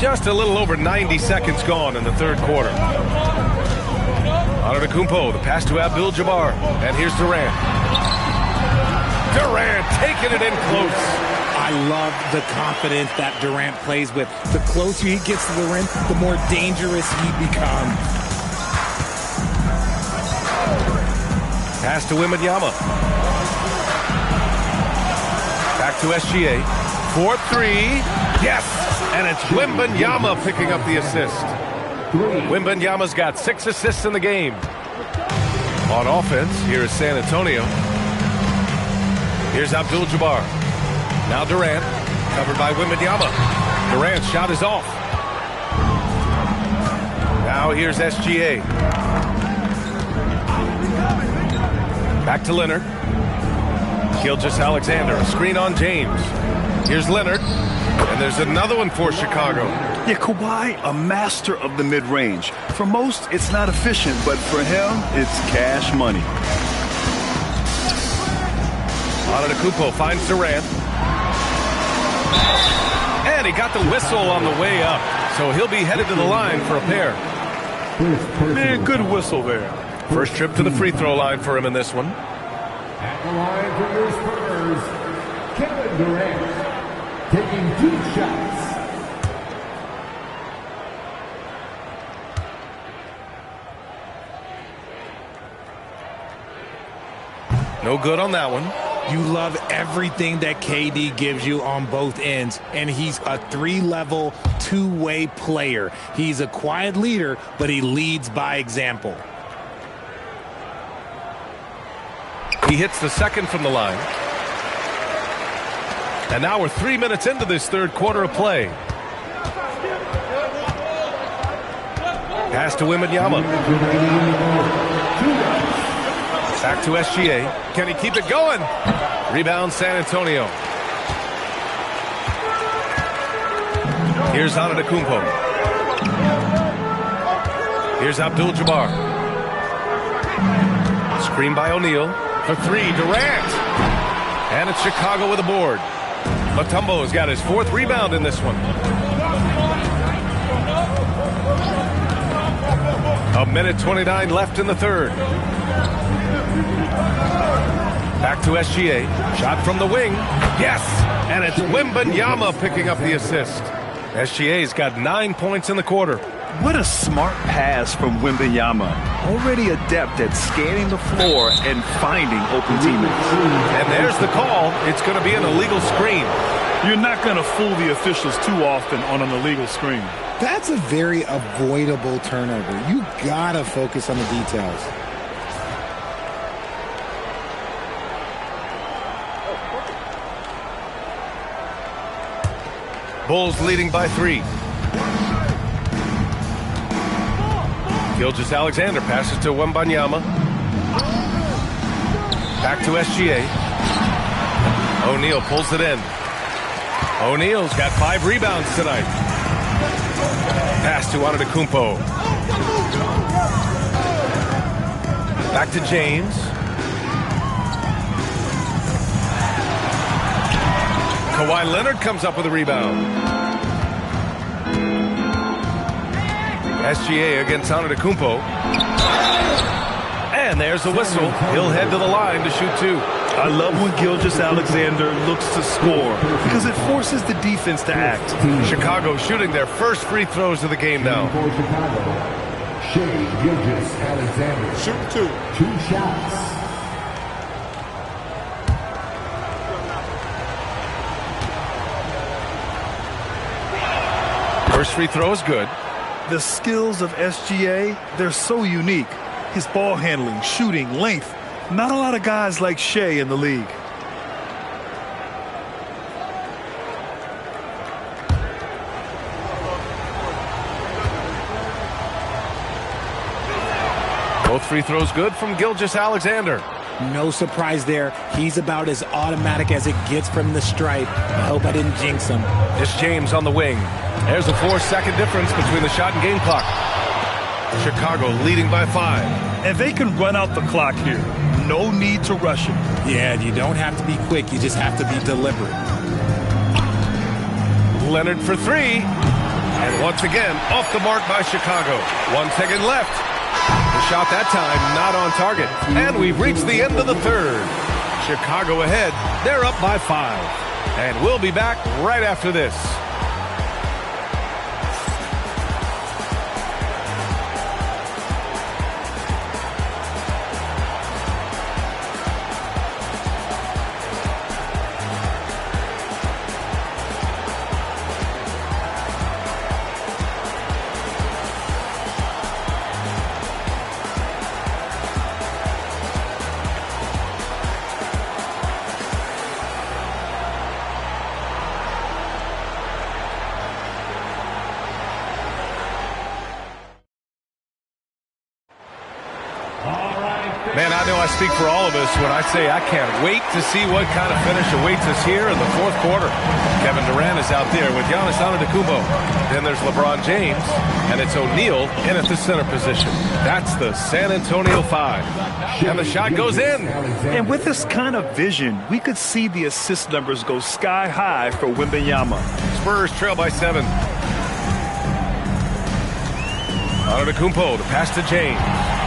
Just a little over 90 seconds gone in the third quarter. Antetokounmpo, the pass to Abdul-Jabbar. And here's Durant. Durant taking it in close. I love the confidence that Durant plays with. The closer he gets to the rim, the more dangerous he becomes. Pass to Wembanyama. Back to SGA. 4-3. Yes! And it's Wembanyama picking up the assist. Wembanyama's got 6 assists in the game. On offense, here is San Antonio. Here's Abdul-Jabbar. Now Durant, covered by Wembanyama. Durant's shot is off. Now here's SGA. Back to Leonard. Gilgeous-Alexander, a screen on James. Here's Leonard. And there's another one for Chicago. Yeah, Kawhi, a master of the mid-range. For most, it's not efficient, but for him, it's cash money. Antetokounmpo finds Durant. And he got the whistle on the way up. So he'll be headed to the line for a pair. Man, good whistle there. First trip to the free throw line for him in this one. At the line for your Spurs, Kevin Durant. Taking 2 shots. No good on that one. You love everything that KD gives you on both ends, and he's a 3-level, 2-way player. He's a quiet leader, but he leads by example. He hits the second from the line. And now we're 3 minutes into this third quarter of play. Pass to Wembanyama. Back to SGA. Can he keep it going? Rebound San Antonio. Here's Antetokounmpo. Here's Abdul-Jabbar. Screen by O'Neal. For 3, Durant. And it's Chicago with a board. Mutombo's got his 4th rebound in this one. A minute 29 left in the third. Back to SGA. Shot from the wing. Yes! And it's Wembanyama picking up the assist. SGA's got 9 points in the quarter. What a smart pass from Wembanyama. Already adept at scanning the floor and finding open teammates. And there's the call. It's going to be an illegal screen. You're not going to fool the officials too often on an illegal screen. That's a very avoidable turnover. You gotta focus on the details. Bulls leading by 3. Gilgeous-Alexander passes to Wembanyama. Back to SGA. O'Neal pulls it in. O'Neal's got 5 rebounds tonight. Pass to Antetokounmpo. Back to James. Kawhi Leonard comes up with a rebound. SGA against Antetokounmpo. And there's the whistle. He'll head to the line to shoot 2. I love when Gilgeous-Alexander looks to score because it forces the defense to act. Chicago shooting their first free throws of the game now. For Chicago, Shai Gilgeous-Alexander. Shoot 2. 2 shots. First free throw is good. The skills of SGA, they're so unique. His ball handling, shooting, length. Not a lot of guys like Shai in the league. Both free throws good from Gilgeous-Alexander. No surprise there. He's about as automatic as it gets from the stripe. I hope I didn't jinx him. It's James on the wing. There's a 4-second difference between the shot and game clock. Chicago leading by 5. And they can run out the clock here. No need to rush it. Yeah, you don't have to be quick. You just have to be deliberate. Leonard for 3. And once again, off the mark by Chicago. 1 second left. The shot that time not on target. And we've reached the end of the third. Chicago ahead. They're up by 5. And we'll be back right after this. Man, I know I speak for all of us when I say I can't wait to see what kind of finish awaits us here in the fourth quarter. Kevin Durant is out there with Giannis Antetokounmpo. Then there's LeBron James, and it's O'Neal in at the center position. That's the San Antonio 5. And the shot goes in. And with this kind of vision, we could see the assist numbers go sky high for Wembanyama. Spurs trail by 7. Antetokounmpo to pass to James.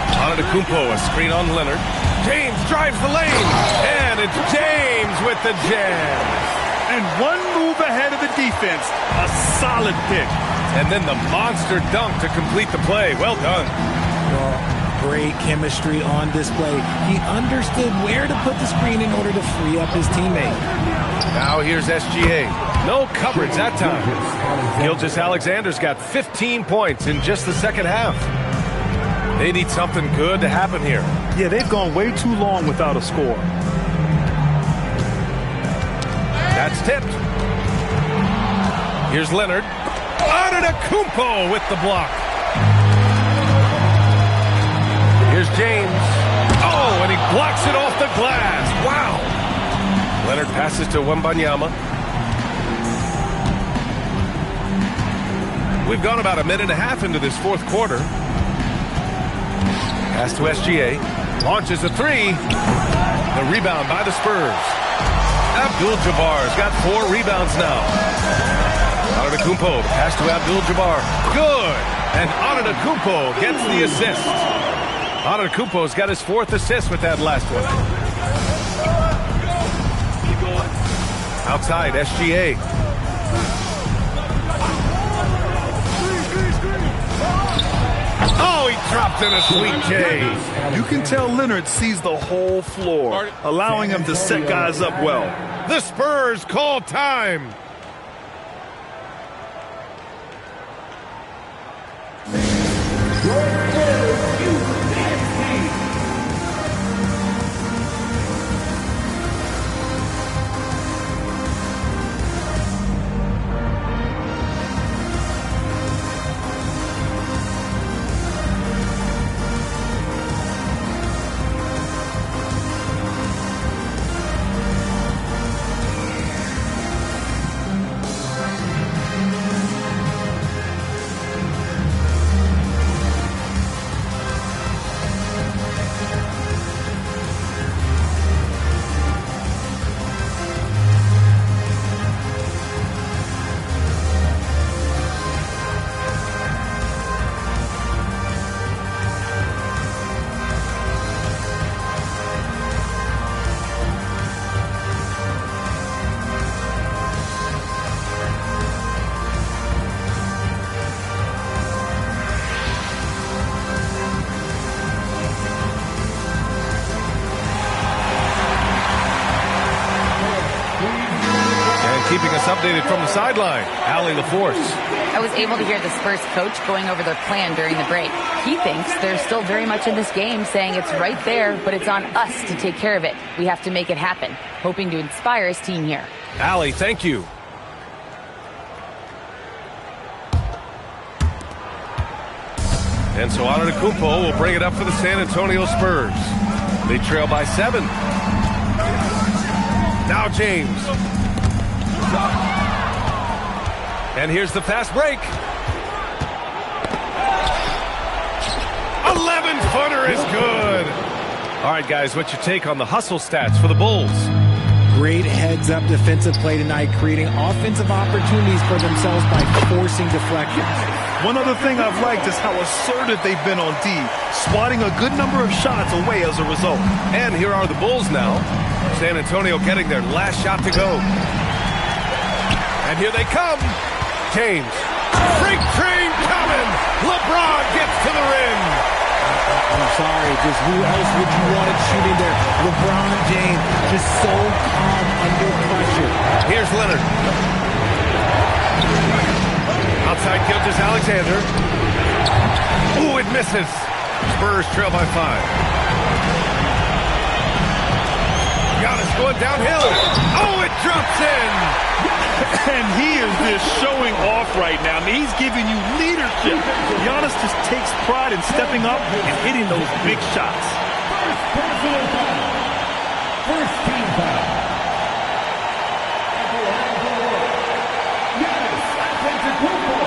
Antetokounmpo, a screen on Leonard. James drives the lane, and it's James with the jam. And one move ahead of the defense, a solid pick. And then the monster dunk to complete the play. Well done. Great chemistry on display. He understood where to put the screen in order to free up his teammate. Now here's SGA. No coverage that time. Gilgeous-Alexander's got 15 points in just the second half. They need something good to happen here. Yeah, they've gone way too long without a score. That's tipped. Here's Leonard. Antetokounmpo with the block. Here's James. Oh, and he blocks it off the glass. Wow. Leonard passes to Wembanyama. We've gone about a minute and a half into this fourth quarter. Pass to SGA. Launches a 3. The rebound by the Spurs. Abdul-Jabbar's got 4 rebounds now. Antetokounmpo, pass to Abdul-Jabbar. Good. And Antetokounmpo gets the assist. Antetokounmpo's got his 4th assist with that last one. Outside, SGA. Oh, he dropped in a sweet J. You can tell Leonard sees the whole floor, allowing him to set guys up well. The Spurs call time. Keeping us updated from the sideline, Allie LaForce. I was able to hear the Spurs coach going over their plan during the break. He thinks they're still very much in this game, saying it's right there, but it's on us to take care of it. We have to make it happen, hoping to inspire his team here. Allie, thank you. And so Antetokounmpo will bring it up for the San Antonio Spurs. They trail by 7. Now James. And here's the fast break. 11-footer is good. All right, guys, what's your take on the hustle stats for the Bulls? Great heads-up defensive play tonight, creating offensive opportunities for themselves by forcing deflections. One other thing I've liked is how assertive they've been on D, swatting a good number of shots away as a result. And here are the Bulls now. San Antonio getting their last shot to go. And here they come. James. Freak train coming. LeBron gets to the rim. I'm sorry, just who else would you want it shooting there? LeBron James, just so calm under pressure. Here's Leonard. Outside Gilgeous-Alexander. Ooh, it misses. Spurs trail by 5. Giannis going downhill. Oh, it drops in. And he is just showing off right now. I mean, he's giving you leadership. Giannis just takes pride in stepping up and hitting those big shots. First team foul. Giannis Antetokounmpo.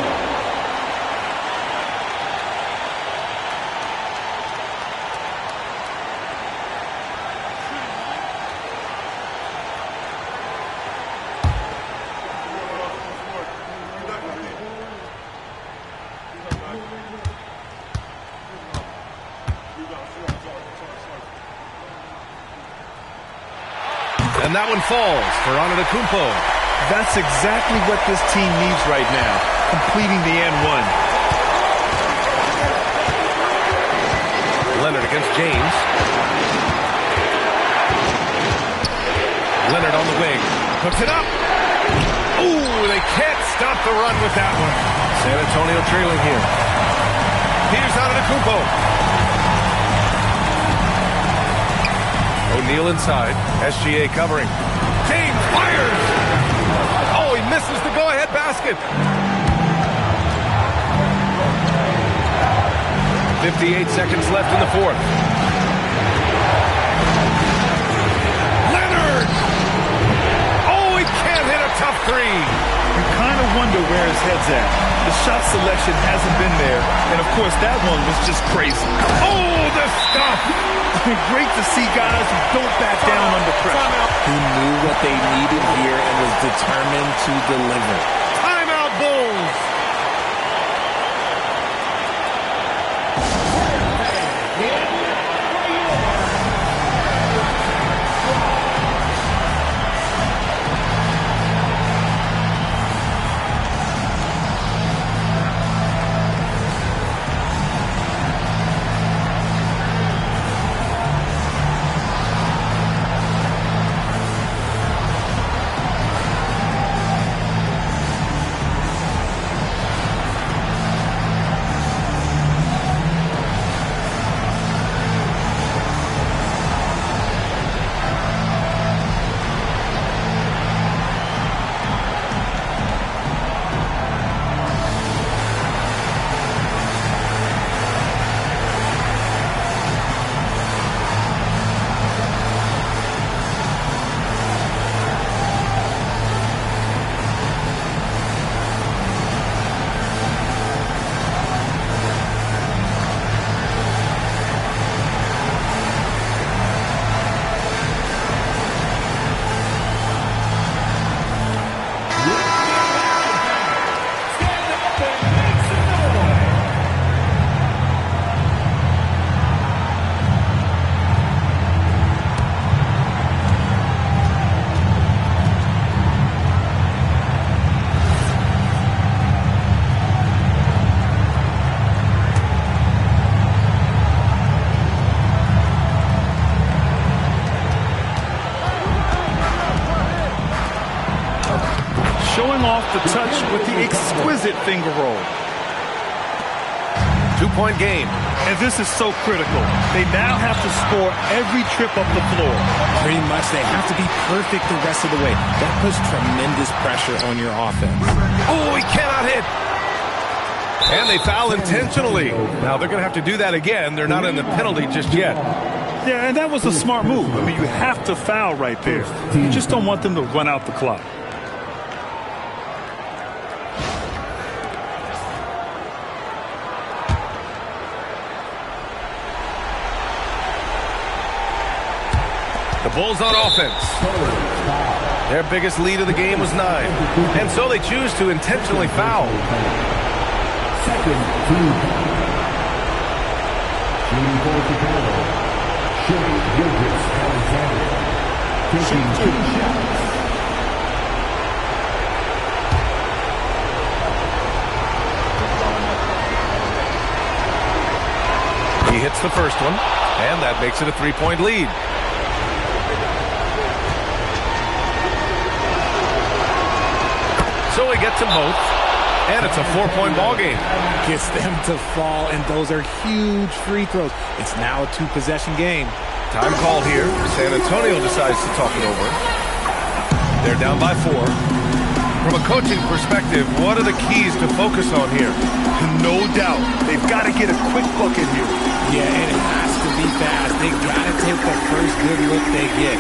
And that one falls for Antetokounmpo. That's exactly what this team needs right now, completing the and one. Leonard against James. Leonard on the wing. Hooks it up. Ooh, they can't stop the run with that one. San Antonio trailing here. Here's Antetokounmpo. O'Neal inside. SGA covering. James fires! Oh, he misses the go-ahead basket. 58 seconds left in the fourth. Leonard! Oh, he can't hit a tough three. You kind of wonder where his head's at. The shot selection hasn't been there. And, of course, that one was just crazy. Oh, the stuff! Great to see guys who don't back down under pressure. Who knew what they needed here and was determined to deliver. Timeout, Bulls! showing off the touch with the exquisite finger roll. 2-point game. And this is so critical. They now have to score every trip up the floor. Pretty much, they have to be perfect the rest of the way. That puts tremendous pressure on your offense. Oh, he cannot hit. And they foul intentionally. Now, they're going to have to do that again. They're not in the penalty just yet. Yeah, and that was a smart move. I mean, you have to foul right there. You just don't want them to run out the clock. The Bulls on offense. Their biggest lead of the game was 9. And so they choose to intentionally foul. Second team. Shooting for Chicago, Shai Gilgeous-Alexander. Taking 2 shots. He hits the first one, and that makes it a 3-point lead. So he gets them both, and it's a 4-point ball game. Gets them to fall, and those are huge free throws. It's now a 2-possession game. Time call here. San Antonio decides to talk it over. They're down by 4. From a coaching perspective, what are the keys to focus on here? No doubt. They've got to get a quick bucket here. Yeah, and it has to be fast. They've got to take the first good look they get.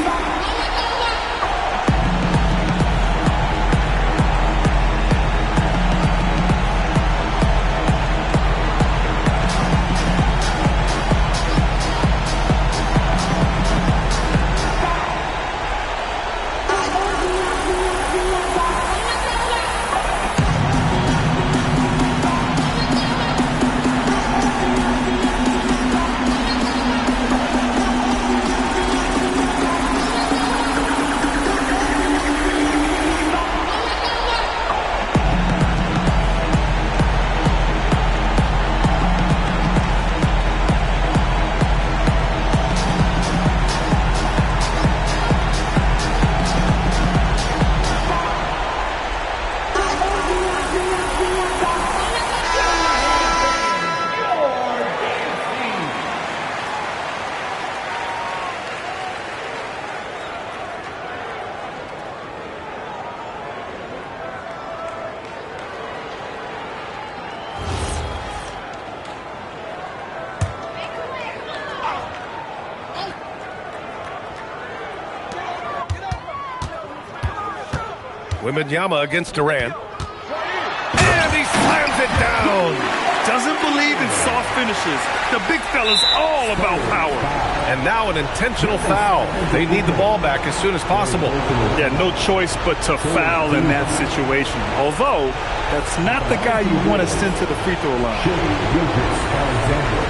Wembanyama against Durant. And he slams it down. Doesn't believe in soft finishes. The big fella's all about power. And now an intentional foul. They need the ball back as soon as possible. Yeah, no choice but to foul in that situation. Although, that's not the guy you want to send to the free throw line. Gilgeous-Alexander.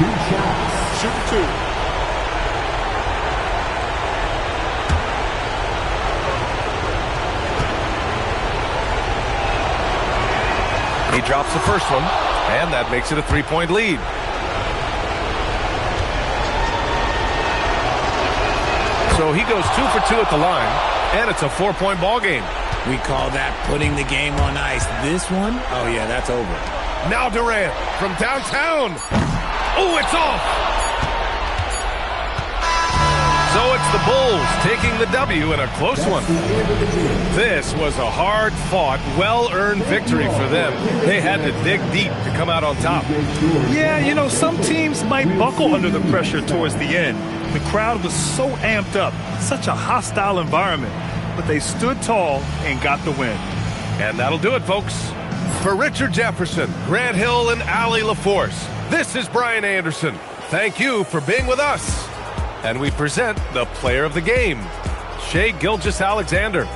2 shots. Shoot 2. He drops the first one, and that makes it a 3-point lead. So he goes 2 for 2 at the line, and it's a 4-point ball game. We call that putting the game on ice. This one, oh yeah, that's over. Now Durant from downtown. Oh, it's off. So it's the Bulls taking the W in a close one. This was a hard-fought, well-earned victory for them. They had to dig deep to come out on top. Yeah, you know, some teams might buckle under the pressure towards the end. The crowd was so amped up, such a hostile environment. But they stood tall and got the win. And that'll do it, folks. For Richard Jefferson, Grant Hill, and Allie LaForce, this is Brian Anderson. Thank you for being with us. And we present the player of the game, Shai Gilgeous-Alexander.